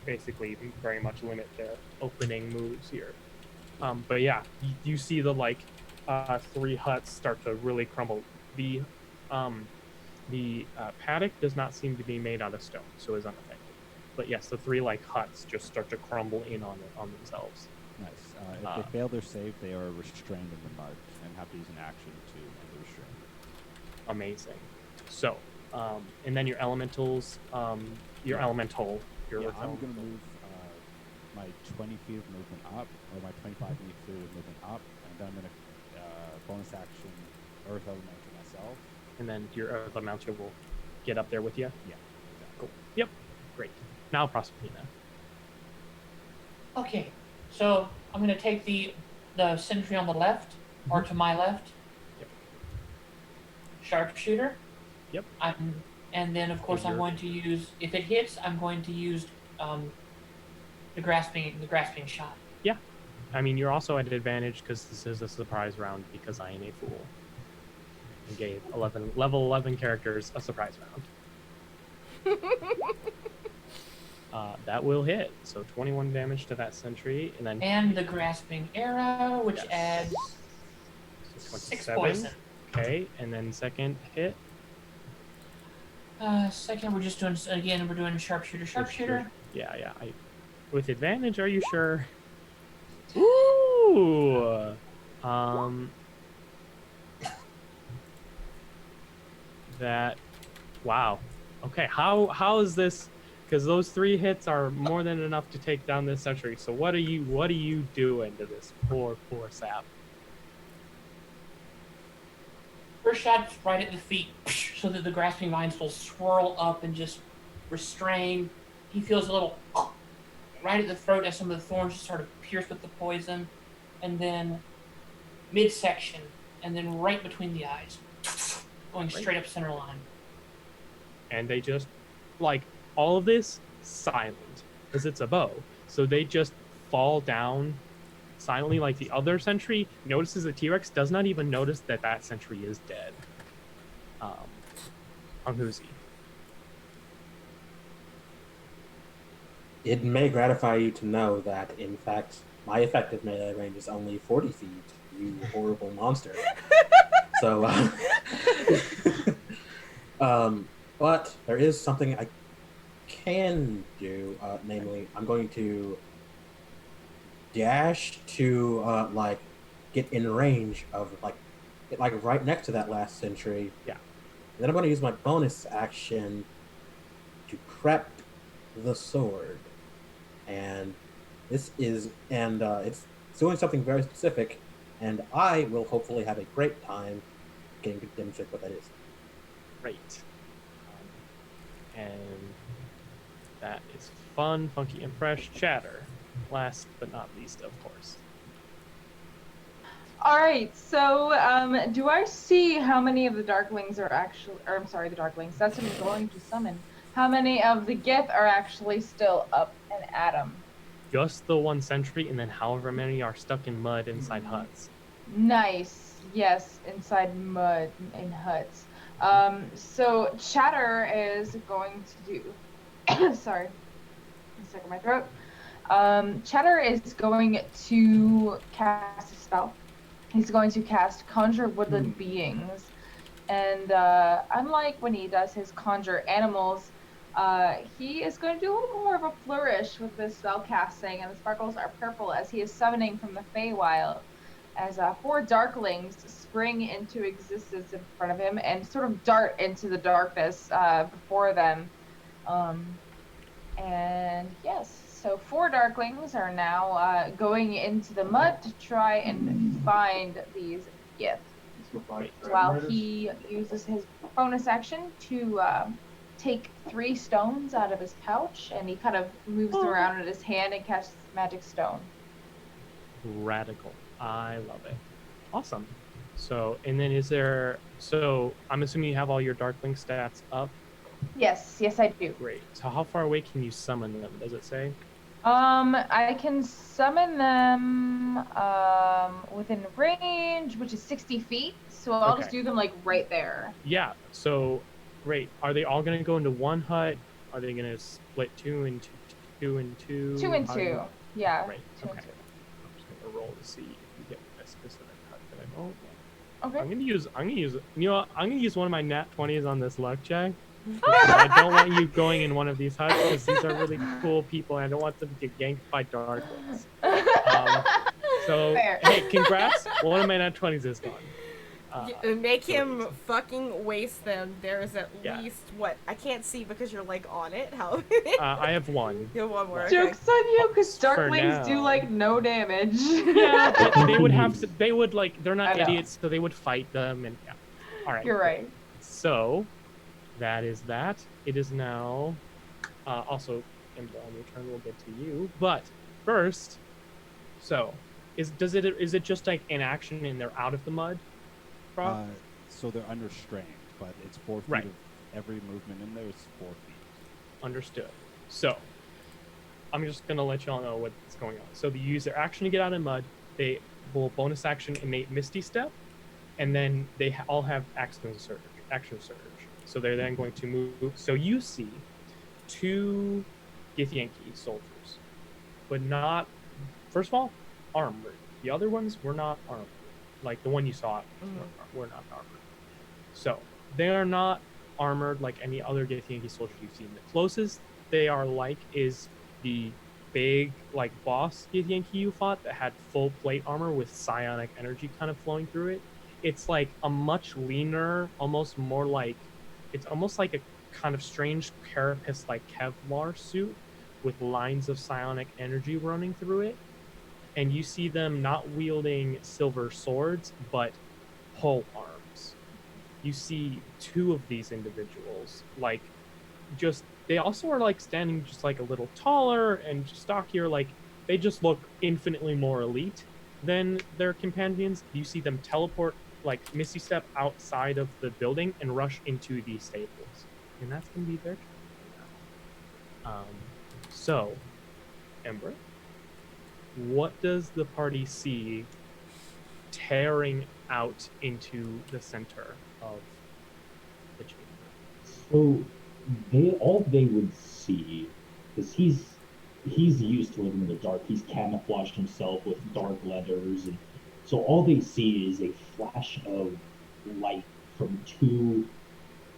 basically very much limit their opening moves here. But yeah, you see the like 3 huts start to really crumble. The paddock does not seem to be made out of stone, so is unaffected. But yes, the 3 like huts just start to crumble in on themselves. Nice. If they fail their save, they are restrained in the mud and have to use an action to end the restraint. Amazing. So, and then your elementals, your Yeah. elemental, your Yeah, I'm elemental. going to move my 20 feet of movement up, or my 25 feet of movement up, and then I'm going to bonus action Earth Elemental myself. And then your Earth Elemental will get up there with you. Yeah, exactly. Cool. Yep. Great. Now, Proserpina. Okay, so I'm gonna take the sentry on the left, or to my left. Yep. Sharpshooter. Yep. And then of course I'm going to use, if it hits, I'm going to use the grasping shot. Yeah. I mean, you're also at an advantage because this is a surprise round because I am a fool. And gave level 11 characters a surprise round. That will hit. So 21 damage to that sentry, and then And the grasping arrow, which Yes. adds so 6 27. poison. Okay, and then second hit. Second, we're just doing again. We're doing sharpshooter. Yeah. With advantage, are you sure? Ooh. That. Wow. Okay. How is this? Because those 3 hits are more than enough to take down this sentry. So what are you doing to this poor sap? First shot's right at the feet, so that the grasping vines will swirl up and just restrain. He feels a little right at the throat as some of the thorns just sort of pierce with the poison, and then midsection, and then right between the eyes, going straight up center line. And they just like all of this silent because it's a bow, so they just fall down silently. Like the other sentry notices the T-Rex, does not even notice that sentry is dead. Hunghuzi. It may gratify you to know that, in fact, my effective melee range is only 40 feet, you horrible monster. So, but there is something I can do, namely, I'm going to dash to, get in range of, get, right next to that last sentry. Yeah. And then I'm going to use my bonus action to prep the sword. And it's doing something very specific, and I will hopefully have a great time getting to demonstrate what that is. Great. And that is fun, funky, and fresh. Chatter. Last but not least, of course. All right, so do I see how many of the Darklings are actually, or I'm sorry, the Darklings, that's what I'm going to summon. How many of the Gith are actually still up and at 'em? Just the one sentry, and then however many are stuck in mud inside huts. Nice. Yes, inside mud in huts. So Chatter is going to do. Sorry, I'm stuck in my throat. Chatter is going to cast a spell. He's going to cast Conjure Woodland Beings. And unlike when he does his Conjure Animals, he is going to do a little more of a flourish with this spell casting, and the sparkles are purple as he is summoning from the Feywild. As 4 Darklings spring into existence in front of him and sort of dart into the darkness before them. And yes, so 4 Darklings are now going into the mud to try and find these Gith. While he uses his bonus action to take 3 stones out of his pouch, and he kind of moves them around in his hand and casts Magic Stone. Radical. I love it. Awesome. So, and then so I'm assuming you have all your Darkling stats up? Yes, I do. Great. So how far away can you summon them, does it say? I can summon them within range, which is 60 feet. So I'll just do them like right there. Yeah. So, great. Are they all gonna go into one hut? Are they gonna split 2 and 2 and 2? 2 and 2. Yeah. Right. 2 Okay. and 2. I'm just gonna roll to see if we get a specific hut that I don't. Okay. I'm gonna use. You know what? I'm gonna use one of my nat 20s on this luck check. I don't want you going in one of these huts because these are really cool people, and I don't want them to get ganked by Darklings. So, Fair. hey, congrats! One of my nat 20s is gone. Make him fucking waste them. There's at Yeah. least, what? I can't see because you're like on it. How? I have one. You have one more. Okay. Joke's on you, because For Darklings do now. like no damage. Yeah, but they would have to. They would like. They're I not know. idiots, so they would fight them, and yeah. All right. You're right. So, that is that. It is now. Also, Ember, on your turn, we'll get to you. But first, so is it just like an action and they're out of the mud? Rob? So they're unrestrained, but it's 4 feet Right. of every movement in there is 4 feet. Understood. So, I'm just gonna let y'all know what's going on. So they use their action to get out of mud. They will bonus action innate Misty Step, and then they all have action surge. So they're then going to move. So you see 2 Githyanki soldiers, but not. First of all, armored. The other ones were not armored. Like the one you saw were not armored. So they are not armored like any other Githyanki soldiers you've seen. The closest they are like is the big like boss Githyanki you fought that had full plate armor with psionic energy kind of flowing through it. It's like a much leaner, almost more like it's almost like a kind of strange carapace like Kevlar suit with lines of psionic energy running through it. And you see them not wielding silver swords, but pole arms. You see 2 of these individuals, like, just, they also are, like, standing just, like, a little taller and stockier, like, they just look infinitely more elite than their companions. You see them teleport, like, Misty Step outside of the building and rush into the stables. And that's going to be their turn now. So, Ember, what does the party see tearing out into the center of the chamber? So all they would see, because he's used to living in the dark. He's camouflaged himself with dark leathers, and so all they see is a flash of light from 2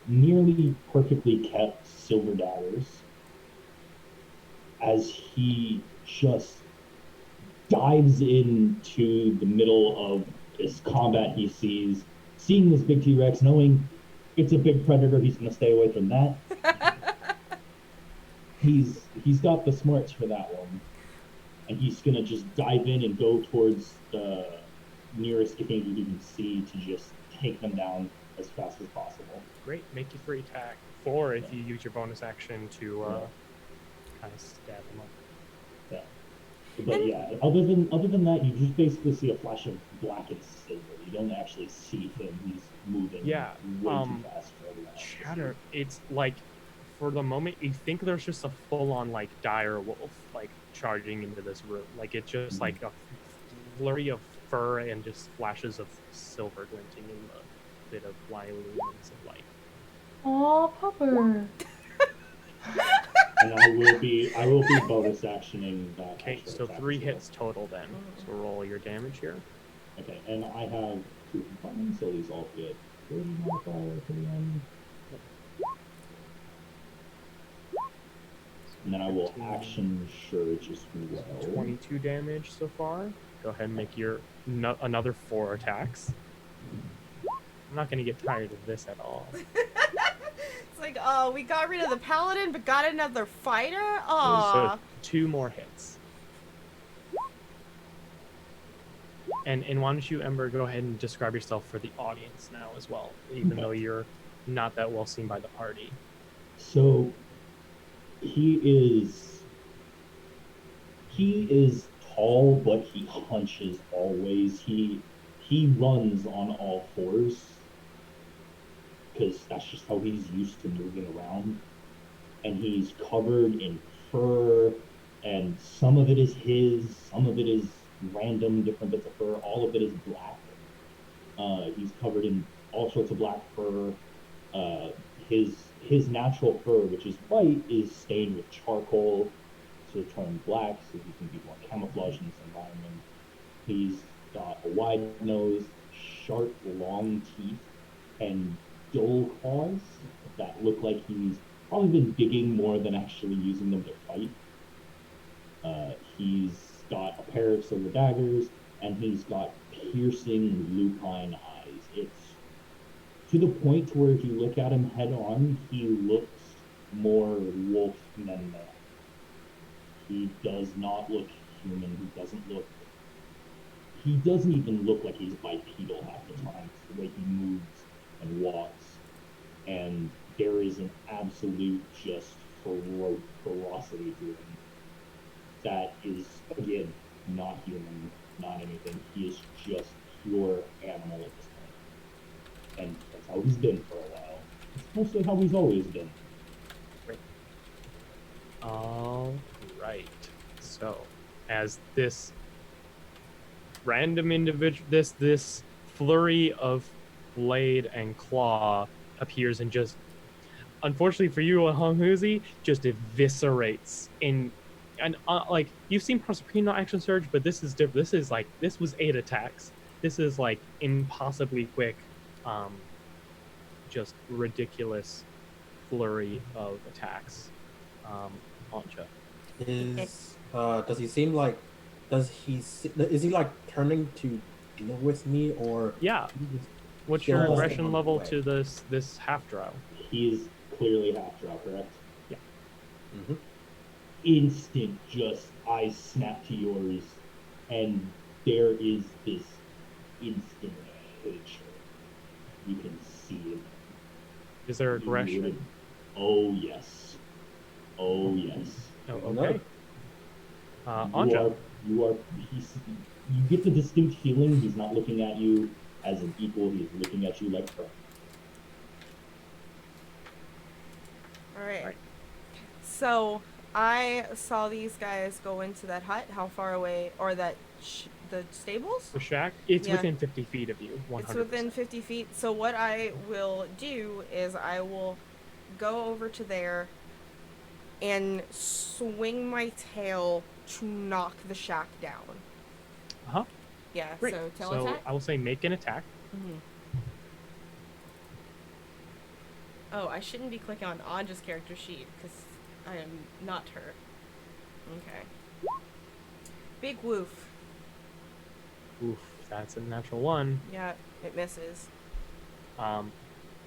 nearly perfectly kept silver daggers as he just dives into the middle of this combat he sees, seeing this big T-Rex, knowing it's a big predator, he's going to stay away from that. He's got the smarts for that one, and he's going to just dive in and go towards the nearest thing you can see to just take them down as fast as possible. Great, make your free attack 4 if Yeah. you use your bonus action to Yeah. kind of stab them up. Yeah. But yeah, other than that, you just basically see a flash of black and silver. You don't actually see him. He's moving Yeah, way too fast for everyone else to see. Chatter, it's like for the moment you think there's just a full-on like dire wolf like charging into this room. Like it's just Mhm. like a flurry of fur and just flashes of silver glinting in the bit of lumens of light. Oh, Pupper. And I will be bonus actioning that. Okay, extra so attack 3 as well. hits total then. So roll your damage here. Okay, and I have 2 components, so these all get 30 modifier to the end. And then I will 15, action surge as well. 22 damage so far. Go ahead and make your another 4 attacks. I'm not gonna get tired of this at all. It's like, oh, we got rid of the paladin, but got another fighter. So Aw. 2 more hits. And why don't you, Ember, go ahead and describe yourself for the audience now as well, even Okay. though you're not that well seen by the party. So he is tall, but he hunches always. He runs on all fours because that's just how he's used to moving around. And he's covered in fur, and some of it is his, some of it is random different bits of fur. All of it is black. He's covered in all sorts of black fur. His natural fur, which is white, is stained with charcoal to turn black, so he can be more camouflaged in this environment. He's got a wide nose, sharp, long teeth, and dull claws that look like he's probably been digging more than actually using them to fight. He's got a pair of silver daggers, and he's got piercing lupine eyes. It's to the point where if you look at him head on, he looks more wolf than man. He does not look human. He doesn't even look like he's bipedal half the time. It's the way he moves and walks. And there is an absolute just ferocity to him that is, again, not human, not anything. He is just pure animal at this point. And that's how he's been for a while. It's mostly how he's always been. All right. So, as this random individual, this flurry of blade and claw appears and just, unfortunately for you, Honghuzi, just eviscerates in, and like you've seen Proserpina action surge, but this is different. This was 8 attacks. This is like impossibly quick, just ridiculous flurry of attacks. Ancha. Does he seem like? Is he like turning to deal with me or? Yeah. What's Kill your us aggression along the level way? to this half drow? He is clearly half drow, correct? Yeah. Mm-hmm. Instant, just eyes snap to yours, and there is this instant hatred. You can see it. Is there You aggression? would- Oh yes. Oh yes. Oh, No. okay. Anja. You get the distinct feeling he's not looking at you as an equal, he's looking at you like her. Alright. Right. So, I saw these guys go into that hut. How far away? Or that the stables? The shack. It's Yeah. within 50 feet of you. 100%. It's within 50 feet. So what I will do is I will go over to there and swing my tail to knock the shack down. Uh-huh. Yeah, Great. so tail So attack. I will say make an attack. Mm-hmm. Oh, I shouldn't be clicking on Anja's character sheet because I am not her. Okay. Big woof. Oof, that's a natural 1. Yeah, it misses.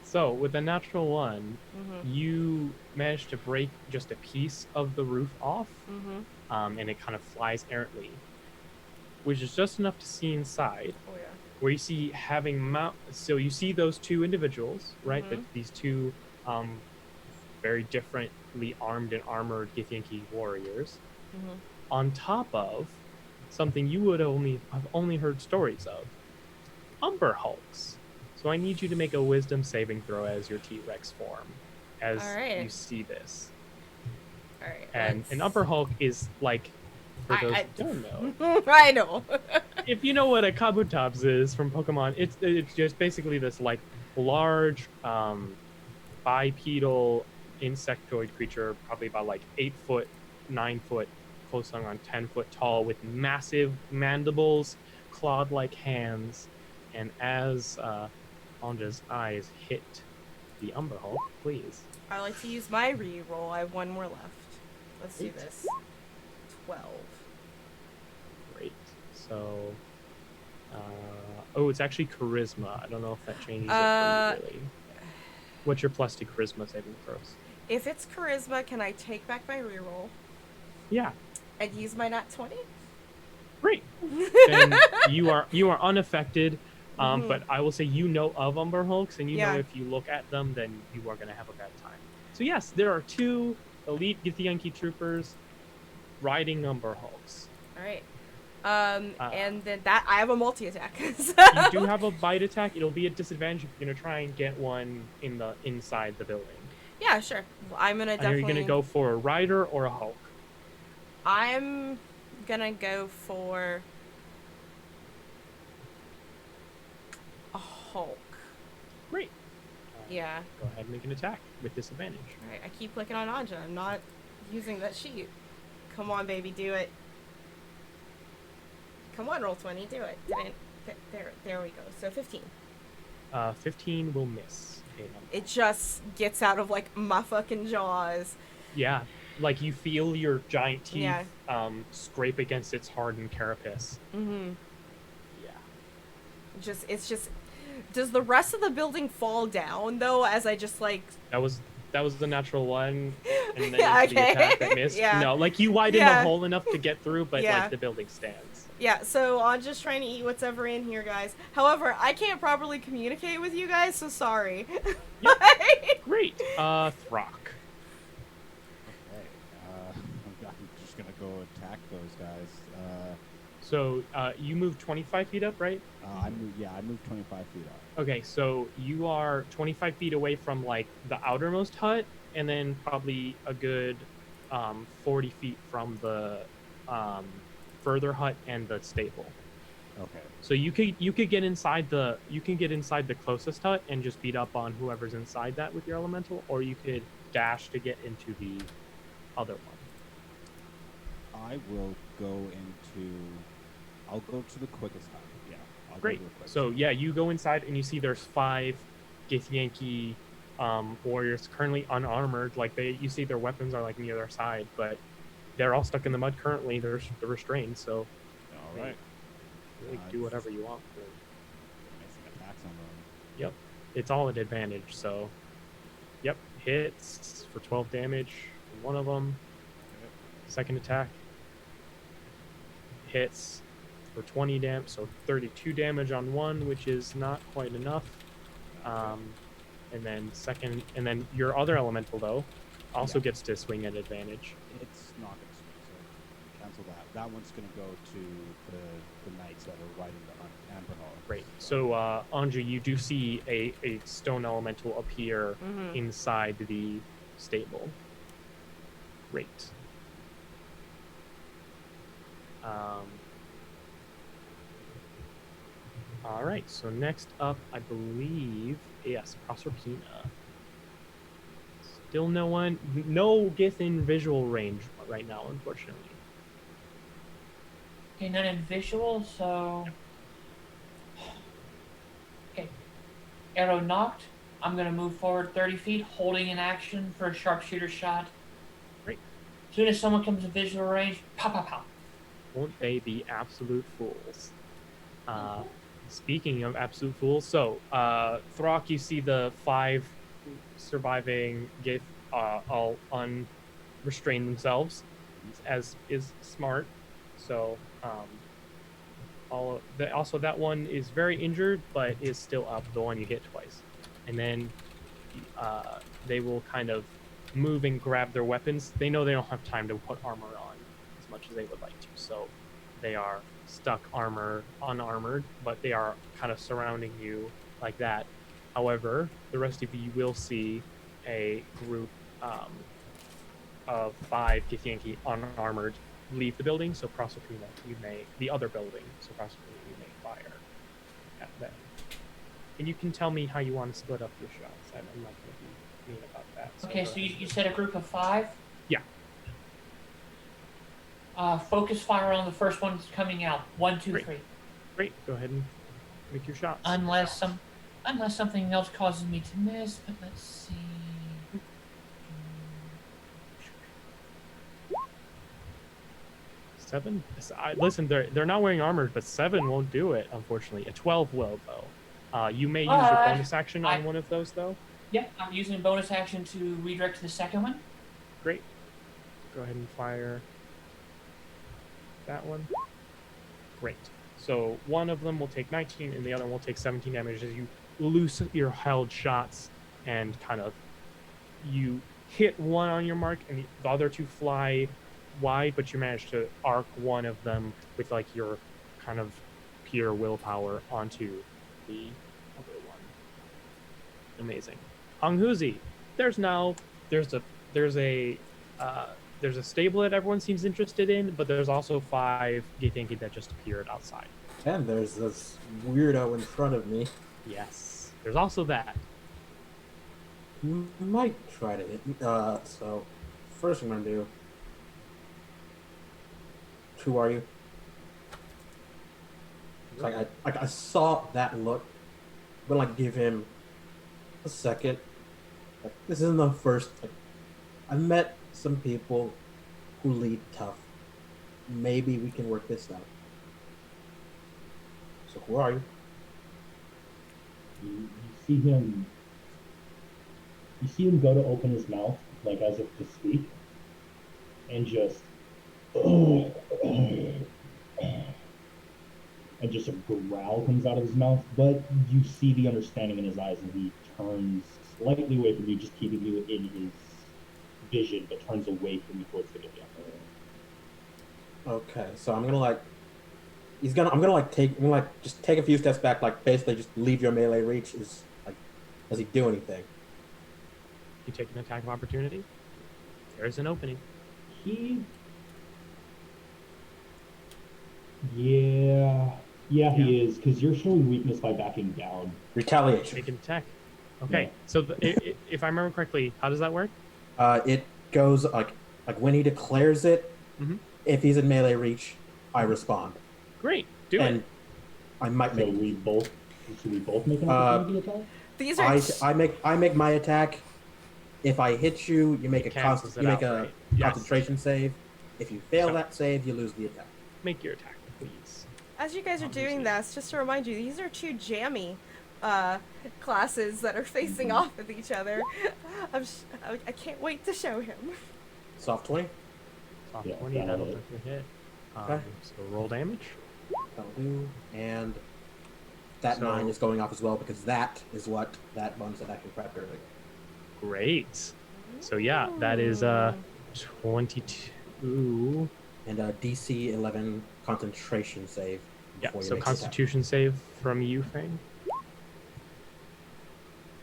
So with a natural 1, Mm-hmm. you manage to break just a piece of the roof off, Mm-hmm. and it kind of flies errantly, which is just enough to see inside. Oh yeah. where you see so you see those two individuals, right? Mhm. These two very differently armed and armored Githyanki warriors, Mhm. on top of something you would have only heard stories of, Umber Hulks. So I need you to make a wisdom saving throw as your T-Rex form, as All right. you see this. All right. And an Umber Hulk is like, for those who don't know, I know. if you know what a Kabutops is from Pokemon, it's just basically this like large bipedal insectoid creature, probably about like 8 foot, 9 foot, close on 10 foot tall, with massive mandibles, clawed-like hands. And as Anja's eyes hit the Umber Hulk, please. I like to use my re-roll. I have one more left. Let's do 8. this. 12. Great. So, oh, it's actually charisma. I don't know if that changes it for you, really. What's your plus to charisma saving throws? If it's charisma, can I take back my re-roll Yeah. and use my nat 20? Great. Then you are unaffected. Mhm. But I will say you know of Umber Hulks, and you Yeah. know if you look at them, then you are going to have a bad time. So yes, there are 2 elite Githyanki troopers riding Umber Hulks. All right. And then that I have a multi-attack. So. You do have a bite attack. It'll be a disadvantage if you're going to try and get one inside the building. Yeah, sure. Well, I'm gonna And definitely. are you going to go for a rider or a Hulk? I'm gonna go for a Hulk. Great. Yeah. Go ahead and make an attack with disadvantage. All right. I keep clicking on Anja. I'm not using that sheet. Come on, baby, do it. Come on, roll 20. Do it. Didn't. There we go. So 15. 15 will miss. It just gets out of like my fucking jaws. Yeah, like you feel your giant teeth Yeah. Scrape against its hardened carapace. Mm-hmm. Yeah. It's just. Does the rest of the building fall down though? As I just like. That was the natural one, and then Yeah, the attack that okay. missed. Yeah. No, like you widen Yeah. the hole enough to get through, but Yeah. like the building stands. Yeah, so I'm just trying to eat what's ever in here, guys. However, I can't properly communicate with you guys, so sorry. Yep. Great. Throck. Okay. I'm just gonna go attack those guys. So you moved 25 feet up, right? I moved 25 feet up. Okay, so you are 25 feet away from like the outermost hut, and then probably a good 40 feet from the further hut and the stable. Okay. So you could get inside the closest hut and just beat up on whoever's inside that with your elemental, or you could dash to get into the other one. I will go into. I'll go to the quickest hut. Yeah. I'll Great. Go to the quickest So hut. yeah, you go inside and you see there's 5 Githyanki warriors currently unarmored. Like you see their weapons are like near their side, but they're all stuck in the mud currently. They're restrained, so All right. really do whatever you want. Make some attacks on them. Yep, it's all at advantage. So, yep, hits for 12 damage on one of them. Second attack hits for 20 damage, so 32 damage on one, which is not quite enough. And then your other elemental though also gets to swing at advantage. It's not going to swing, so cancel that. That one's going to go to the knights that are riding the Amber Hall. Great. So, Anja, you do see a stone elemental appear Mhm. inside the stable. Great. All right. So next up, I believe, yes, Proserpina. Still no Gith in visual range right now, unfortunately. Okay, none in visual, so. Okay. Arrow knocked. I'm going to move forward 30 feet, holding an action for a sharpshooter shot. Great. As soon as someone comes in visual range, pow, pow, pow. Won't they be absolute fools? Speaking of absolute fools, so Throck, you see the 5 surviving Gith all unrestrained themselves, as is smart. So Also, that one is very injured, but is still up. The one you hit twice, and then they will kind of move and grab their weapons. They know they don't have time to put armor on as much as they would like to, so they are stuck unarmored, but they are kind of surrounding you like that. However, the rest of you will see a group of 5 Githyanki unarmored leave the building. So Proserpina, you may the other building. So Proserpina, you may fire at them. And you can tell me how you want to split up your shots. I'm not going to be mean about that. Okay, so you said a group of 5? Yeah. Focus fire on the first one that's coming out. 1, 2, Great. 3. Great. Go ahead and make your shots. Unless something else causes me to miss, but let's see. 7? Listen, they're not wearing armor, but 7 won't do it, unfortunately. A 12 will, though. You may use your bonus action on one of those, though. Yep, I'm using bonus action to redirect to the second one. Great. Go ahead and fire that one. Great. So one of them will take 19, and the other one will take 17 damage as you loose your held shots and kind of you hit one on your mark, and the other 2 fly wide, but you manage to arc one of them with like your kind of pure willpower onto the other one. Amazing. Honghuzi, there's a stable that everyone seems interested in, but there's also 5 Githyanki that just appeared outside. And there's this weirdo in front of me. Yes. There's also that. Might try to hit. So first I'm gonna do. Who are you? It's like I saw that look, but like give him a second. Like, this isn't the first. Like, I've met some people who lead tough. Maybe we can work this out. So who are you? You see him. You see him go to open his mouth, like as if to speak, and just. And just a growl comes out of his mouth, but you see the understanding in his eyes, and he turns slightly away from you, just keeping you in his vision, but turns away from you towards the door. Okay, so I'm gonna just take a few steps back, like basically just leave your melee reach. Is like, does he do anything? You take an attack of opportunity. There's an opening. He is, because you're showing weakness by backing down. Retaliation. Make an attack. Okay, so if I remember correctly, how does that work? It goes like when he declares it. Mm-hmm. If he's in melee reach, I respond. Great, do and it. I might make. Should we both make an opportunity attack? These are I make my attack. If I hit you, you make a concentration save. If you fail that save, you lose the attack. Make your attack, please. As you guys are doing this, just to remind you, these are 2 jammy classes that are facing off with each other. I can't wait to show him. Soft 20. Soft Yeah, 20, that'll definitely hit. Okay. So roll damage. That'll do. And that 9 is going off as well, because that is what that bonus attack prepped earlier. Great. So yeah, that is 22. And a DC 11 concentration save. Yeah, so Constitution save from you, Fang.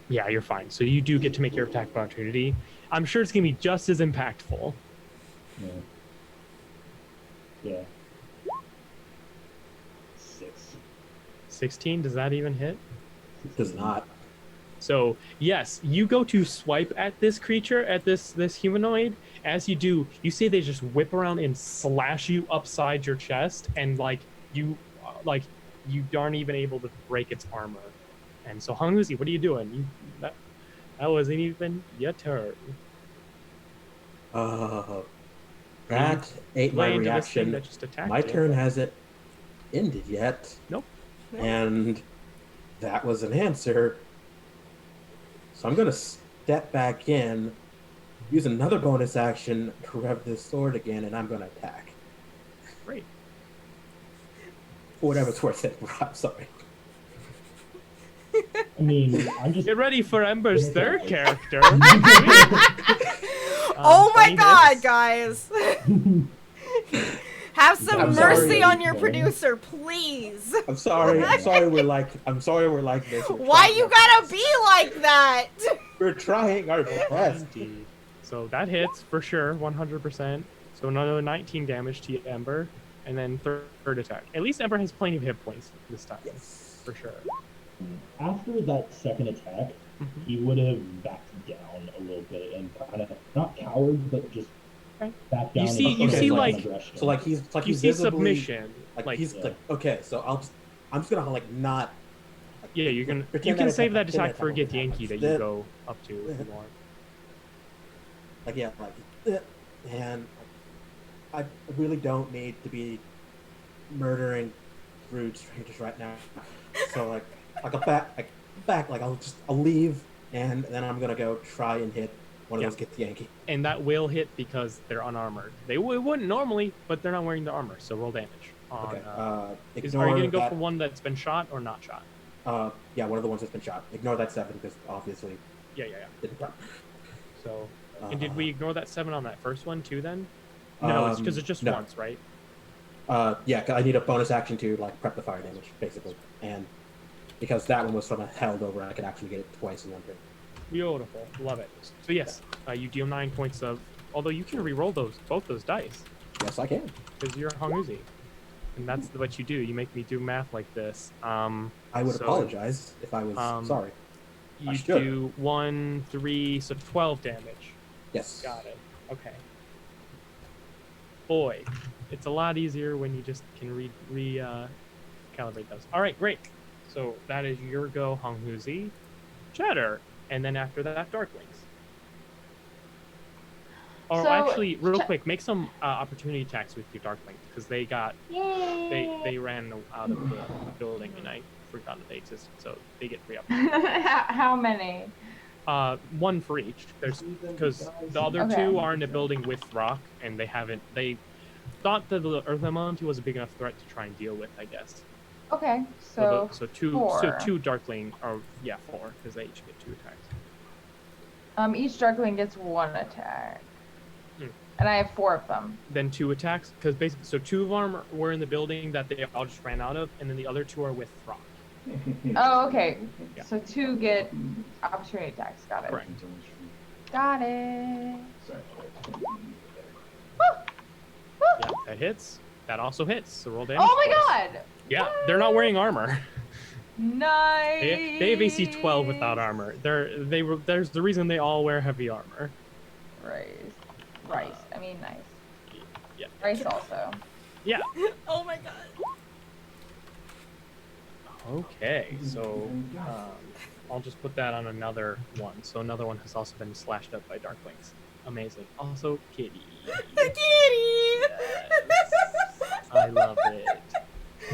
Yeah, you're fine. So you do get to make your attack of opportunity. I'm sure it's going to be just as impactful. Yeah. 6. 16, does that even hit? It does not. So yes, you go to swipe at this creature, at this humanoid. As you do, you see they just whip around and slash you upside your chest, and you aren't even able to break its armor. And so Honghuzi, what are you doing? That wasn't even your turn. That ate my reaction. That just attacked My you. turn hasn't ended yet. Nope. And that was an answer. So I'm gonna step back in, use another bonus action to rev this sword again, and I'm gonna attack. Great. For whatever it's worth it. I'm sorry. I mean, I'm just. Get ready for Ember's third character. Oh my 20 god, hits. guys! Have some I'm mercy sorry. on your producer, please. I'm sorry. I'm sorry. We're like this. We're Why trying you our gotta best. be like that? We're trying our best. Indeed. So that hits for sure, 100%. So another 19 damage to Ember, and then third attack. At least Ember has plenty of hit points this time, Yes. for sure. After that second attack, he would have backed down a little bit and kind of not cowered, but just Okay. backed down. You see, and you Okay, see, shown like, aggression. So like he's you see visibly, submission, like he's Yeah. like okay. So I'm just gonna like not. Like, yeah, you can pretend you can that save that pretend attack for won't Gith happen. Yankee that Then- you go up to if you want. Like yeah, like and I really don't need to be murdering rude strangers right now. So like I'll leave and then I'm gonna go try and hit one of those Gith Yankee. And that will hit because they're unarmored. They wouldn't normally, but they're not wearing the armor, so roll damage. On, Okay. are you Ignore gonna go that. for one that's been shot or not shot? Yeah, one of the ones that's been shot. Ignore that 7 because obviously Yeah. didn't count. So, and did we ignore that 7 on that first one too? Then? No, it's because it's just no. once, right? Yeah, 'cause I need a bonus action to like prep the fire damage, basically, and because that one was from a held over, I could actually get it twice in one turn. Beautiful, love it. So yes, you deal 9 points of. Although you can re-roll both those dice, Yes, I can. because you're Hong Uzi, and that's what you do. You make me do math like this. I would So, apologize if I was sorry. You should. do 1, 3, so 12 damage. Yes. Got it. Okay. Boy, it's a lot easier when you just can calibrate those. All right, great. So that is your go, Hong Huzi, Cheddar, and then after that, Darklings. Or So, actually, real quick, make some opportunity attacks with your Darklings because they got Yay! they ran out of the building and I forgot that they existed, so they get 3 up. How many? 1 for each. There's because the other Okay. 2 are in the building with Rock, and they thought that the Earthmonty was a big enough threat to try and deal with, I guess. Okay, so two 4. 2 Darkling, or 4, because they each get 2 attacks. Each Darkling gets 1 attack, Hmm. and I have 4 of them. Then 2 attacks, because basically, so 2 of them were in the building that they all just ran out of, and then the other 2 are with Rock. Oh, okay. Yeah. So 2 get opportunity attacks. Got it. Correct. Got it. Yeah, that hits. That also hits. So roll damage. Oh my twice. god! Yeah, they're not wearing armor. Nice. They have AC 12 without armor. There's the reason they all wear heavy armor. Rice. I mean, nice. Yeah. Rice also. Yeah. Oh my god. Okay, so I'll just put that on another one. So another one has also been slashed up by Darklings. Amazing. Also, Kitty. Kitty! I love it.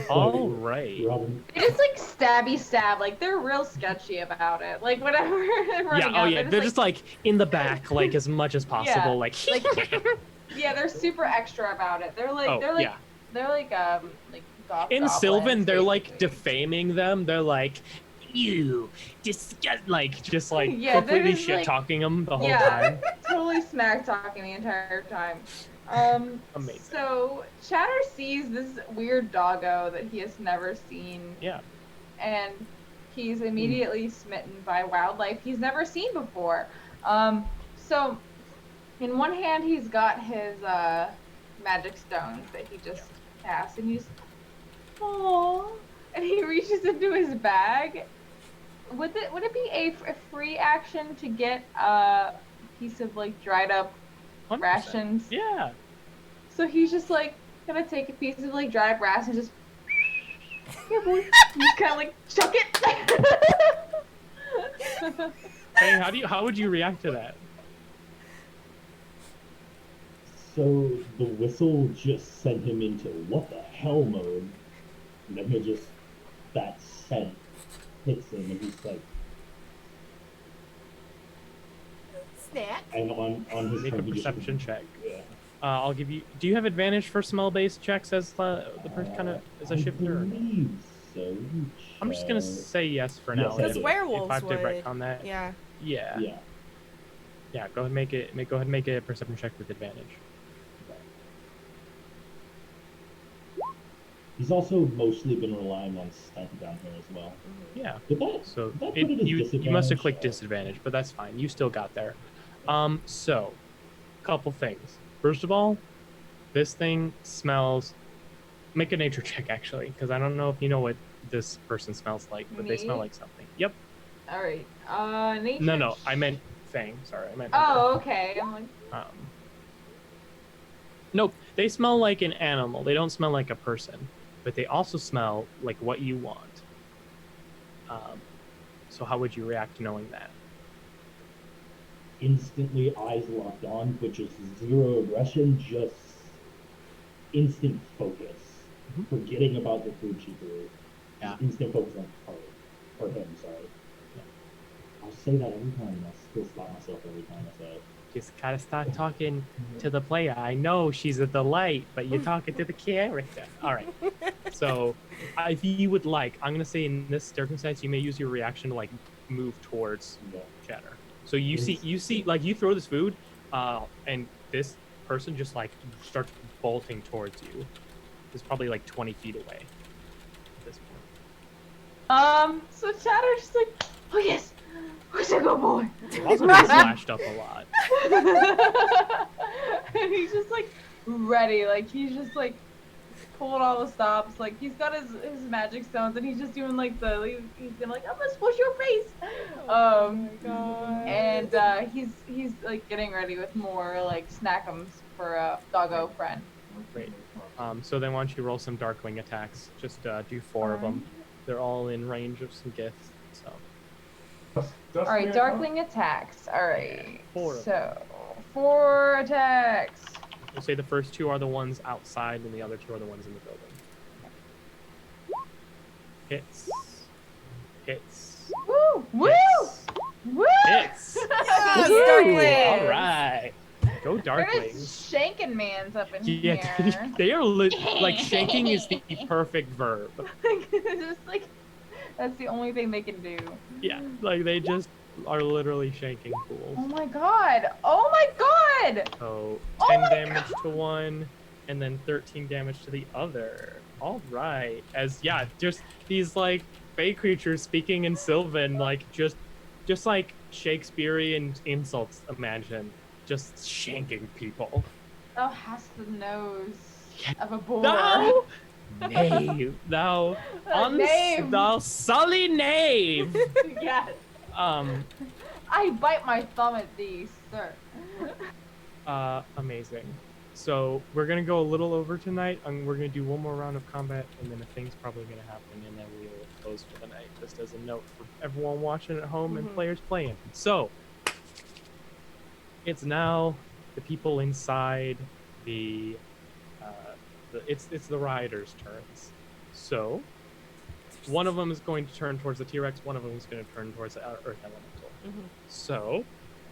All right. Robin, They just like stabby stab. Like they're real sketchy about it. Like whenever they're running Yeah. Oh out, yeah. They're just like in the back, like as much as possible. Yeah. Like. yeah, they're super extra about it. They're like Oh, yeah. they're like goth In goblins, Sylvan, they're like basically. defaming them. They're like, "You disgust," like just like Yeah, they're completely just, shit like- talking them the whole Yeah. time. totally smack talking the entire time. Amazing. So Chatter sees this weird doggo that he has never seen, Yeah. and he's immediately smitten by wildlife he's never seen before. So in one hand he's got his magic stones that he just cast, and he's aww, and he reaches into his bag. Would it be a free action to get a piece of like dried up 100%. rations? Yeah. So he's just like gonna take a piece of like dried grass and just here boy, and just kind of like chuck it. Hey, how would you react to that? so the whistle just sent him into what the hell mode, and then that scent hits him, and he's like, Snack. and on his Make a turn, he just- perception check. Yeah. I'll give you. Do you have advantage for smell-based checks as the person kind of as a I shifter? Or no? believe so. I'm just gonna Check. say yes for Yes, now. I Because do. If werewolves I have to would. retcon that, Yeah. yeah, Yeah. yeah. Go ahead and make it. Go ahead and make a perception check with advantage. He's also mostly been relying on scent down here as well. Yeah. Did that, So did that put it, it as you must have disadvantage? clicked disadvantage, but that's fine. You still got there. So, couple things. First of all, this thing smells. Make a nature check actually, because I don't know if you know what this person smells like, but they smell Me? like something. Yep. All right. Nature. No, I meant Fang. Sorry, I meant. Oh, okay. I'm like, Um, nope, they smell like an animal. They don't smell like a person, but they also smell like what you want. So how would you react to knowing that? Instantly eyes locked on, but just zero aggression, just instant focus. Mhm. Forgetting about the food she threw. Yeah. Instant focus on her. Or him, sorry. Yeah. I'll say that every time, and I'll still stop myself every time I say it. Just gotta start talking to the player. I know she's a delight, but you're talking to the character. All right. So, if you would like, I'm gonna say in this circumstance, you may use your reaction to like move towards Yeah. Chatter. So you see, like you throw this food, and this person just like starts bolting towards you. It's probably like 20 feet away at this point. So Chatter's just like, oh yes, who's a good boy? Also been slashed up a lot. And he's just like ready, like he's just like pulling all the stops, like he's got his magic stones and he's just doing like he's gonna like, I'm gonna squish your face. Oh my god. And he's like getting ready with more like snackums for a doggo friend. Great. So then why don't you roll some Darkwing attacks? Just do 4 of them. They're all in range of some Gith. So. Alright, Darkling attacks. Alright. 4 of them. So 4 attacks. We'll say the first 2 are the ones outside and the other 2 are the ones in the building. Hits. Hits. Woo! Woo! Hits. Woo! Hits. Yes, Woo! Darklings! All right. Go They're Darklings. just shanking mans up in Yeah, here. they are like shanking is the perfect verb. Just like that's the only thing they can do. Yeah, like they just are literally shanking fools. Oh my god! Oh my god! So Oh 10 my damage to one, and then 13 damage to the other. All right, as yeah, just these like fey creatures speaking in Sylvan, like just like Shakespearean insults. Imagine just shanking people. Thou hast the nose of a boar. Thou knave, thou Knave. thou sully knave. Yes. I bite my thumb at thee, sir. Amazing. So we're gonna go a little over tonight, and we're gonna do one more round of combat, and then a thing's probably gonna happen, and then we will close for the night. Just as a note for everyone watching at home and players playing. So it's now the people inside it's the rioters' turns. So one of them is going to turn towards the T-Rex. One of them is going to turn towards the Earth Elemental. So,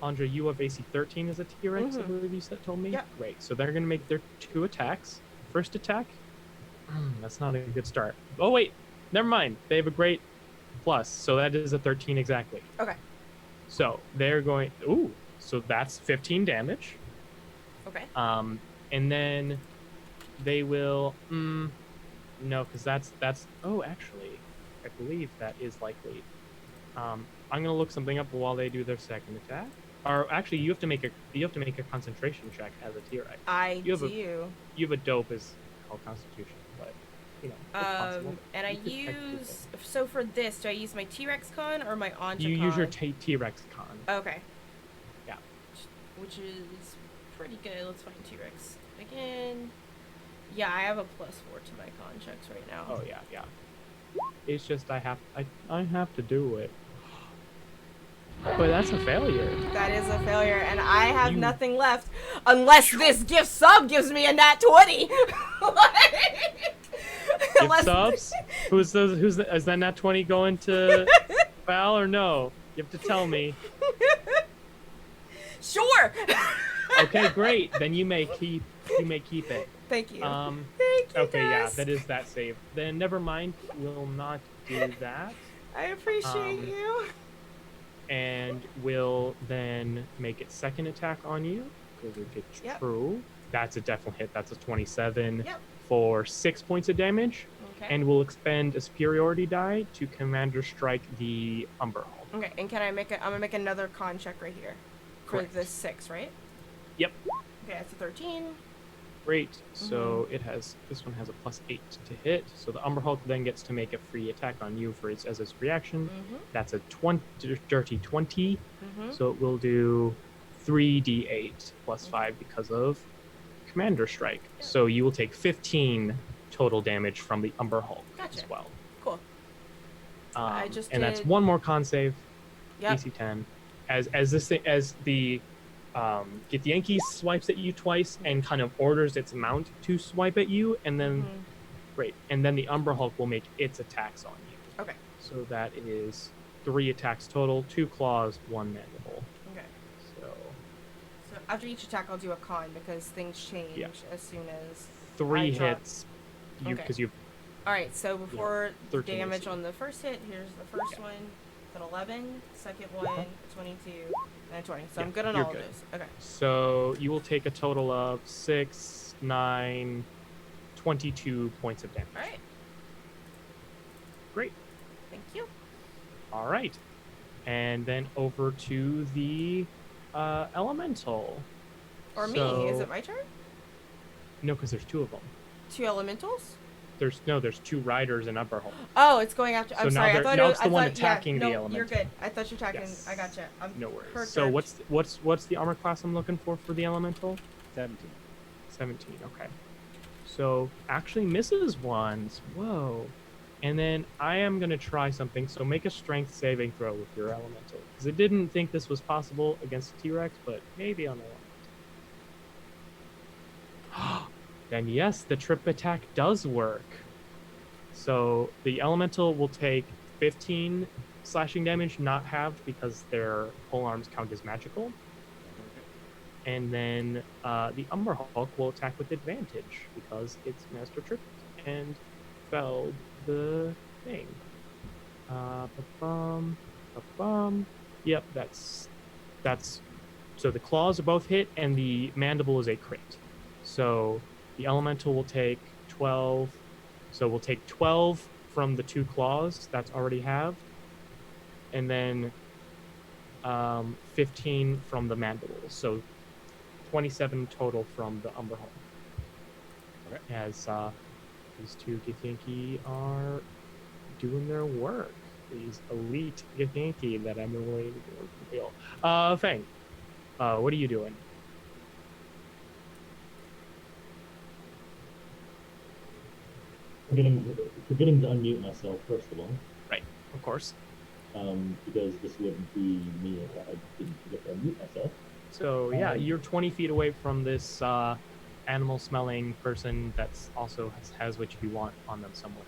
Andre, you have AC 13 as a T-Rex, I believe you told me? Yeah. Great. So they're going to make their 2 attacks. First attack, that's not a good start. Oh, wait. Never mind. They have a great plus. So that is a 13 exactly. Okay. So they're going... Ooh. So that's 15 damage. Okay. And then they will... no, because that's... Oh, actually, I believe that is likely. I'm gonna look something up while they do their second attack. Or actually, you have to make a concentration check as a T-Rex. I You have do. You have a dope is called Constitution, but you know it's possible. And I You could technically use so for this, do I use my T-Rex con or my Antra You con? use your T-Rex con. Okay. Yeah. Which is pretty good. Let's find T-Rex again. Yeah, I have a +4 to my con checks right now. Oh yeah. It's just I have to do it. But that's a failure. That is a failure, and I have You- nothing left unless this gift sub gives me a nat 20. Gift subs? Is that nat 20 going to Val or no? You have to tell me. Sure. Okay, great. Then you may keep it. Thank you. Um, Thank you, okay, yeah, guys. that is that save. Then never mind. We'll not do that. I appreciate Um, you. And will then make its second attack on you because it's Yep. true. That's a definite hit. That's a 27 Yep. for 6 points of damage. Okay. And will expend a superiority die to Commander Strike the Umber Hulk. Okay, and can I make I'm gonna make another con check right here. For Correct. this 6, right? Yep. Okay, that's a 13. Great. So this one has a +8 to hit. So the Umber Hulk then gets to make a free attack on you for its reaction. That's a dirty 20. So it will do 3d8 plus 5 because of Commander Strike. So you will take 15 total damage from the Umber Hulk Gotcha. as well. Cool. I just and that's did- one more con save. Yep. DC 10. As the Githyanki swipes at you twice and kind of orders its mount to swipe at you, and then great, and then the Umber Hulk will make its attacks on you. Okay. So that is 3 attacks total, 2 claws, 1 mandible. Okay. So So after each attack, I'll do a con because things change as soon as 3 I drop- hits, Okay. because you. All right. So before the 13 damage AC. on the first hit, here's the first one, an 11, second one, 22, and 20. So I'm good on you're all good. of those. Okay. So you will take a total of 6, 9, 22 points of damage. All right. Great. Thank you. All right. And then over to the elemental. Or me? Is it my turn? No, because there's 2 of them. 2 elementals? There's 2 riders in Upper Hulk. Oh, it's going after. So I'm now sorry. I they're- thought now it was it's the I one thought, attacking the no, elemental. You're good. I thought you're attacking. Yes. I gotcha. I'm No worries. perfect. So what's the armor class I'm looking for the elemental? 17. 17. Okay. So actually misses once. Whoa. And then I am gonna try something. So make a strength saving throw with your elemental, because it didn't think this was possible against a T-Rex, but maybe on the elemental. Then yes, the trip attack does work. So the elemental will take 15 slashing damage, not halved, because their pole arms count as magical. And then the Umber Hulk will attack with advantage because it's Master Trip and felled the thing. Yep, that's so the claws are both hit and the mandible is a crit. So the elemental will take 12. So we'll take 12 from the 2 claws that's already halved, and then 15 from the mandible. So 27 total from the Umber Hulk. Okay. As these 2 Githyanki are doing their work. These elite Githyanki that I'm really real. Fang, what are you doing? Forgetting to unmute myself, first of all. Right, of course. Because this wouldn't be me if I didn't forget to unmute myself. So yeah, you're 20 feet away from this animal-smelling person that's also has what you want on them somewhere.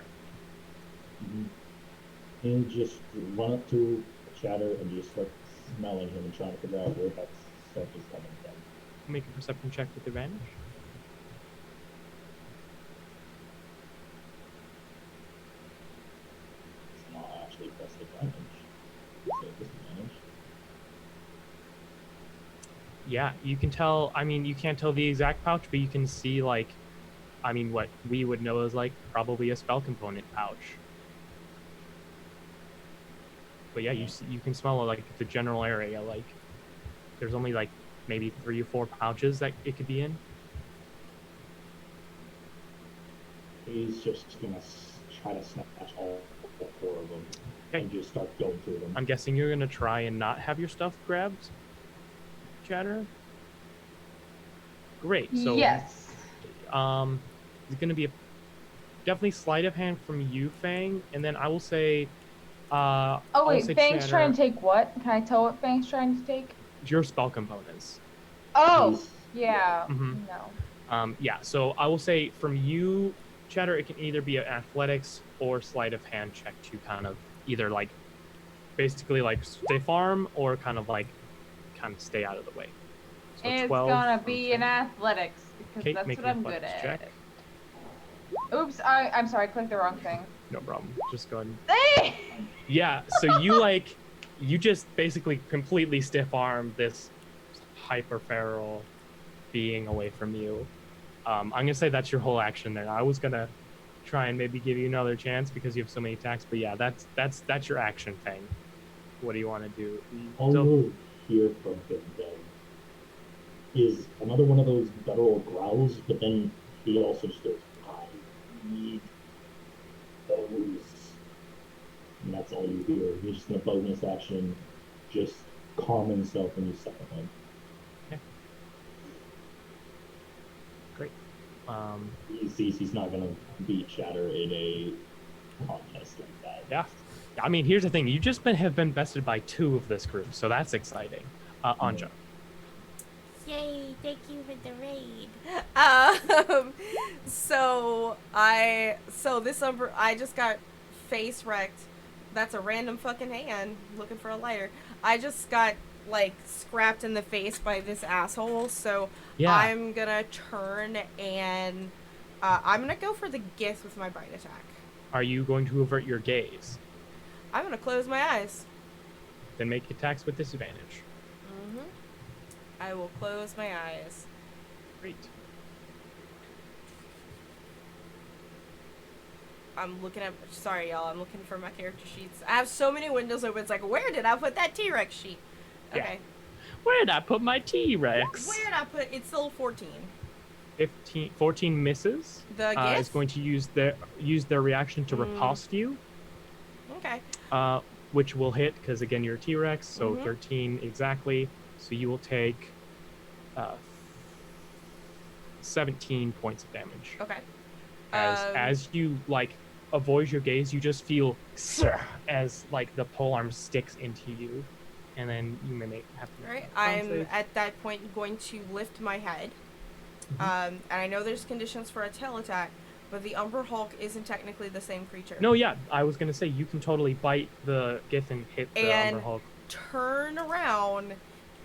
And just run up to Chatter and just start smelling him and trying to figure out where that stuff is coming from. Make a perception check with advantage. It's not actually plus advantage. It's a disadvantage. Yeah, you can tell. I mean, you can't tell the exact pouch, but you can see, like, I mean, what we would know is like probably a spell component pouch. But yeah, you can smell like the general area. Like, there's only like maybe 3 or 4 pouches that it could be in. He's just gonna try to snatch all 4 of them and just start going through them. I'm guessing you're gonna try and not have your stuff grabbed, Chatter. Great. So Yes. it's gonna be a definitely sleight of hand from you, Fang, and then I will say. Oh I'll wait, say Fang's Chatter, trying to take what? Can I tell what Fang's trying to take? your spell components. Oh, yeah. Mhm. No. Yeah, so I will say from you, Chatter, it can either be an athletics or sleight of hand check to kind of either like basically like stay farm or kind of stay out of the way. So It's 12. gonna be okay. in athletics because Kate, that's make what an I'm good athletics at. check. Oops, I'm sorry, I clicked the wrong thing. No problem. Just go ahead. Hey! Yeah, so you just basically completely stiff arm this hyper feral being away from you. I'm gonna say that's your whole action there. I was gonna try and maybe give you another chance because you have so many attacks, but yeah, that's your action thing. What do you want to do? All you'll hear from him then is another one of those guttural growls, but then he also just goes, I need those. And that's all you hear. He's just gonna bonus action, just calm himself when you summon him. Great. He sees he's not gonna beat Shatter in a contest like that. Yeah. I mean, here's the thing. You just have been bested by 2 of this group, so that's exciting. Anja. Yay, thank you for the raid. I just got face wrecked. That's a random fucking hand looking for a lighter. I just got like scrapped in the face by this asshole, so Yeah. I'm gonna turn and I'm gonna go for the Gith with my bite attack. Are you going to avert your gaze? I'm gonna close my eyes. Then make attacks with disadvantage. I will close my eyes. Great. I'm looking at, sorry y'all, I'm looking for my character sheets. I have so many windows open, it's like, where did I put that T-Rex sheet? Yeah. Okay. Where did I put my T-Rex? Where did I put, it's still 14. 14 misses. The Gith? Is going to use their reaction to riposte you. Okay. Which will hit, because again, you're a T-Rex, so Mhm. 13 exactly. So you will take 17 points of damage. Okay. As you like avoid your gaze, you just feel as like the polearm sticks into you, and then you may have to. Alright, I'm at that point going to lift my head. And I know there's conditions for a tail attack, but the Umber Hulk isn't technically the same creature. No, yeah, I was gonna say you can totally bite the Gith and hit the Umber Hulk. Turn around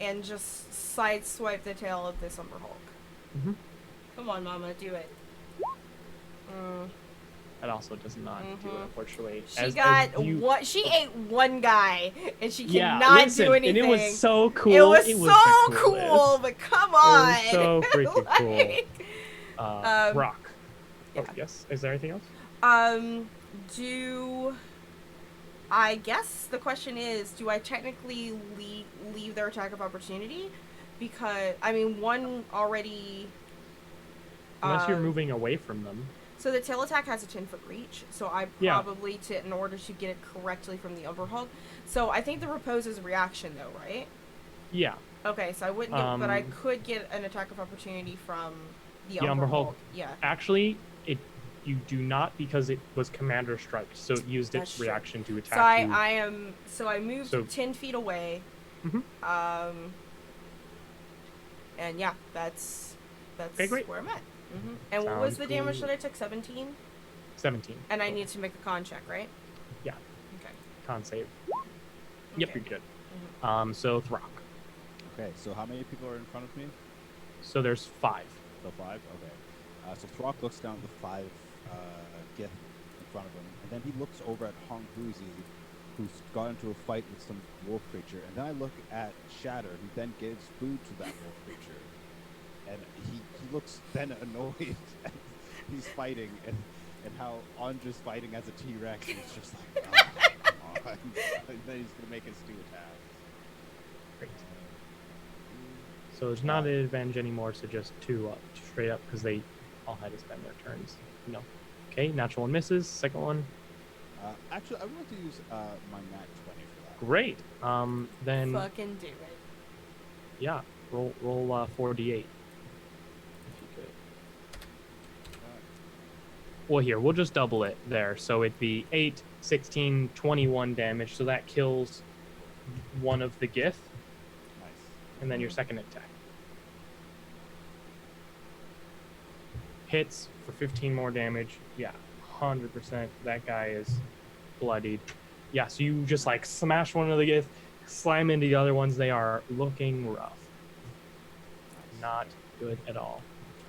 and just sideswipe the tail of this Umber Hulk. Come on, Mama, do it. That also does not do it, unfortunately. She ate one guy, and she Yeah, cannot listen, do anything. and it was so cool. It was the so coolest. cool, but come on. It was so freaking Like, cool. Rock. yeah. Oh, yes. Is there anything else? I guess the question is, do I technically leave their attack of opportunity? Because, I mean, one already... Unless you're moving away from them. So the tail attack has a 10-foot reach, so I probably, in order to get it correctly from the Umber Hulk. So I think the repose is a reaction, though, right? Yeah. Okay, so I wouldn't get, but I could get an attack of opportunity from the Umber Hulk. Yeah. Actually, you do not, because it was Commander Strike, so it used its reaction to attack you. So I moved 10 feet away. And yeah, that's okay, great. where I'm at. And what was the damage that I took? 17? 17. And I need to make a con check, right? Yeah. Okay. Con save. Okay. Yep, you're good. So Throck. Okay, so how many people are in front of me? So there's 5. So 5? Okay. So Throck looks down at the 5 Gith in front of him, and then he looks over at Hong Huzi, who's got into a fight with some wolf creature, and then I look at Shatter, who then gives food to that wolf creature. And he looks then annoyed as he's fighting, and how Andra's fighting as a T-Rex, and it's just like, oh, come on. And then he's going to make his 2 attacks. Great. So there's not an advantage anymore, so just 2 up, straight up, because they all had to spend their turns. No. Okay, natural 1 misses. Second one. Actually, I would like to use my nat 20 for that. Great. Then. Fucking do it. Yeah. Roll 4d8. Well, here, we'll just double it there. So it'd be 8, 16, 21 damage. So that kills one of the Gith. Nice. And then your second attack. Hits for 15 more damage. Yeah, 100%. That guy is bloodied. Yeah, so you just like smash one of the Gith, slam into the other ones. They are looking rough. not good at all.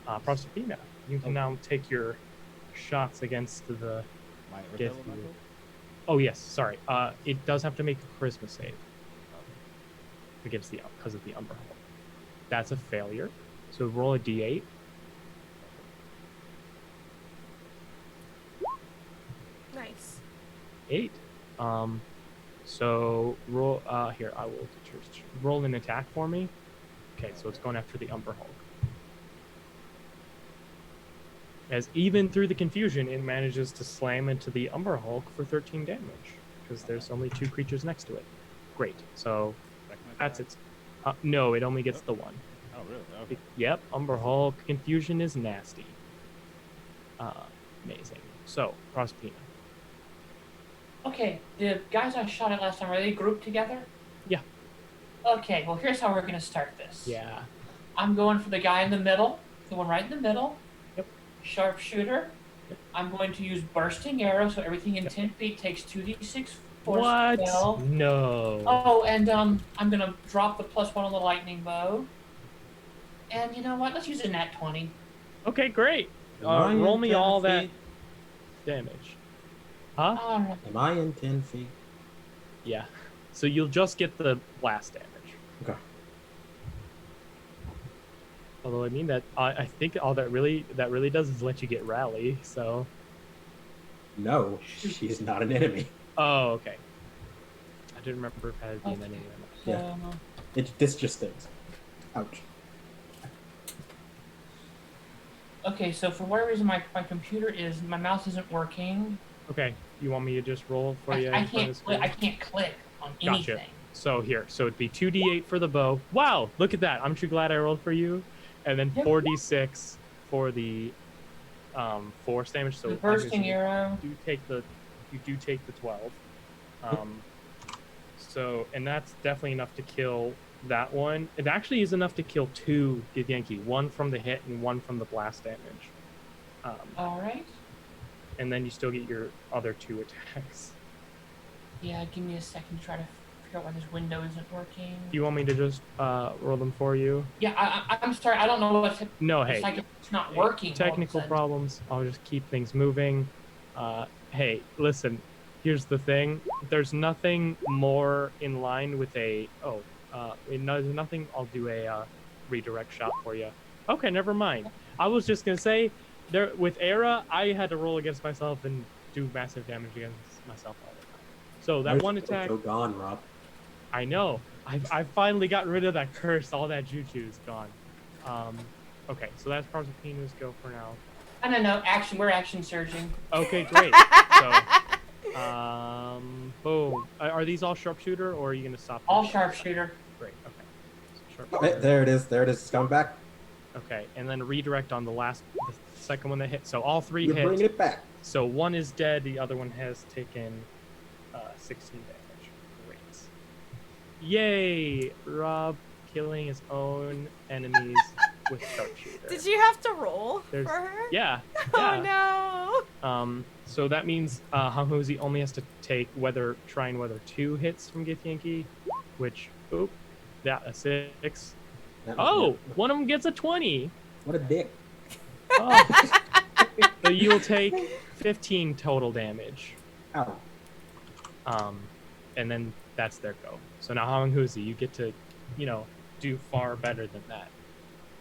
Proserpina, you can now take your shots against the My Earth Gith. Elemental? Oh yes, sorry. It does have to make a charisma save against because of the Umber Hulk. That's a failure. So roll a d8. Nice. 8. So roll. Here, I will roll an attack for me. Okay, so it's going after the Umber Hulk. As even through the confusion, it manages to slam into the Umber Hulk for 13 damage because there's only 2 creatures next to it. Great. So Second that's attack? its. No, it only gets the one. Oh, really? Okay. Yep, Umber Hulk. Confusion is nasty. Amazing. So, Proserpina. Okay, the guys I shot at last time, are they grouped together? Yeah. Okay, well, here's how we're going to start this. Yeah. I'm going for the guy in the middle, the one right in the middle. Yep. Sharpshooter. Yep. I'm going to use bursting arrow, so everything in 10 feet takes 2d6 force What? spell. No. Oh, and I'm going to drop the +1 on the lightning bow. And you know what? Let's use a nat 20. Okay, great. Am I in Roll me 10 all that feet? damage. Huh? All right. Am I in 10 feet? Yeah. So you'll just get the blast damage. Okay. Although I mean that I think all that really does is let you get rally. So. No, she's not an enemy. Oh, okay. I didn't remember if it had been Okay. anywhere. Yeah. This just stings. Ouch. Okay, so for whatever reason, my computer is, my mouse isn't working. Okay. You want me to just roll for you? I in front of the can't screen? click on Gotcha. anything. So here, so it'd be 2d8 for the bow. Wow, look at that! I'm too glad I rolled for you, and then Yep. 4d6 for the force damage. So The bursting obviously arrow. you do take the 12. So and that's definitely enough to kill that one. It actually is enough to kill 2 Githyanki, one from the hit and one from the blast damage. All right. And then you still get your other 2 attacks. Yeah, give me a second to try to figure out why this window isn't working. Do you want me to just roll them for you? Yeah, I'm sorry. I don't know what's. No, It's hey. like it's not working. all of a Technical sudden. problems. I'll just keep things moving. Hey, listen. Here's the thing. There's nothing more in line with a. There's nothing. I'll do a redirect shot for you. Okay, never mind. I was just gonna say, there with Era, I had to roll against myself and do massive damage against myself all the time. So that Where's one the attack. Jojo gone, Rob? I know. I've finally gotten rid of that curse. All that juju's gone. Okay, so that's Proserpina's go for now. I don't know. Action. We're action surging. Okay, great. So, boom. Are these all sharpshooter, or are you gonna stop? All them? sharpshooter. Great. Okay. So Oh, hey, there it is. There it is. It's coming back. Okay, and then redirect on the second one that hit. So all 3 You're hit. bringing it back. So one is dead. The other one has taken 16 damage. Great. Yay! Rob killing his own enemies with sharpshooter. Did you have to roll There's- for her? Yeah. Oh no. So that means Hanghuzi only has to take try and weather 2 hits from Githyanki, which a 6. That was Oh, good. one of them gets a 20. What a dick. Oh. So you will take 15 total damage. Ow. And then that's their go. So now Hanghuzi, you get to, do far better than that.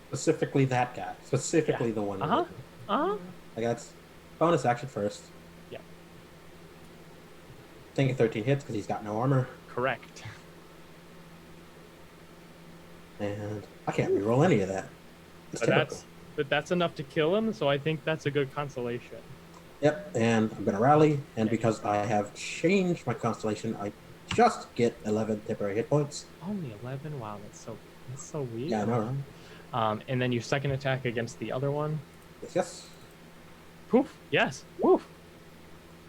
Specifically that guy. Specifically the one. Uh-huh. Uh-huh. I got bonus action first. Yeah. Taking 13 hits because he's got no armor. Correct. And I can't reroll any of that. It's typical. But that's enough to kill him, so I think that's a good consolation. Yep, and I'm gonna rally, and because I have changed my constellation, I just get 11 temporary hit points. Only 11? Wow, that's so weird. Yeah, I know, right? And then your second attack against the other one. Yes. Poof. Yes. Poof.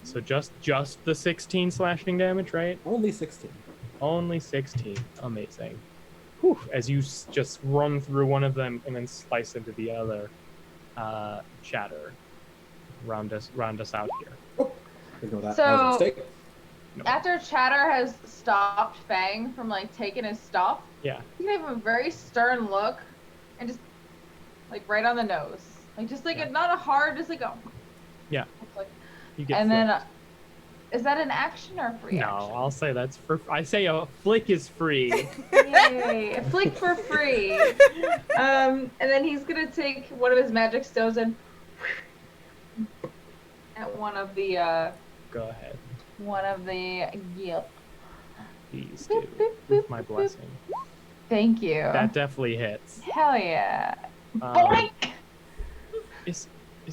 So just the 16 slashing damage, right? Only 16. Only 16. Amazing. Whew. As you just run through one of them and then slice into the other. Chatter. Round us out here. Oh, ignore that. So- That was a mistake. No. After Chatter has stopped Fang from taking his stuff, Yeah. he gave him a very stern look and just like right on the nose, like just like Yeah. not a hard, just like a. Yeah. It's like, You get and flicked. then, is that an action or a free No, action? I'll say that's for. I say a flick is free. Yay! A flick for free. And then he's gonna take one of his magic stones and at one of the Go ahead. Gith. Please Boop, do. boop, With boop, my boop. blessing. Thank you. That definitely hits. Hell yeah. Um, Boink! Is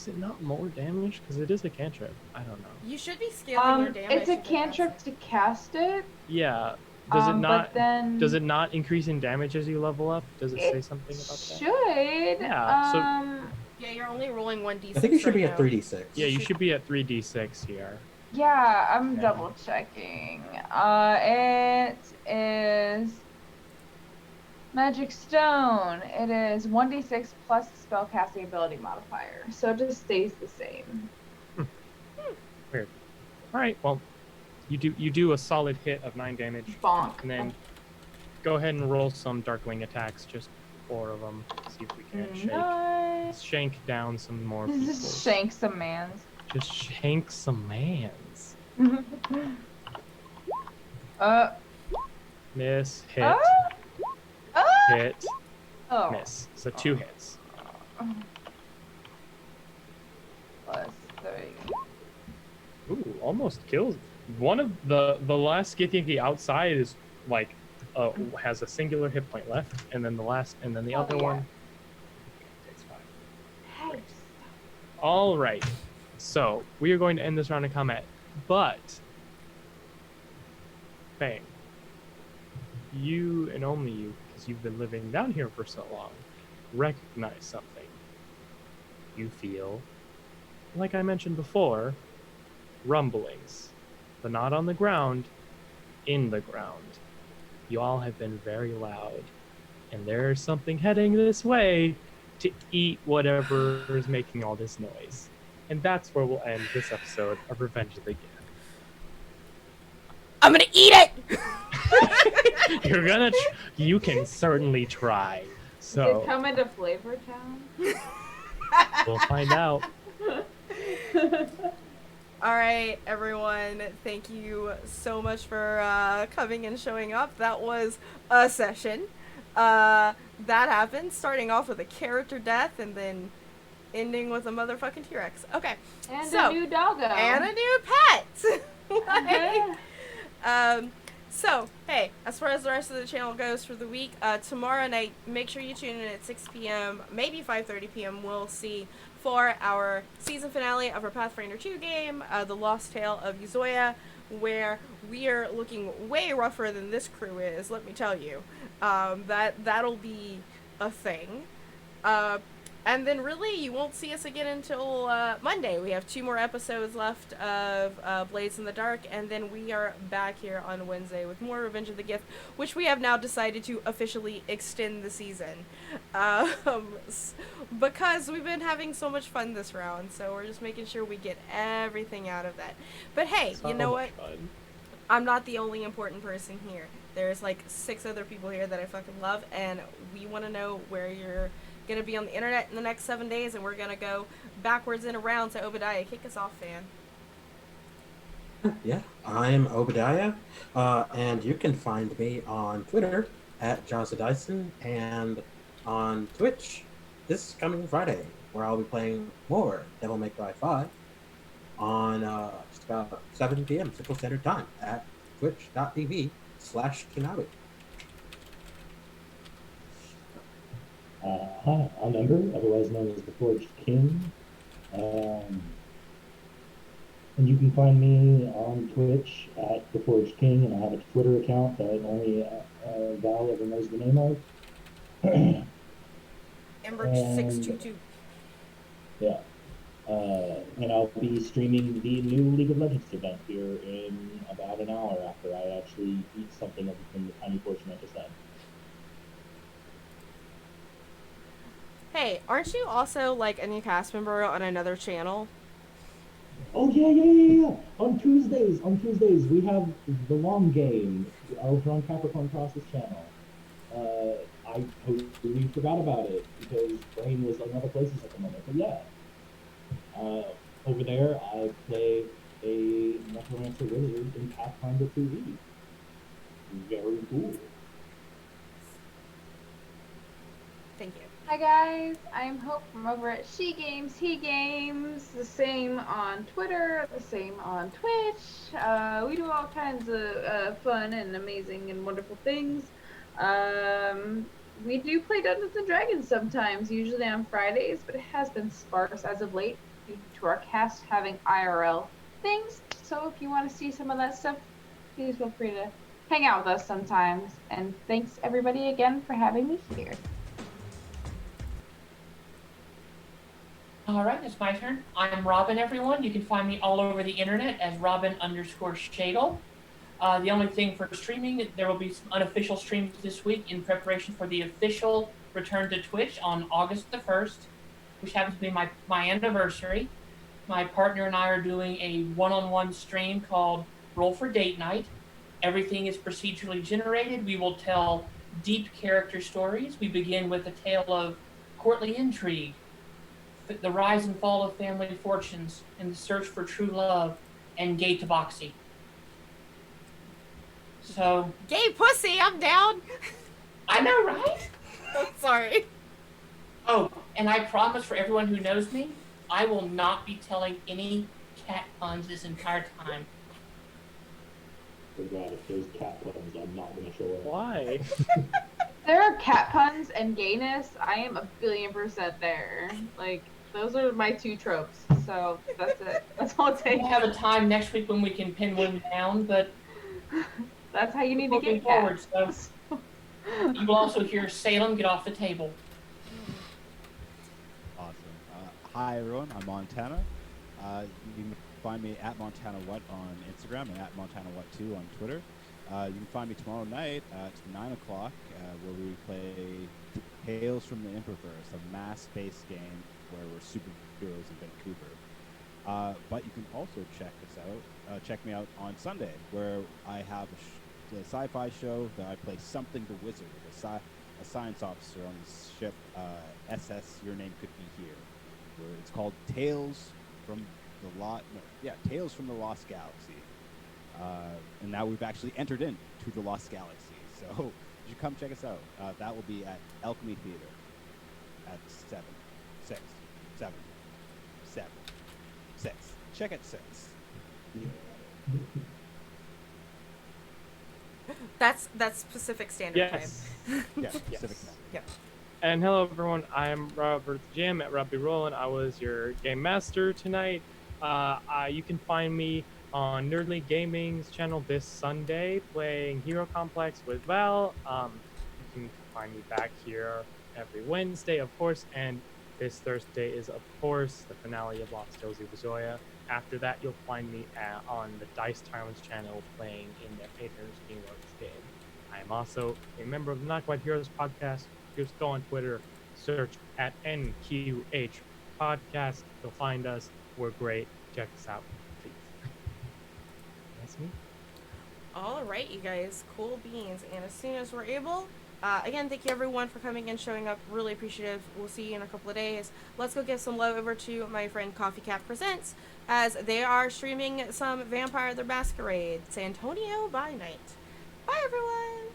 it not more damage? Because it is a cantrip. I don't know. You should be scaling your damage. It's a to the cantrip cast. to cast it. Yeah. Does it not? But then Does it not increase in damage as you level up? Does it say something about that? should. Yeah, so- Yeah, you're only rolling 1d6. I think you should be right at now. 3d6. Yeah, you should be at 3d6 here. Yeah, I'm Yeah. double checking. It is Magic Stone. It is 1d6 plus spellcasting ability modifier, so it just stays the same. Weird. All right. Well, you do a solid hit of 9 damage, Bonk. and then go ahead and roll some Darkling attacks. Just 4 of them. See if we can Nice. shank down some more people. Just shank some mans. Just shank some mans. Miss. Hit. Hit. Oh. Miss. So 2 hits. Plus 3. Ooh, almost kills. One of the last Githyanki outside is like has a singular hit point left, and then the other yeah. one takes 5. Hey. All right, so we are going to end this round of combat, but Fang, you and only you, because you've been living down here for so long, recognize something. You feel, like I mentioned before, rumblings, but not on the ground, in the ground. You all have been very loud, and there's something heading this way to eat whatever is making all this noise. And that's where we'll end this episode of Revenge of the Gith. I'm gonna eat it! You're gonna, you can certainly try. Did So it come into Flavor Town? we'll find out. All right, everyone. Thank you so much for coming and showing up. That was a session. That happened, starting off with a character death and then ending with a motherfucking T-Rex. Okay. And So- a new doggo. And a new pet! Yeah. So, hey, as far as the rest of the channel goes for the week, tomorrow night, make sure you tune in at 6 p.m., maybe 5:30 p.m., we'll see for our season finale of our Pathfinder 2 game, The Lost Tale of Yuzoya, where we are looking way rougher than this crew is, let me tell you. That'll be a thing. And then really, you won't see us again until Monday. We have 2 more episodes left of Blades in the Dark, and then we are back here on Wednesday with more Revenge of the Gith, which we have now decided to officially extend the season. Because we've been having so much fun this round, so we're just making sure we get everything out of that. But hey, you know what? I'm not the only important person here. There's like 6 other people here that I fucking love, and we want to know where you're gonna be on the internet in the next 7 days, and we're gonna go backwards and around. So Obadiah, kick us off, fan. Yeah, I'm Obadiah, and you can find me on Twitter at JohnSonDyson and on Twitch this coming Friday, where I'll be playing more Devil May Cry 5 on just about 7 p.m. Central Standard Time at twitch.tv/Kinawi. Hi, I'm Ember, otherwise known as the Forged King. And you can find me on Twitch at the Forged King, and I have a Twitter account that only Val ever knows the name of. Ember622. Yeah. And I'll be streaming the new League of Legends event here in about an hour after I actually eat something other than the tiny portion I just had. Hey, aren't you also like a new cast member on another channel? Oh yeah. On Tuesdays we have the long game over on Capricorn Cross's channel. I totally forgot about it because brain was in other places at the moment. But yeah, over there I play a necromancer wizard in Pathfinder 2e. Very cool. Thank you. Hi guys, I'm Hope from over at She Games, He Games. The same on Twitter, the same on Twitch. We do all kinds of fun and amazing and wonderful things. We do play Dungeons and Dragons sometimes, usually on Fridays, but it has been sparse as of late due to our cast having IRL things. So if you want to see some of that stuff, please feel free to hang out with us sometimes. And thanks everybody again for having me here. All right, it's my turn. I'm Robin, everyone. You can find me all over the internet as Robin_Shadle. The only thing for streaming, there will be some unofficial streams this week in preparation for the official return to Twitch on August the 1st, which happens to be my anniversary. My partner and I are doing a one-on-one stream called Roll for Date Night. Everything is procedurally generated. We will tell deep character stories. We begin with a tale of courtly intrigue, the rise and fall of family fortunes, and the search for true love, and gay tabaxi. So, Gay pussy, I'm down. I know, right? I'm sorry. Oh, and I promise for everyone who knows me, I will not be telling any cat puns this entire time. Oh god, if there's cat puns, I'm not gonna show up. Why? There are cat puns and gayness. I am 1,000,000,000% there. Like, those are my two tropes. So that's it. That's all it takes. We'll have a time next week when we can pin one down, but That's how you need to looking get forward. cats. So you will also hear Salem get off the table. Awesome. Hi, everyone. I'm Montana. You can find me at MontanaWhat on Instagram and at MontanaWhat2 on Twitter. You can find me tomorrow night at 9 o'clock where we play Tales from the Imperverse, a mass-based game where we're superheroes in Vancouver. But you can also check me out on Sunday where I have a sci-fi show that I play Something the Wizard, a science officer on the ship SS Your Name Could Be Here, where it's called Tales from Tales from the Lost Galaxy. And now we've actually entered into the Lost Galaxy. So you should come check us out. That will be at Alchemy Theater at 7, 6, 7, 7, 6. Check at 6. That's Pacific Standard Yes. Time. Yeah, Yes. Pacific Time. Yep. And hello everyone, I am Robert the Jam at Robbie Rollin. I was your game master tonight. You can find me on Nerdly Gaming's channel this Sunday playing Hero Complex with Val. You can find me back here every Wednesday, of course, and this Thursday is, of course, the finale of Lost Tales of Zoya. After that, you'll find me on the Dice Tyrants channel playing in their Patrons Teamworks game. I am also a member of the Not Quite Heroes podcast. Just go on Twitter, search at NQH Podcast. You'll find us. We're great. Check us out, please. That's me. All right, you guys, cool beans. And as soon as we're able, again, thank you everyone for coming and showing up. Really appreciative. We'll see you in a couple of days. Let's go give some love over to my friend Coffee Cat Presents, as they are streaming some Vampire the Masquerade, San Antonio by night. Bye, everyone.